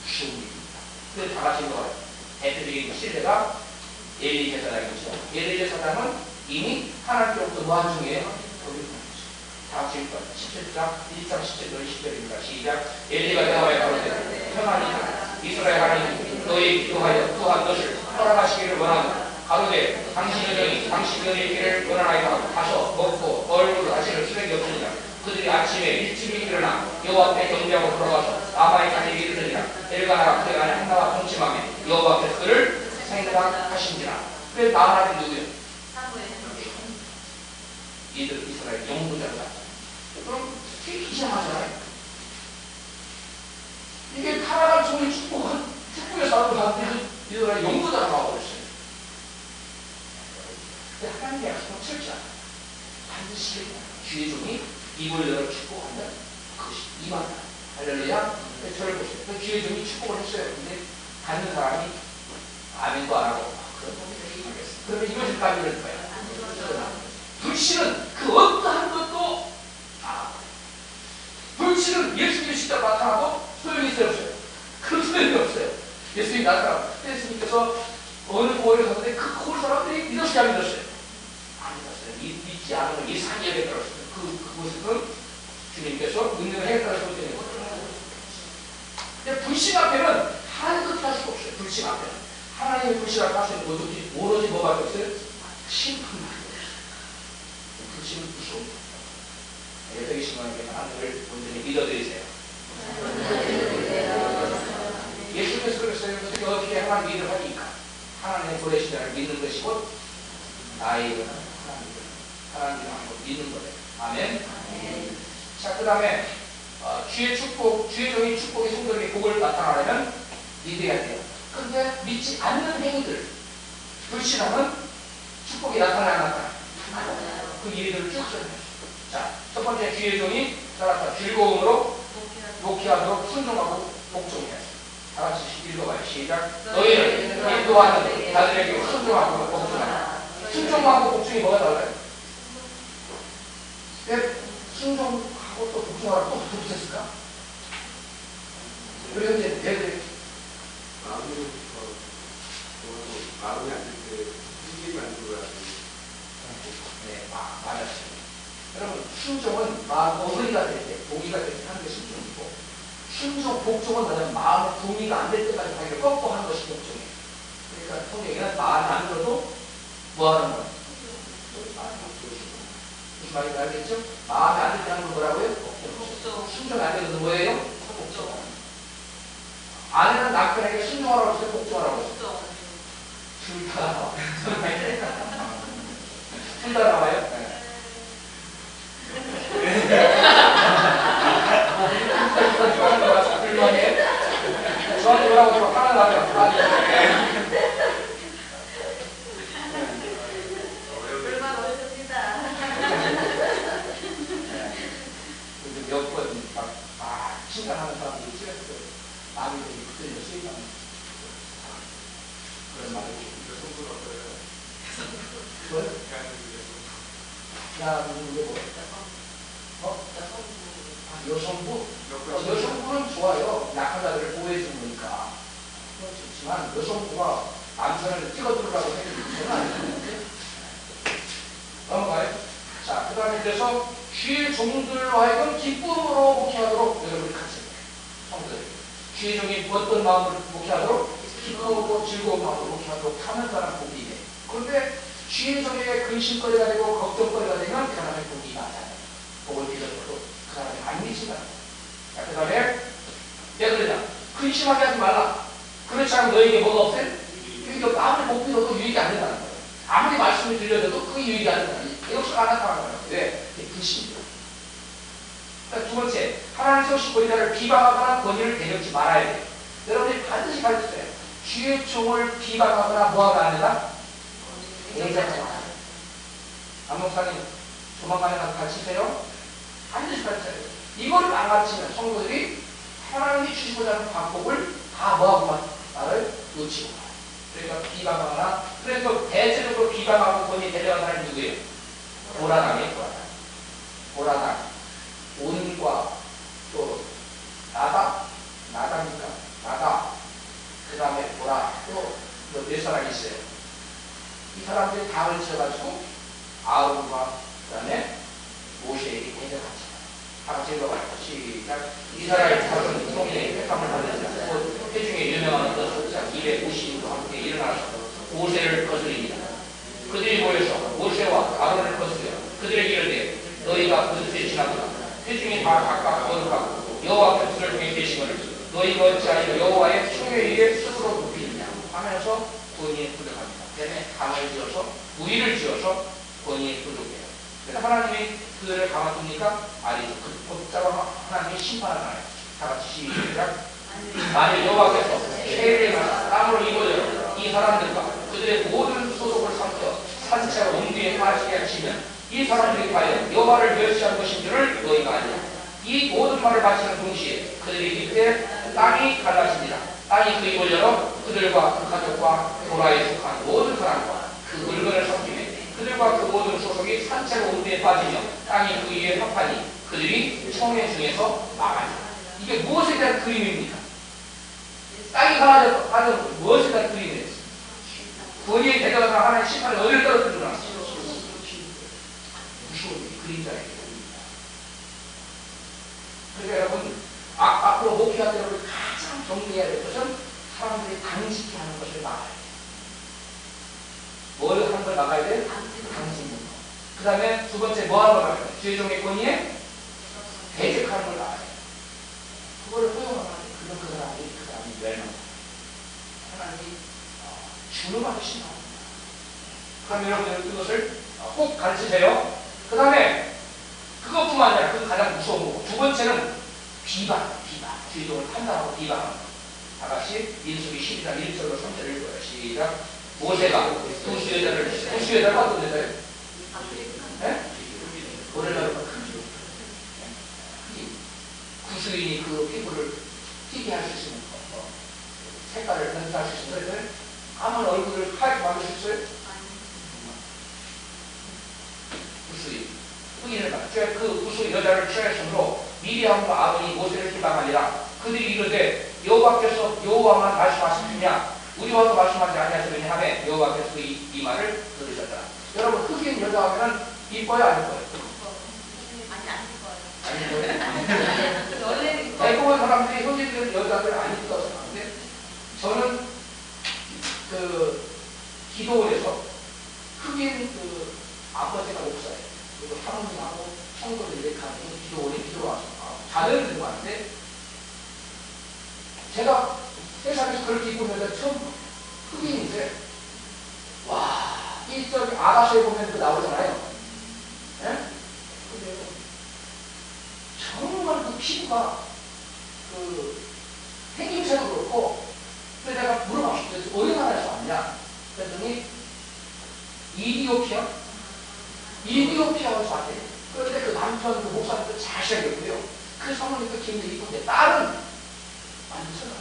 무서운 일입니다. 그래서 다 같이 읽어봐요. 대표적인 신뢰가 엘리 제사장이죠. 엘리 제사장은 이미 하나님께로부터 무한 중에 다 같이 읽어요. 17장 1장 17절 20절입니다. 시작. 엘리가 여호와의 가로되 평안이다. 이스라엘 하나님 너희 기도하여 구한 것을 허락하시기를 원하노라. 가로되 당신의 종이 당신의 길을 원하나이다. 가서 먹고 얼굴 하시는 수백이 없으니라. 그들이 아침에 일찍 일어나 여호와 앞에 경배하고 돌아가서 아마의 산에 이르느니라. 엘가나가 그의 아내 한나와 동침하며 여호와께서 그를 생각하신지라. 그래 나하나는 누구예요? 이들 이스라엘 영도자다. 그럼 이게 이상하잖아요. 이게 타락한 종이 축복의 싸움을 하는데 이스라엘 영도자가 나와버렸어요. 근데 하나님의 약속은 철저하다. 반드시 주의 종이 입을 열어 축복한다. 그것이 임한다. 할렐루야. 저를 보세요. 그 주의 종이 축복을 했어요. 근데 받는 사람이 아멘도 안 하고 그런 분이 되게 임하겠어요. 그러면 이것을 까지는 거예요. 불신은 그 어떠한 것도 불신은 예수님이 직접 나타나도 소용이 있어요, 없어요? 그 소용이 없어요. 예수님이 나타나고 예수님께서 어느 고을에 섰는데 그 고을 사람들이 믿었어요, 안 믿었어요? 안 믿었어요. 믿지 않으면 이 산역에 떨어졌어요. 그곳은 주님께서 능력을 해결하는 소리가 근데 불신 앞에는 하나님 것도 할 수가 없어요. 불신 앞에는 하나님의 불신 앞에 할 수 있는 것도 오로지 뭐밖에 없어요? 심판밖에 없어요. 불신은 무서워요. 여기 계신 분에게 하나님을 온전히 믿어드리세요. 예수께서 그랬어요. 어떻게 하나님 믿을 하니까 하나님의 보내신 자를 믿는 것이 곧 나의 일은 하나님을 믿는 거예요. 아멘. 자, 그 다음에 주의 축복, 주의 종이 축복의 성도에게 복을 나타나려면 믿어야 돼요. 그런데 믿지 않는 행위들, 불신하면 축복이 나타나야 나타나요. 그 이유들을 쭉 설명해요. 자, 첫 번째 주의 종이 따라서 즐거움으로 목회하도록 순종하고 복종해요. 다 같이 읽어봐요. 시작. 너희는 인도하는 자들에게 순종하고 복종하라. 순종하고 복종이 뭐가 달라요? 순종하고 또 복종하고 또 붙였을까? 우리 현재 애들이 마음이 안 될 때 힘이 만들어야 돼. 네, 맞았어요. 여러분, 순종은 마음 어머니가 될 때, 동의가 될 때 하는 게 순종이고, 순종, 복종은 뭐냐면 마음의 동의가 안 될 때까지 자기를 꺾고 하는 것이 복종이에요. 그러니까 성경에는 마음이 안 들어도 뭐 하는 거예요? 무슨 말인지 알겠죠? 마음이 안 들 때 하는 건 뭐라고요? 복종. 순종이 안 되는 건 뭐예요? 복종. 아내는 남편에게 순종하라고 했어요? 복종하라고 했어요? 둘 다 나와요. 둘 다 나와요? 네. 저한테 뭐라고 좀 화가 나요. 몇 번 막 신강하는 사람들이 싫었어요. 마음이 되게 그때는 수익하는 그런 말이 야, 누구 뭐? 여성부? 여성부는 좋아요. 약한 자들을 보호해주는 거니까. 그렇지만 여성부가 남편을 찍어들으라고 해주는 건 아니거든요. 넘어가요. 자, 그 다음에 그래서 주의 종들로 하여금 기쁨으로 목회하도록 여러분이 같이 성들. 주의 종이 어떤 마음으로 목회하도록? 기쁘고 즐거운 마음으로 목회하도록 하는 사람 복이 돼. 그런데 주의 종에게 근심거리가 되고 걱정거리가 되면 그 사람의 복이 나타나요. 복을 빌어줘도 그 사람이 안 믿습니다. 자, 그 다음에 내가 그러자 근심하게 하지 말라. 그렇지 않으면 너에게 뭐가 없어요? 유익이 없다. 아무리 복 빌어도 유익이 안 된다는 거예요. 아무리 말씀을 들려줘도 그게 유익이 안 된다는 거예요. 역사가 안 나타나는 거예요. 왜? 근심이요. 그러니까 두 번째, 하나님 없이 권위자를 비방하거나 권위를 대적지 말아야 돼요. 여러분이 반드시 가르쳐요. 주의 종을 비방하거나 뭐하면 안 된다? 대적하거나. 안목사님 조만간에 가서 가르치세요. 반드시 가르쳐야 돼요. 이걸 안 가르치면 성도들이 하나님이 주시고자 하는 방법을 다 뭐하고 나를 놓치고 가요. 그러니까 비방하거나, 그래서 대체적으로 비방하고 권위 대적하는 사람이 누구예요? 고라당이에요. 고라당. 온과 또 나다입니까? 나다. 그 다음에 고라. 또 몇 사람이 있어요. 이 사람들이 당을 지어가지고 아론과 그 다음에 모세에게 대적하지. 다 같이 읽어봐요. 시작. 이스라엘 자손 통일의 회감을 받으시라. 회중에 유명한 것은 250인도 함께 일어나서 모세를 거스립니다. 그들이 모여서 모세와 아론을 거스려 그들에게 이르되 너희가 그들에 지나도다. 회중이 다 각각 거룩하고 여호와께 그들 중에 계심을 너희가 어찌하여 여호와의 총에 의해 스스로 높이느냐 하면서 권위에 부족합니다. 때문에 강을 지어서 무리를 지어서 권위에 부족해요. 그래서 하나님이 그들을 가만둡니까? 아니죠. 그 법자와 하나님이 심판하나요? 다 같이 시작. 만일 여호와께서 세일의 땅으로 이루어져 이 사람들과 그들의 모든 소속을 삼켜 산채와 웅뒤에 빠지게 하시면 이 사람들이 과연 여호와를 멸시한 것인 줄을 너희가 아니냐. 이 모든 말을 마치는 동시에 그들이 이때 땅이 갈라집니다. 땅이 그 입을 열어 그들과 그 가족과 도라에 속한 모든 사람과 그 물건을 삼키며 그들과 그 모든 소속이 산채로 웅뒤에 빠지며 땅이 그 위에 합하니 그들이 청해 중에서 망하니라. 이게 무엇에 대한 그림입니까? 땅이 갈라져 무엇에 대한 그림이에요? 권위에 대적하는 하나님의 심판을 어디를 떨어뜨리나? 무서운 그림자예요. 그러니까 여러분, 앞으로 목회할 때 여러분 가장 정리해야 될 것은 사람들이 당짓게 하는 것을 막아야 돼요. 뭘 하는 걸 막아야 돼? 당짓는 거. 그 다음에 두 번째 뭐 하는 걸 막아야 돼? 주의 종의 권위에 대적하는 걸 막아야 돼. 그걸 허용하면 그런 그 사람이 멸망합니다. 하나님이 주름하게 심판합니다. 그럼 여러분들 그것을 꼭 가르치세요. 그 다음에 그것뿐만 아니라 그건 가장 무서운 거고, 두 번째는 비방. 주의 종을 판단하고 비방하는 거. 다 같이 민수기 12장 1절로 3절을 읽어요. 시작. 모세가 구스 여자가 어떤 여자예요? 네? 모래나루가 크죠. 구스인이 그 피부를 튀게 할 수 있으면 색깔을 변수할 수 있으면 까만 얼굴을 하얗게 만들 수 있어요? 구스인 흑인을 받았죠. 그 구스 여자를 취할 손으로 미리암과 아론이 모세를 비방하니라. 그들이 이르되 여호와께서 여호와만 말씀하시느냐 우리와도 말씀하지 아니하시느냐 하매 여호와께서 이 말을 들으셨더라. 여러분 흑인 여자하면 이뻐요 안 이뻐요? 안 이뻐요? 대부분 사람들이 현지들 여자들 안 이뻐서 하는데 저는 그 기도원에서 흑인 그 아버지가 목사예요. 그리고 사모님하고 성도를 이렇게 하는 기도원에 기도를 와서 자녀를 들고 왔는데 제가 세상에서 그렇게 입고 있는데 처음 흑인인데 와, 이 저기 아가씨에 보면 그 나오잖아요. 예? 근데 정말 그 피부가 그 생김새도 그렇고 그래서 내가 물어봤어요. 어디 나라에서 왔냐? 그랬더니 이디오피아에서 왔대요. 그런데 그 남편 그 목사님도 잘생겼고요. 그 사모님도 굉장히 이쁜데 딸은 완전 천하.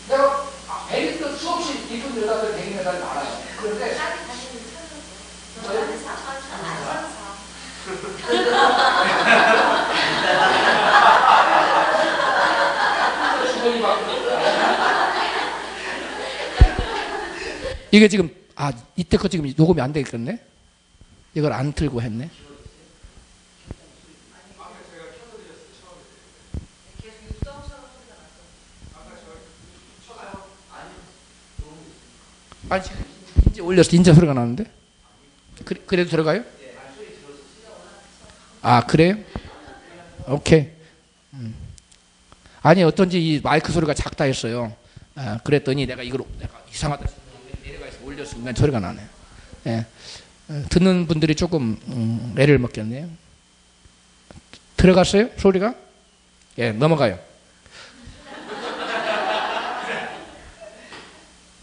내가 베리도 수없이 이쁜 여자들 100여자들 많아요. 그런데 이게 지금 이때 거 지금 녹음이 안 되겠네. 이걸 안 틀고 했네. 아니 이제 올렸어. 인자 소리가 나는데. 그래도 들어가요? 아 그래요? 오케이. 아니 어떤지 이 마이크 소리가 작다 했어요. 그랬더니 내가 이상하다 내려가서 올려 순간 소리가 나네. 예. 듣는 분들이 조금 애를 먹겠네요. 들어갔어요? 소리가? 예, 넘어가요.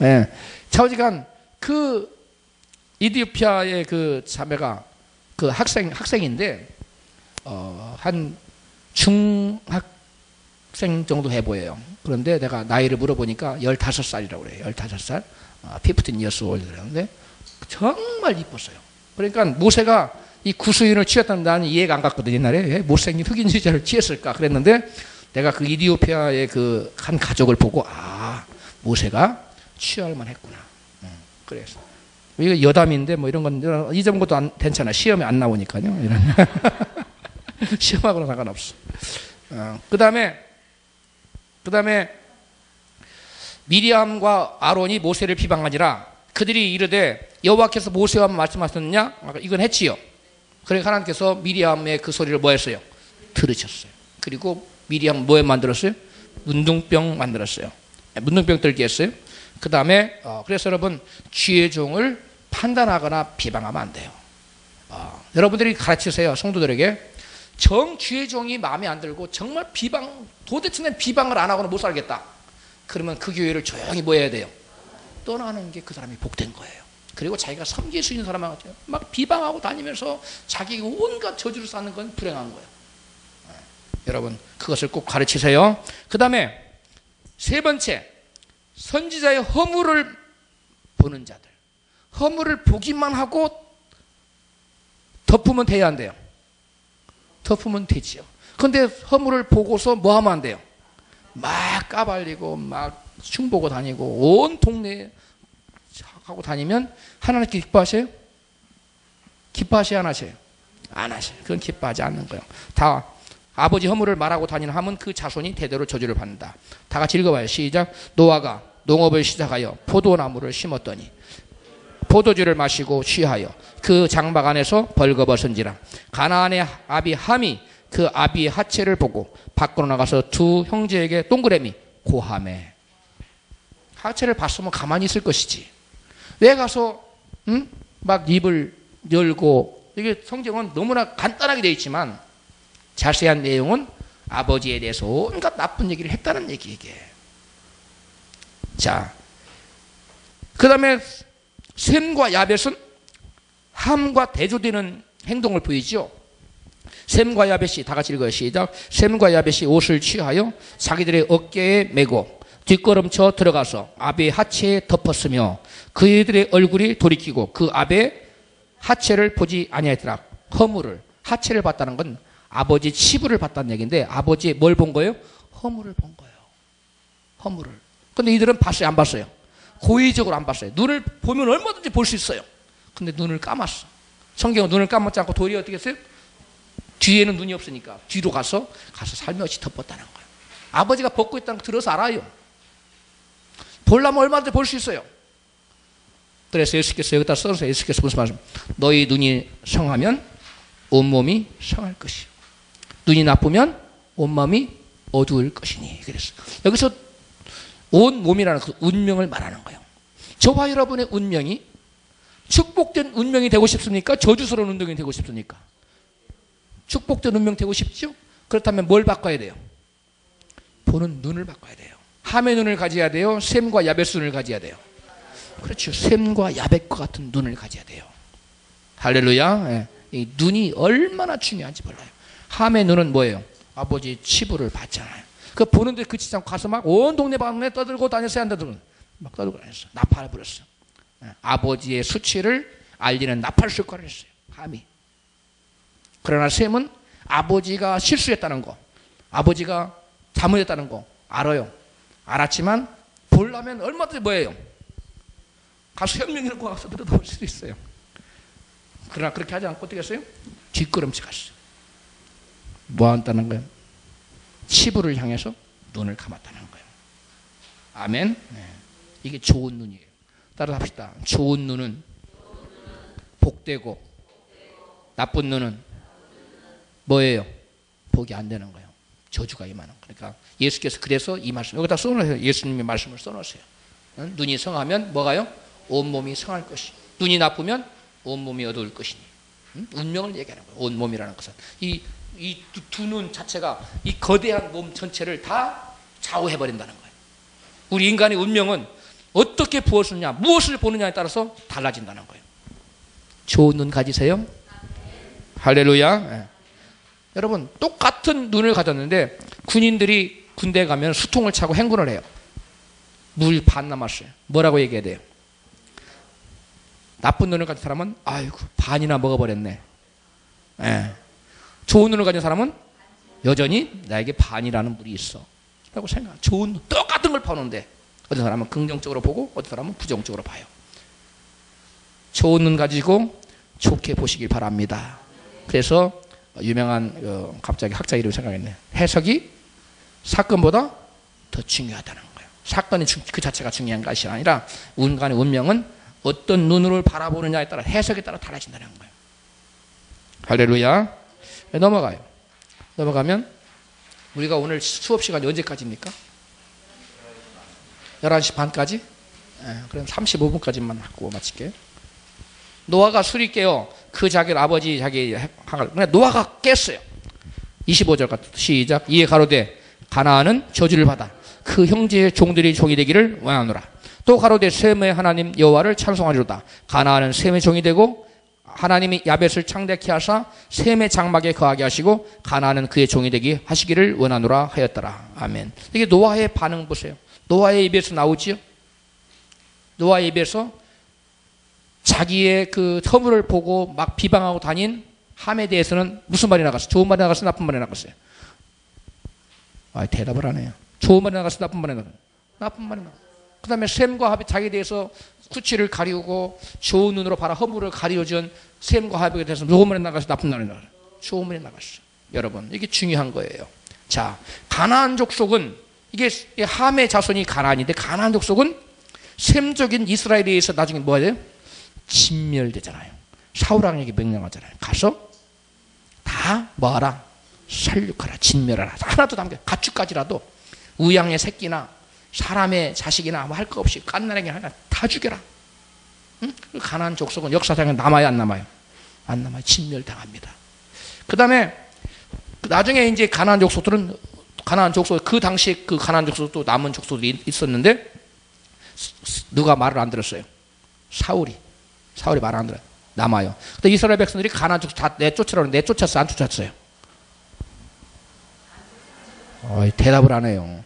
예, 차오지간 그 이디오피아의 그 자매가 그 학생인데 한 중학생 정도 해 보여요. 그런데 내가 나이를 물어보니까 15살이라고 그래요. 15살. 15 years old 그러는데 정말 이뻤어요. 그러니까 모세가 이 구수인을 취했다는 나는 이해가 안 갔거든. 옛날에 왜 못생긴 흑인 여자를 취했을까 그랬는데 내가 그 이디오피아의 그 한 가족을 보고 모세가 취할 만했구나. 그래서 이거 여담인데 뭐 이런 건 이 정도도 괜찮아. 시험에 안 나오니까요. 이런 시험하고는 상관없어. 그다음에 미리암과 아론이 모세를 비방하니라. 그들이 이르되 여호와께서 모세와 말씀하셨느냐? 이건 했지요. 그러니까 하나님께서 미리암의 그 소리를 뭐 했어요? 들으셨어요. 그리고 미리암 뭐에 만들었어요? 문둥병 만들었어요. 문둥병 들게 했어요. 그 다음에 그래서 여러분 쥐의 종을 판단하거나 비방하면 안 돼요. 여러분들이 가르치세요. 성도들에게 쥐의 종이 마음에 안 들고 정말 도대체 난 비방을 안 하고는 못 살겠다. 그러면 그 교회를 조용히 뭐 해야 돼요? 떠나는 게 그 사람이 복된 거예요. 그리고 자기가 섬길 수 있는 사람한테 막 비방하고 다니면서 자기 온갖 저주를 쌓는 건 불행한 거예요. 여러분 그것을 꼭 가르치세요. 그 다음에 세 번째, 선지자의 허물을 보는 자들. 허물을 보기만 하고 덮으면 돼야 안 돼요? 덮으면 되지요. 그런데 허물을 보고서 뭐 하면 안 돼요? 막 까발리고 막 흉보고 다니고 온 동네에 하고 다니면 하나님께 기뻐하세요? 기뻐하세요? 안 하세요? 안 하세요. 그건 기뻐하지 않는 거예요. 다 아버지 허물을 말하고 다니는 하면 그 자손이 대대로 저주를 받는다. 다 같이 읽어봐요. 시작. 노아가 농업을 시작하여 포도나무를 심었더니 포도주를 마시고 취하여 그 장막 안에서 벌거벗은지라. 가나안의 아비 함이 그 아비의 하체를 보고 밖으로 나가서 두 형제에게 동그라미 고하매. 하체를 봤으면 가만히 있을 것이지. 왜 가서 막 입을 열고. 이게 성경은 너무나 간단하게 되어 있지만 자세한 내용은 아버지에 대해서 온갖 나쁜 얘기를 했다는 얘기. 이게. 자, 그 다음에 셈과 야벳은 함과 대조되는 행동을 보이죠. 셈과 야벳이 다 같이 읽어요. 시작. 셈과 야벳이 옷을 취하여 자기들의 어깨에 메고 뒷걸음쳐 들어가서 아베의 하체에 덮었으며 그들의 얼굴이 돌이키고 그 아베의 하체를 보지 아니하더라. 허물을, 하체를 봤다는 건 아버지 치부를 봤다는 얘기인데 아버지의 뭘 본 거예요? 허물을 본 거예요. 허물을. 근데 이들은 봤어요? 안 봤어요? 고의적으로 안 봤어요. 눈을 보면 얼마든지 볼 수 있어요. 근데 눈을 감았어. 성경은 눈을 감았지 않고 도리어 어떻게 했어요? 뒤에는 눈이 없으니까 뒤로 가서 살며시 덮었다는 거예요. 아버지가 벗고 있다는 거 들어서 알아요. 보려면 얼마든지 볼 수 있어요. 그래서 예수께서 여기다 써서 예수께서 무슨 말씀? 너희 눈이 성하면 온몸이 성할 것이요. 눈이 나쁘면 온몸이 어두울 것이니. 그랬어. 여기서 온 몸이라는 그 운명을 말하는 거예요. 저와 여러분의 운명이 축복된 운명이 되고 싶습니까? 저주스러운 운명이 되고 싶습니까? 축복된 운명 되고 싶죠? 그렇다면 뭘 바꿔야 돼요? 보는 눈을 바꿔야 돼요. 함의 눈을 가져야 돼요? 셈과 야벳 눈을 가져야 돼요? 그렇죠. 셈과 야벳과 같은 눈을 가져야 돼요. 할렐루야. 예. 이 눈이 얼마나 중요한지 몰라요. 함의 눈은 뭐예요? 아버지의 치부를 봤잖아요. 그 보는데 그치지 않고 가서 막 온 동네 방에 떠들고 다녔어요? 안 떠들고? 막 떠들고 다녔어. 나팔을 불었어. 아버지의 수치를 알리는 나팔 효과를 했어요. 함이. 그러나 셈은 아버지가 실수했다는 거, 아버지가 잘못했다는 거 알아요. 알았지만 보려면 얼마든지 뭐예요? 가서 현명이라고 가서 들여다볼 수도 있어요. 그러나 그렇게 하지 않고 어떻게 했어요? 뒷걸음질 갔어요. 뭐 한다는 거예요? 치부를 향해서 눈을 감았다는 거예요. 아멘. 네. 이게 좋은 눈이에요. 따라 합시다. 좋은 눈은 복되고 나쁜 눈은 뭐예요? 복이 안 되는 거예요. 저주가 임하는 거예요. 그러니까 예수께서 그래서 이 말씀 여기다 써놓으세요. 예수님의 말씀을 써놓으세요. 눈이 성하면 뭐가요? 온몸이 성할 것이. 눈이 나쁘면 온몸이 어두울 것이니. 운명을 얘기하는 거예요. 온몸이라는 것은. 이 이 두 눈 자체가 이 거대한 몸 전체를 다 좌우해 버린다는 거예요. 우리 인간의 운명은 어떻게 보느냐, 무엇을 보느냐에 따라서 달라진다는 거예요. 좋은 눈 가지세요. 할렐루야. 예. 여러분 똑같은 눈을 가졌는데 군인들이 군대에 가면 수통을 차고 행군을 해요. 물 반 남았어요. 뭐라고 얘기해야 돼요? 나쁜 눈을 가진 사람은 아이고 반이나 먹어버렸네. 예. 좋은 눈을 가진 사람은 여전히 나에게 반이라는 물이 있어 라고 생각. 좋은 눈, 똑같은 걸 보는데 어떤 사람은 긍정적으로 보고 어떤 사람은 부정적으로 봐요. 좋은 눈 가지고 좋게 보시길 바랍니다. 그래서 유명한 갑자기 학자 이름을 생각했네. 해석이 사건보다 더 중요하다는 거예요. 사건이 그 자체가 중요한 것이 아니라 인간의 운명은 어떤 눈으로 바라보느냐에 따라 해석에 따라 달라진다는 거예요. 할렐루야. 넘어가요. 넘어가면 우리가 오늘 수업 시간이 언제까지입니까? 11시 반까지? 그럼 35분까지만 하고 마칠게요. 노아가 술이 깨어 그 자기 아버지 자기 항을 노아가 깼어요. 25절 같은 시작. 이에 가로되 가나안은 저주를 받아 그 형제의 종들이 종이 되기를 원하노라. 또 가로되 셈의 하나님 여호와를 찬송하리로다. 가나안은 셈의 종이 되고 하나님이 야벳을 창대케 하사 셈의 장막에 거하게 하시고 가나안은 그의 종이 되게 하시기를 원하노라 하였더라. 아멘. 이게 노아의 반응 보세요. 노아의 입에서 나오지요. 노아의 입에서 자기의 그 허물을 보고 막 비방하고 다닌 함에 대해서는 무슨 말이 나갔어요? 좋은 말이 나갔어요? 나쁜 말이 나갔어요? 대답을 안 해요. 좋은 말이 나갔어요? 나쁜 말이 나갔어요? 나쁜 말이 나갔어요. 그 다음에 셈과 합이 자기에 대해서 수치를 가리우고 좋은 눈으로 바라 허물을 가리워준 셈과 합에 대해서 좋은 말이 나갔어요? 나쁜 말이 나갔어요? 좋은 말이 나갔어요. 여러분 이게 중요한 거예요. 자, 가나안 족속은 이게 함의 자손이 가나안인데 가나안 족속은 셈적인 이스라엘에 의해서 나중에 뭐가 돼요? 진멸되잖아요. 사울왕에게 명령하잖아요. 가서 다 뭐하라? 살육하라, 진멸하라. 하나도 남겨. 가축까지라도 우양의 새끼나 사람의 자식이나 뭐 할 거 없이 깐나라게 하나 다 죽여라. 응? 가나안 족속은 역사상에 남아요, 안 남아요? 안 남아요. 진멸당합니다. 그 다음에 나중에 이제 가나안 족속들은 가나안 족속 그 당시에 그 가나안 족속도 남은 족속들이 있었는데 누가 말을 안 들었어요? 사울이 말 안 들어요. 남아요. 근데 이스라엘 백성들이 가나안 족속 다 내쫓으라고 내쫓았어요? 안 쫓았어요? 대답을 안 해요.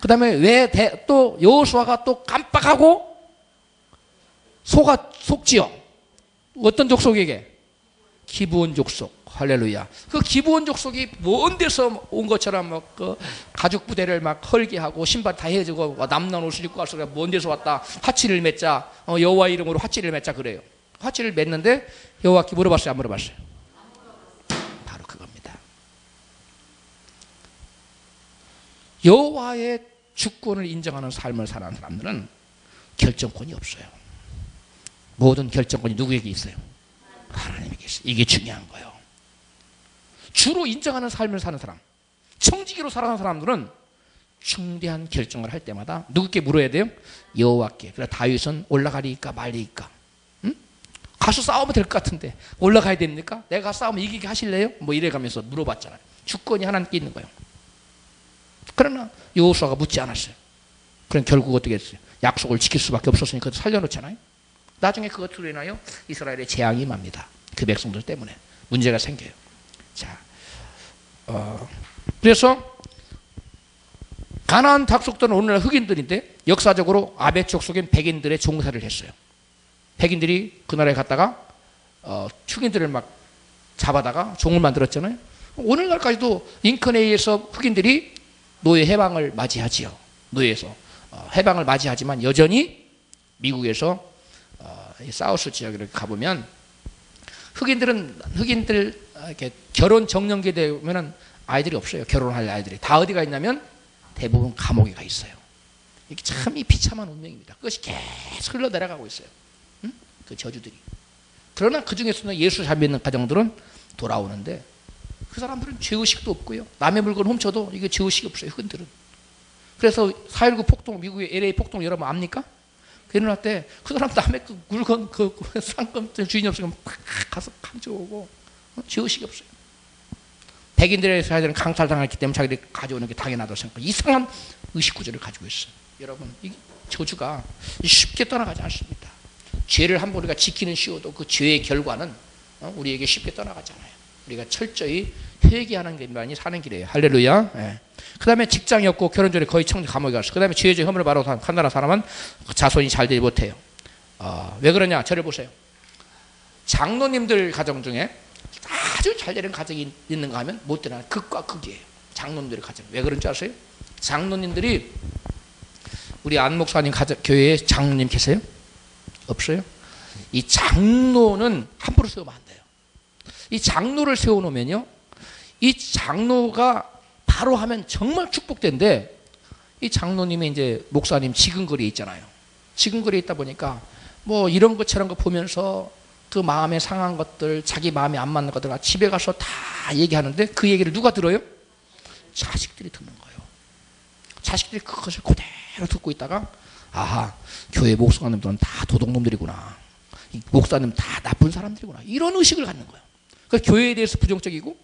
그 다음에 왜 또 여호수아가 또 깜빡하고 속지요? 어떤 족속에게? 기브온 족속. 할렐루야. 그 기브온 족속이 먼 데서 온 것처럼 막 그 가죽 부대를 막 헐게하고 신발 다 헤어지고 남난 옷을 입고 와서 먼 데서 왔다. 화치를 맺자. 여호와 이름으로 화치를 맺자 그래요. 화치를 맺는데 여호와께 물어봤어요? 안 물어봤어요? 바로 그겁니다. 여호와의 주권을 인정하는 삶을 사는 사람들은 결정권이 없어요. 모든 결정권이 누구에게 있어요? 하나님에게 있어요. 이게 중요한 거예요. 주로 인정하는 삶을 사는 사람, 청지기로 살아가는 사람들은 중대한 결정을 할 때마다 누구께 물어야 돼요? 여호와께. 그래 다윗은 올라가리까 말리까? 응? 가서 싸우면 될 것 같은데 올라가야 됩니까? 내가 싸우면 이기게 하실래요? 뭐 이래가면서 물어봤잖아요. 주권이 하나님께 있는 거예요. 그러나 여호수아가 묻지 않았어요. 그럼 결국 어떻게 했어요? 약속을 지킬 수밖에 없었으니까 살려놓잖아요. 나중에 그것으로 인하여 이스라엘의 재앙이 임합니다. 그 백성들 때문에 문제가 생겨요. 자, 그래서 가나안 족속들은 오늘날 흑인들인데 역사적으로 아벳 족속인 백인들의 종살이를 했어요. 백인들이 그 나라에 갔다가 흑인들을 막 잡아다가 종을 만들었잖아요. 오늘날까지도 링컨에 의해서 흑인들이 노예 해방을 맞이하지요. 노예에서 해방을 맞이하지만 여전히 미국에서 사우스 지역에 가보면 흑인들 이렇게 결혼 정년기 되면은 아이들이 없어요. 결혼할 아이들이 다 어디가 있냐면 대부분 감옥에 가 있어요. 이게 참 이 비참한 운명입니다. 그것이 계속 흘러 내려가고 있어요. 응? 그 저주들이. 그러나 그 중에서는 예수 잘 믿는 가정들은 돌아오는데 그 사람들은 죄의식도 없고요. 남의 물건 훔쳐도 이게 죄의식이 없어요. 흑인들은. 그래서 4.19 폭동, 미국의 LA 폭동 여러분 압니까? 일어날 때 그 사람 남의 그 물건 그 상금 주인이 없으면 막 가서 가져오고 죄의식이 없어요. 백인들의 사회들은 강탈당했기 때문에 자기들이 가져오는 게 당연하다고 생각하고 이상한 의식구조를 가지고 있어요. 여러분, 이 저주가 쉽게 떠나가지 않습니다. 죄를 한번 우리가 지키는 쉬워도 그 죄의 결과는 우리에게 쉽게 떠나가잖아요. 우리가 철저히 회개하는 것만이 사는 길이에요. 할렐루야. 예. 그 다음에 직장이 없고 결혼 전에 거의 청지 감옥에 갔어. 그 다음에 죄의 허물을 바로 한 나라 사람은 자손이 잘 되지 못해요. 왜 그러냐? 저를 보세요. 장로님들 가정 중에 아주 잘 되는 가정이 있는가 하면 못 되나 극과 극이에요. 장로님들의 가정. 왜 그런 줄 아세요? 장로님들이 우리 안 목사님 교회에 장로님 계세요? 없어요? 이 장로는 함부로 세우면 안 돼요. 이 장로를 세워놓으면요, 이 장로가 바로 하면 정말 축복된데, 이 장로님이 이제 목사님 지근거리에 있잖아요. 지근거리에 있다 보니까 뭐 이런 것 저런 거 보면서 그 마음에 상한 것들, 자기 마음에 안 맞는 것들 집에 가서 다 얘기하는데 그 얘기를 누가 들어요? 자식들이 듣는 거예요. 자식들이 그것을 그대로 듣고 있다가 아하, 교회 목사님들은 다 도둑놈들이구나. 목사님 다 나쁜 사람들이구나. 이런 의식을 갖는 거예요. 그러니까 교회에 대해서 부정적이고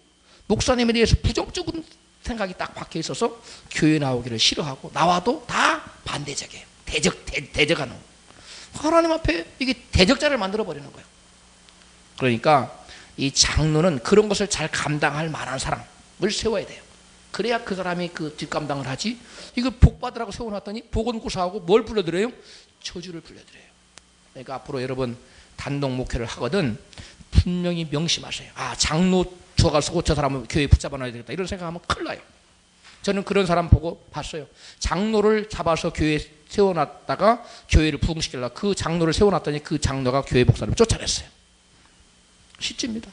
목사님에 대해서 부정적인 생각이 딱 박혀 있어서 교회 나오기를 싫어하고 나와도 다 반대적이에요. 대적하는. 하나님 앞에 이게 대적자를 만들어 버리는 거예요. 그러니까 이 장로는 그런 것을 잘 감당할 만한 사람을 세워야 돼요. 그래야 그 사람이 그 뒷감당을 하지. 이거 복 받으라고 세워놨더니 복은 고사하고 뭘 불러드려요? 저주를 불러드려요. 그러니까 앞으로 여러분 단독 목회를 하거든 분명히 명심하세요. 아, 장로 줘가지고 저 사람은 교회 붙잡아 놔야 되겠다 이런 생각하면 큰일 나요. 저는 그런 사람 보고 봤어요. 장로를 잡아서 교회에 세워놨다가 교회를 부흥시키려고 그 장로를 세워놨더니 그 장로가 교회 목사님을 쫓아냈어요. 실제입니다.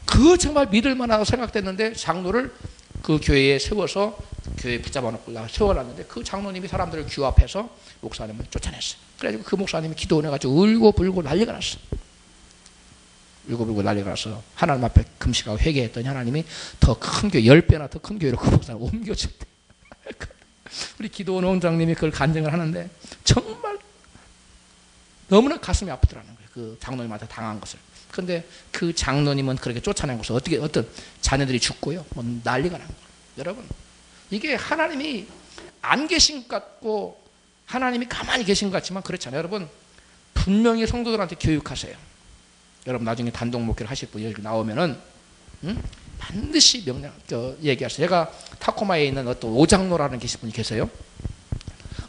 그 정말 믿을 만하다고 생각됐는데 장로를 그 교회에 세워서 교회에 붙잡아 놓고 세워놨는데 그 장로님이 사람들을 규합해서 목사님을 쫓아냈어요. 그래가지고 그 목사님이 기도원해가지고 울고불고 난리가 났어요. 울고불고 난리가 나서 하나님 앞에 금식하고 회개했더니 하나님이 더 큰 교회 10배나 더 큰 교회로 그 목사를 옮겨줬대. 우리 기도원 원장님이 그걸 간증을 하는데 정말 너무나 가슴이 아프더라는 거예요. 그 장로님한테 당한 것을. 그런데 그 장로님은 그렇게 쫓아낸 것을 어떤 자녀들이 죽고요. 뭐 난리가 난 거예요. 여러분, 이게 하나님이 안 계신 것 같고 하나님이 가만히 계신 것 같지만 그렇잖아요. 여러분, 분명히 성도들한테 교육하세요. 여러분 나중에 단독 목회를 하실 분 여기 나오면은 반드시 얘기하세요. 제가 타코마에 있는 어떤 오장로라는 계신 분이 계세요.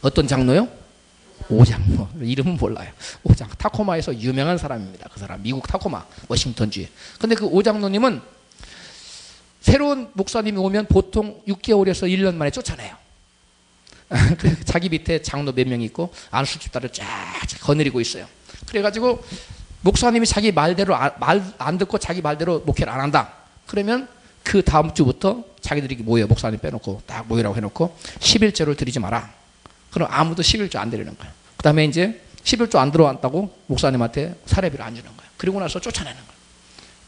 어떤 장로요? 오장로. 이름은 몰라요. 오장. 타코마에서 유명한 사람입니다. 그 사람 미국 타코마 워싱턴주에. 근데 그 오장로님은 새로운 목사님이 오면 보통 6개월에서 1년 만에 쫓아내요. 자기 밑에 장로 몇 명 있고 안수집단을 쫙 거느리고 있어요. 그래가지고 목사님이 자기 말대로 말 안 듣고 자기 말대로 목회를 안 한다. 그러면 그 다음 주부터 자기들이 모여 목사님 빼놓고 딱 모이라고 해놓고 11조를 드리지 마라. 그럼 아무도 11조 안 드리는 거예요. 그 다음에 이제 11조 안 들어왔다고 목사님한테 사례비를 안 주는 거예요. 그리고 나서 쫓아내는 거예요.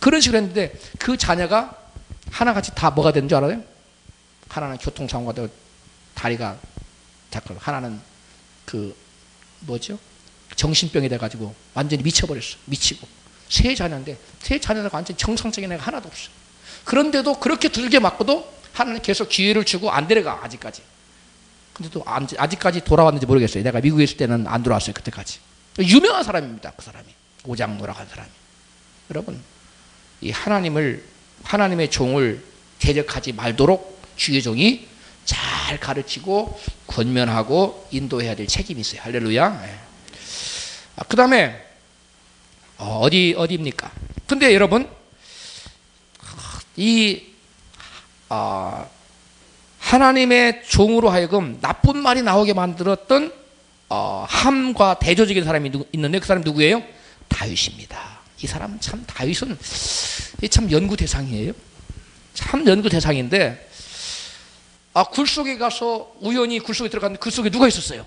그런 식으로 했는데 그 자녀가 하나같이 다 뭐가 되는 줄 알아요? 하나는 교통사고가 되고 다리가 잡고 하나는 그 뭐죠? 정신병이 돼가지고 완전히 미쳐버렸어. 미치고. 세 자녀인데 세 자녀가 완전히 정상적인 애가 하나도 없어요. 그런데도 그렇게 두들겨 맞고도 하나는 계속 기회를 주고 안 데려가 아직까지. 근데 또 아직까지 돌아왔는지 모르겠어요. 내가 미국에 있을 때는 안 돌아왔어요. 그때까지. 유명한 사람입니다. 그 사람이. 오장로라고 하는 사람이. 여러분, 이 하나님의 종을 대적하지 말도록 주의 종이 잘 가르치고 권면하고 인도해야 될 책임이 있어요. 할렐루야. 네. 그 다음에 어디입니까? 근데 여러분 이 하나님의 종으로 하여금 나쁜 말이 나오게 만들었던 함과 대조적인 사람이 있는데 그 사람이 누구예요? 다윗입니다. 이 사람은 참 다윗은 참 연구 대상이에요. 참 연구 대상인데 굴속에 가서 우연히 굴속에 들어갔는데 그 속에 누가 있었어요?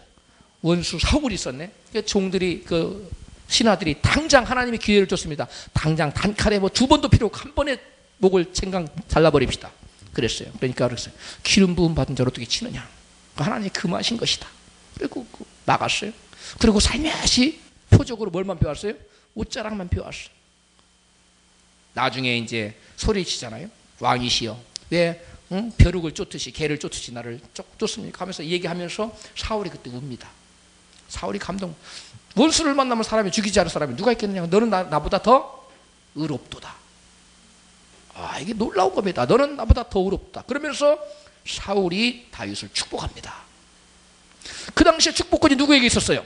원수 사울이 있었네. 종들이 그 신하들이 당장 하나님이 기회를 줬습니다. 당장 단칼에 뭐 2번도 필요 없고 한 번에 목을 챙강 잘라버립시다. 그랬어요. 그러니까 그랬어요. 기름 부음 받은 자를 어떻게 치느냐. 하나님이 금하신 것이다. 그리고 나갔어요. 그리고 살며시 표적으로 뭘만 배웠어요? 옷자락만 배웠어요. 나중에 이제 소리치잖아요. 왕이시여 왜 벼룩을 쫓듯이 개를 쫓듯이 나를 쫓습니까 하면서 얘기하면서 사울이 그때 웁니다. 사울이 감동. 원수를 만나면 사람이 죽이지 않을 사람이 누가 있겠느냐. 너는 나보다 더 의롭도다. 아, 이게 놀라운 겁니다. 너는 나보다 더 의롭다. 그러면서 사울이 다윗을 축복합니다. 그 당시에 축복권이 누구에게 있었어요?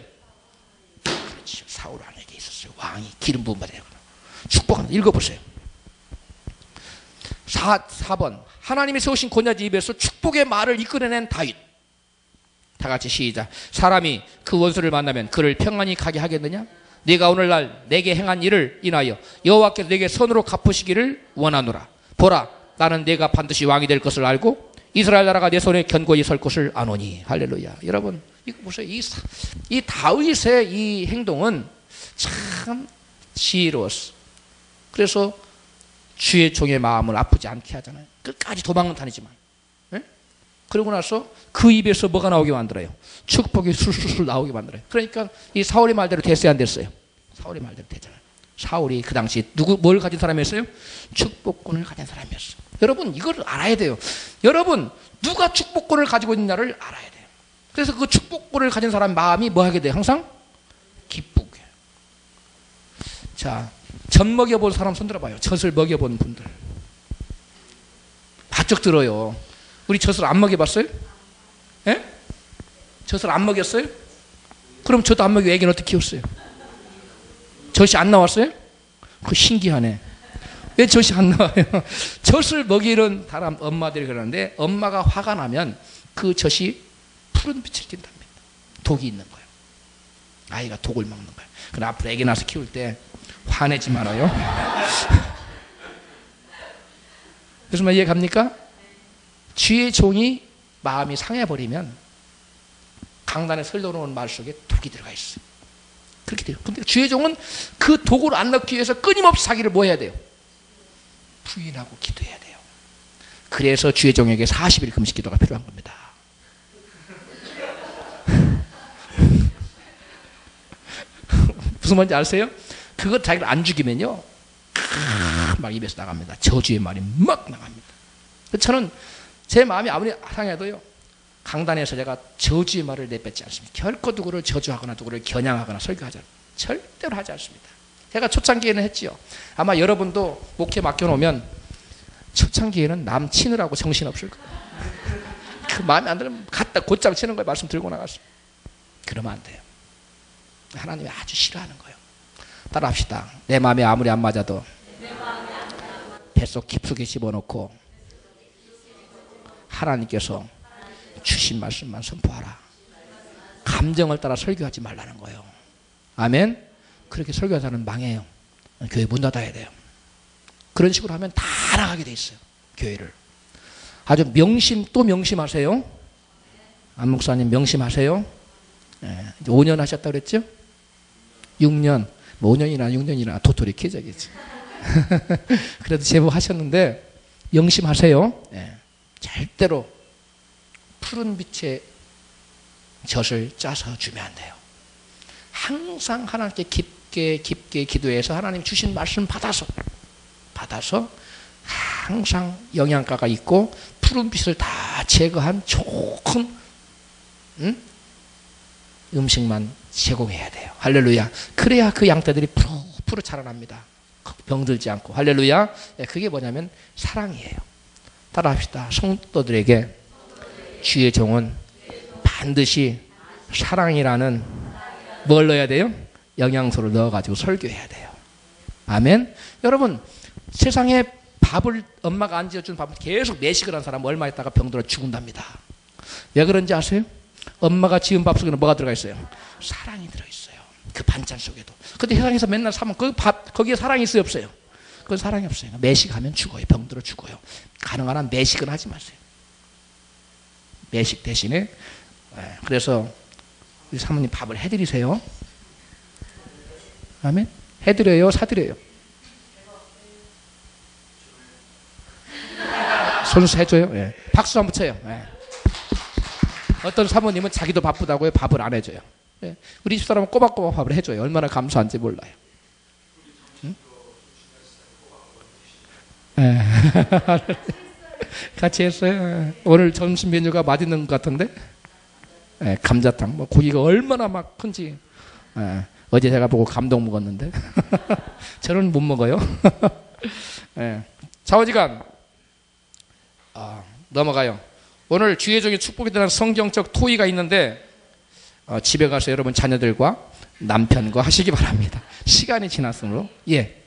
그렇죠. 사울 왕에게 있었어요. 왕이 기름 부음 받아요. 축복합니다. 읽어보세요. 4번 하나님이 세우신 고냐지 입에서 축복의 말을 이끌어낸 다윗. 다 같이 시작. 사람이 그 원수를 만나면 그를 평안히 가게 하겠느냐? 네가 오늘날 내게 행한 일을 인하여 여호와께서 내게 선으로 갚으시기를 원하노라. 보라, 나는 내가 반드시 왕이 될 것을 알고 이스라엘 나라가 내 손에 견고히 설 것을 아노니. 할렐루야. 여러분 이거 보세요. 이 다윗의 이 행동은 참 지혜로웠어. 그래서 주의 종의 마음을 아프지 않게 하잖아요. 끝까지 도망은 다니지만. 네? 그러고 나서 그 입에서 뭐가 나오게 만들어요? 축복이 술술술 나오게 만들어요. 그러니까 이 사울의 말대로 됐어요, 안 됐어요? 사울의 말대로 되잖아요. 사울이 그 당시 뭘 가진 사람이었어요? 축복권을 가진 사람이었어요. 여러분 이걸 알아야 돼요. 여러분 누가 축복권을 가지고 있느냐를 알아야 돼요. 그래서 그 축복권을 가진 사람 마음이 뭐 하게 돼요? 항상 기쁘게. 자, 젖 먹여본 사람 손 들어봐요. 젖을 먹여본 분들. 바짝 들어요. 우리 젖을 안 먹여봤어요? 예? 젖을 안 먹였어요? 그럼 저도 안 먹여 애기는 어떻게 키웠어요? 젖이 안 나왔어요? 그거 신기하네. 왜 젖이 안 나와요? 젖을 먹이는 사람 엄마들이 그러는데 엄마가 화가 나면 그 젖이 푸른 빛을 띈답니다. 독이 있는 거예요. 아이가 독을 먹는 거예요. 그럼 앞으로 애기 낳아서 키울 때 화내지 말아요. 무슨 말 이해갑니까? 주의 종이 마음이 상해버리면 강단에 설려놓은 말 속에 독이 들어가 있어요. 그렇게 돼요. 근데 주의 종은 그 독을 안 넣기 위해서 끊임없이 자기를 뭐 해야 돼요? 부인하고 기도해야 돼요. 그래서 주의 종에게 40일 금식 기도가 필요한 겁니다. 무슨 말인지 아세요? 그거 자기를 안 죽이면요 막 입에서 나갑니다. 저주의 말이 막 나갑니다. 저는 제 마음이 아무리 상해도요 강단에서 제가 저주의 말을 내뱉지 않습니다. 결코 누구를 저주하거나 누구를 겨냥하거나 설교하지 않습니다. 절대로 하지 않습니다. 제가 초창기에는 했지요. 아마 여러분도 목회 맡겨놓으면 초창기에는 남 치느라고 정신없을 거예요. 그 마음에 안 들면 갖다 곧장 치는 거예요. 말씀 들고 나갔어요. 그러면 안 돼요. 하나님이 아주 싫어하는 거예요. 따라합시다. 내 마음에 아무리 안 맞아도 뱃속 깊숙이 집어넣고 하나님께서 주신 말씀만 선포하라. 감정을 따라 설교하지 말라는 거예요. 아멘. 그렇게 설교하자는 망해요. 교회 문 닫아야 돼요. 그런 식으로 하면 다 나가게 돼 있어요. 교회를. 아주 또 명심하세요. 안 목사님 명심하세요. 5년 하셨다고 그랬죠? 6년. 뭐 5년이나 6년이나 도토리 캐적이지. 그래도 제법 하셨는데 명심하세요. 절대로 푸른 빛의 젖을 짜서 주면 안 돼요. 항상 하나님께 깊게 기도해서 하나님 주신 말씀 받아서 항상 영양가가 있고 푸른 빛을 다 제거한 좋은 음식만 제공해야 돼요. 할렐루야. 그래야 그 양떼들이 푸르푸르 자라납니다. 병들지 않고. 할렐루야. 그게 뭐냐면 사랑이에요. 따라합시다. 성도들에게 주의 종은 반드시 사랑이라는 뭘 넣어야 돼요? 영양소를 넣어가지고 설교해야 돼요. 아멘. 여러분 세상에 밥을 엄마가 안 지어준 밥을 계속 내식을 한 사람 얼마 있다가 병들어 죽는답니다. 왜 그런지 아세요? 엄마가 지은 밥 속에는 뭐가 들어가 있어요? 사랑이 들어있어요. 그 반찬 속에도. 근데 세상에서 맨날 사면 그 밥 거기에 사랑이 있어요, 없어요? 그건 사랑이 없어요. 매식하면 죽어요. 병들어 죽어요. 가능한 한 매식은 하지 마세요. 매식 대신에 그래서 우리 사모님 밥을 해드리세요. 아멘. 해드려요, 사드려요. 손수 해줘요. 박수 한번 쳐요. 어떤 사모님은 자기도 바쁘다고 밥을 안 해줘요. 우리 집사람은 꼬박꼬박 밥을 해줘요. 얼마나 감사한지 몰라요. 응? 같이 했어요. 오늘 점심 메뉴가 맛있는 것 같은데. 예, 감자탕. 뭐 고기가 얼마나 막 큰지. 예, 어제 제가 보고 감동 먹었는데. 저는 못 먹어요. 예, 좌우지간 넘어가요. 오늘 주의 종의 축복에 대한 성경적 토의가 있는데 집에 가서 여러분 자녀들과 남편과 하시기 바랍니다. 시간이 지났으므로. 예.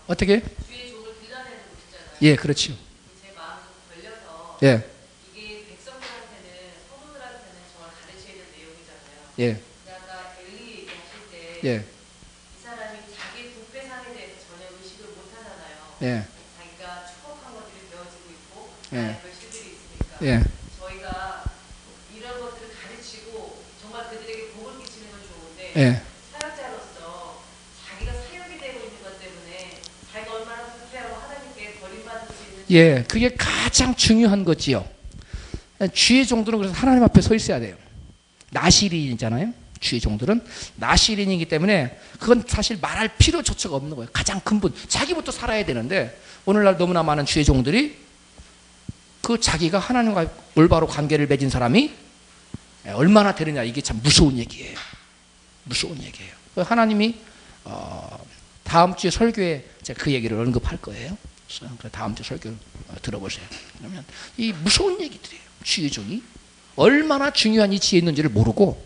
어떻게? 주의 종을 빌려내는 곳이잖아요. 예, 그렇죠. 제 마음이 좀 걸려서 예, 이게 백성들한테는 성도들한테는 정말 가르쳐야 되는 내용이잖아요. 예, 근데 아까 엘리 얘기하실 때 예, 이 사람이 자기 부패상에 대해서 전혀 의식을 못 하잖아요. 예, 자기가 축복한 것들이 되어지고 있고 예. 나의 결실들이 있으니까 예, 저희가 이런 것들을 가르치고 정말 그들에게 복을 끼치는 건 좋은데 예, 사역자로서 자기가 사역이 되고 있는 것 때문에 자기가 얼마나 부패하고 하나님께 버림받을 수 있는 예. 그게 가장 중요한 거지요. 주의 종들은 그래서 하나님 앞에 서 있어야 돼요. 나시린이잖아요. 주의 종들은 나시린이기 때문에 그건 사실 말할 필요조차가 없는 거예요. 가장 근본. 자기부터 살아야 되는데 오늘날 너무나 많은 주의 종들이 그 자기가 하나님과 올바로 관계를 맺은 사람이 얼마나 되느냐, 이게 참 무서운 얘기예요. 무서운 얘기예요. 하나님이 다음 주에 설교에 제가 그 얘기를 언급할 거예요. 그래서 다음 주 설교를 들어보세요. 그러면 이 무서운 얘기들이에요. 주의 종이 얼마나 중요한 이치에 있는지를 모르고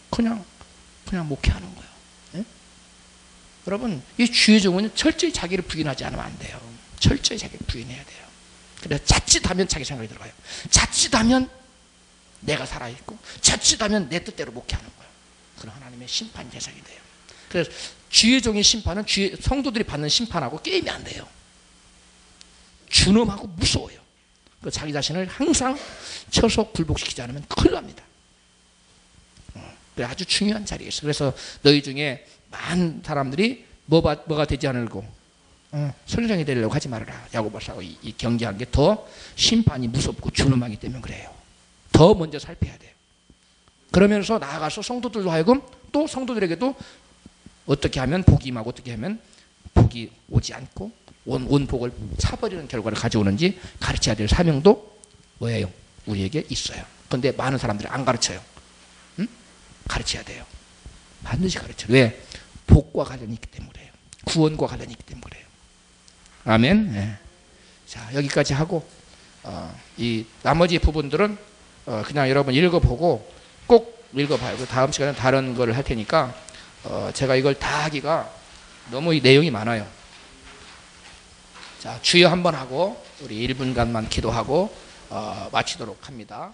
그냥 목회하는 거예요. 예? 여러분, 이 주의 종은 철저히 자기를 부인하지 않으면 안 돼요. 철저히 자기를 부인해야 돼요. 그래서 자칫하면 자기 생각이 들어가요. 자칫하면 내가 살아있고 자칫하면 내 뜻대로 목회하는 거예요. 그런 하나님의 심판 대상이 돼요. 그래서 주의 종의 심판은 주의 성도들이 받는 심판하고 게임이 안 돼요. 준엄하고 무서워요. 자기 자신을 항상 쳐서 굴복시키지 않으면 큰일 납니다. 아주 중요한 자리에 있어. 그래서 너희 중에 많은 사람들이 뭐가 되지 않으려고 선생이 되려고 하지 말아라. 야고보서하고 이 경계한 게 더 심판이 무섭고 준엄하기 때문에 그래요. 더 먼저 살펴야 돼요. 그러면서 나아가서 성도들로 하여금 또 성도들에게도 어떻게 하면 복이 임하고 어떻게 하면 복이 오지 않고 온 복을 차버리는 결과를 가져오는지 가르쳐야 될 사명도 뭐예요? 우리에게 있어요. 그런데 많은 사람들이 안 가르쳐요. 응? 가르쳐야 돼요. 반드시 가르쳐요. 왜? 복과 관련이 있기 때문에 그래요. 구원과 관련이 있기 때문에 그래요. 아멘. 네. 자, 여기까지 하고 이 나머지 부분들은 그냥 여러분 읽어보고 꼭 읽어봐요. 다음 시간에 다른 거를 할 테니까 제가 이걸 다 하기가 너무 이 내용이 많아요. 자, 주여 한번 하고 우리 1분간만 기도하고 마치도록 합니다.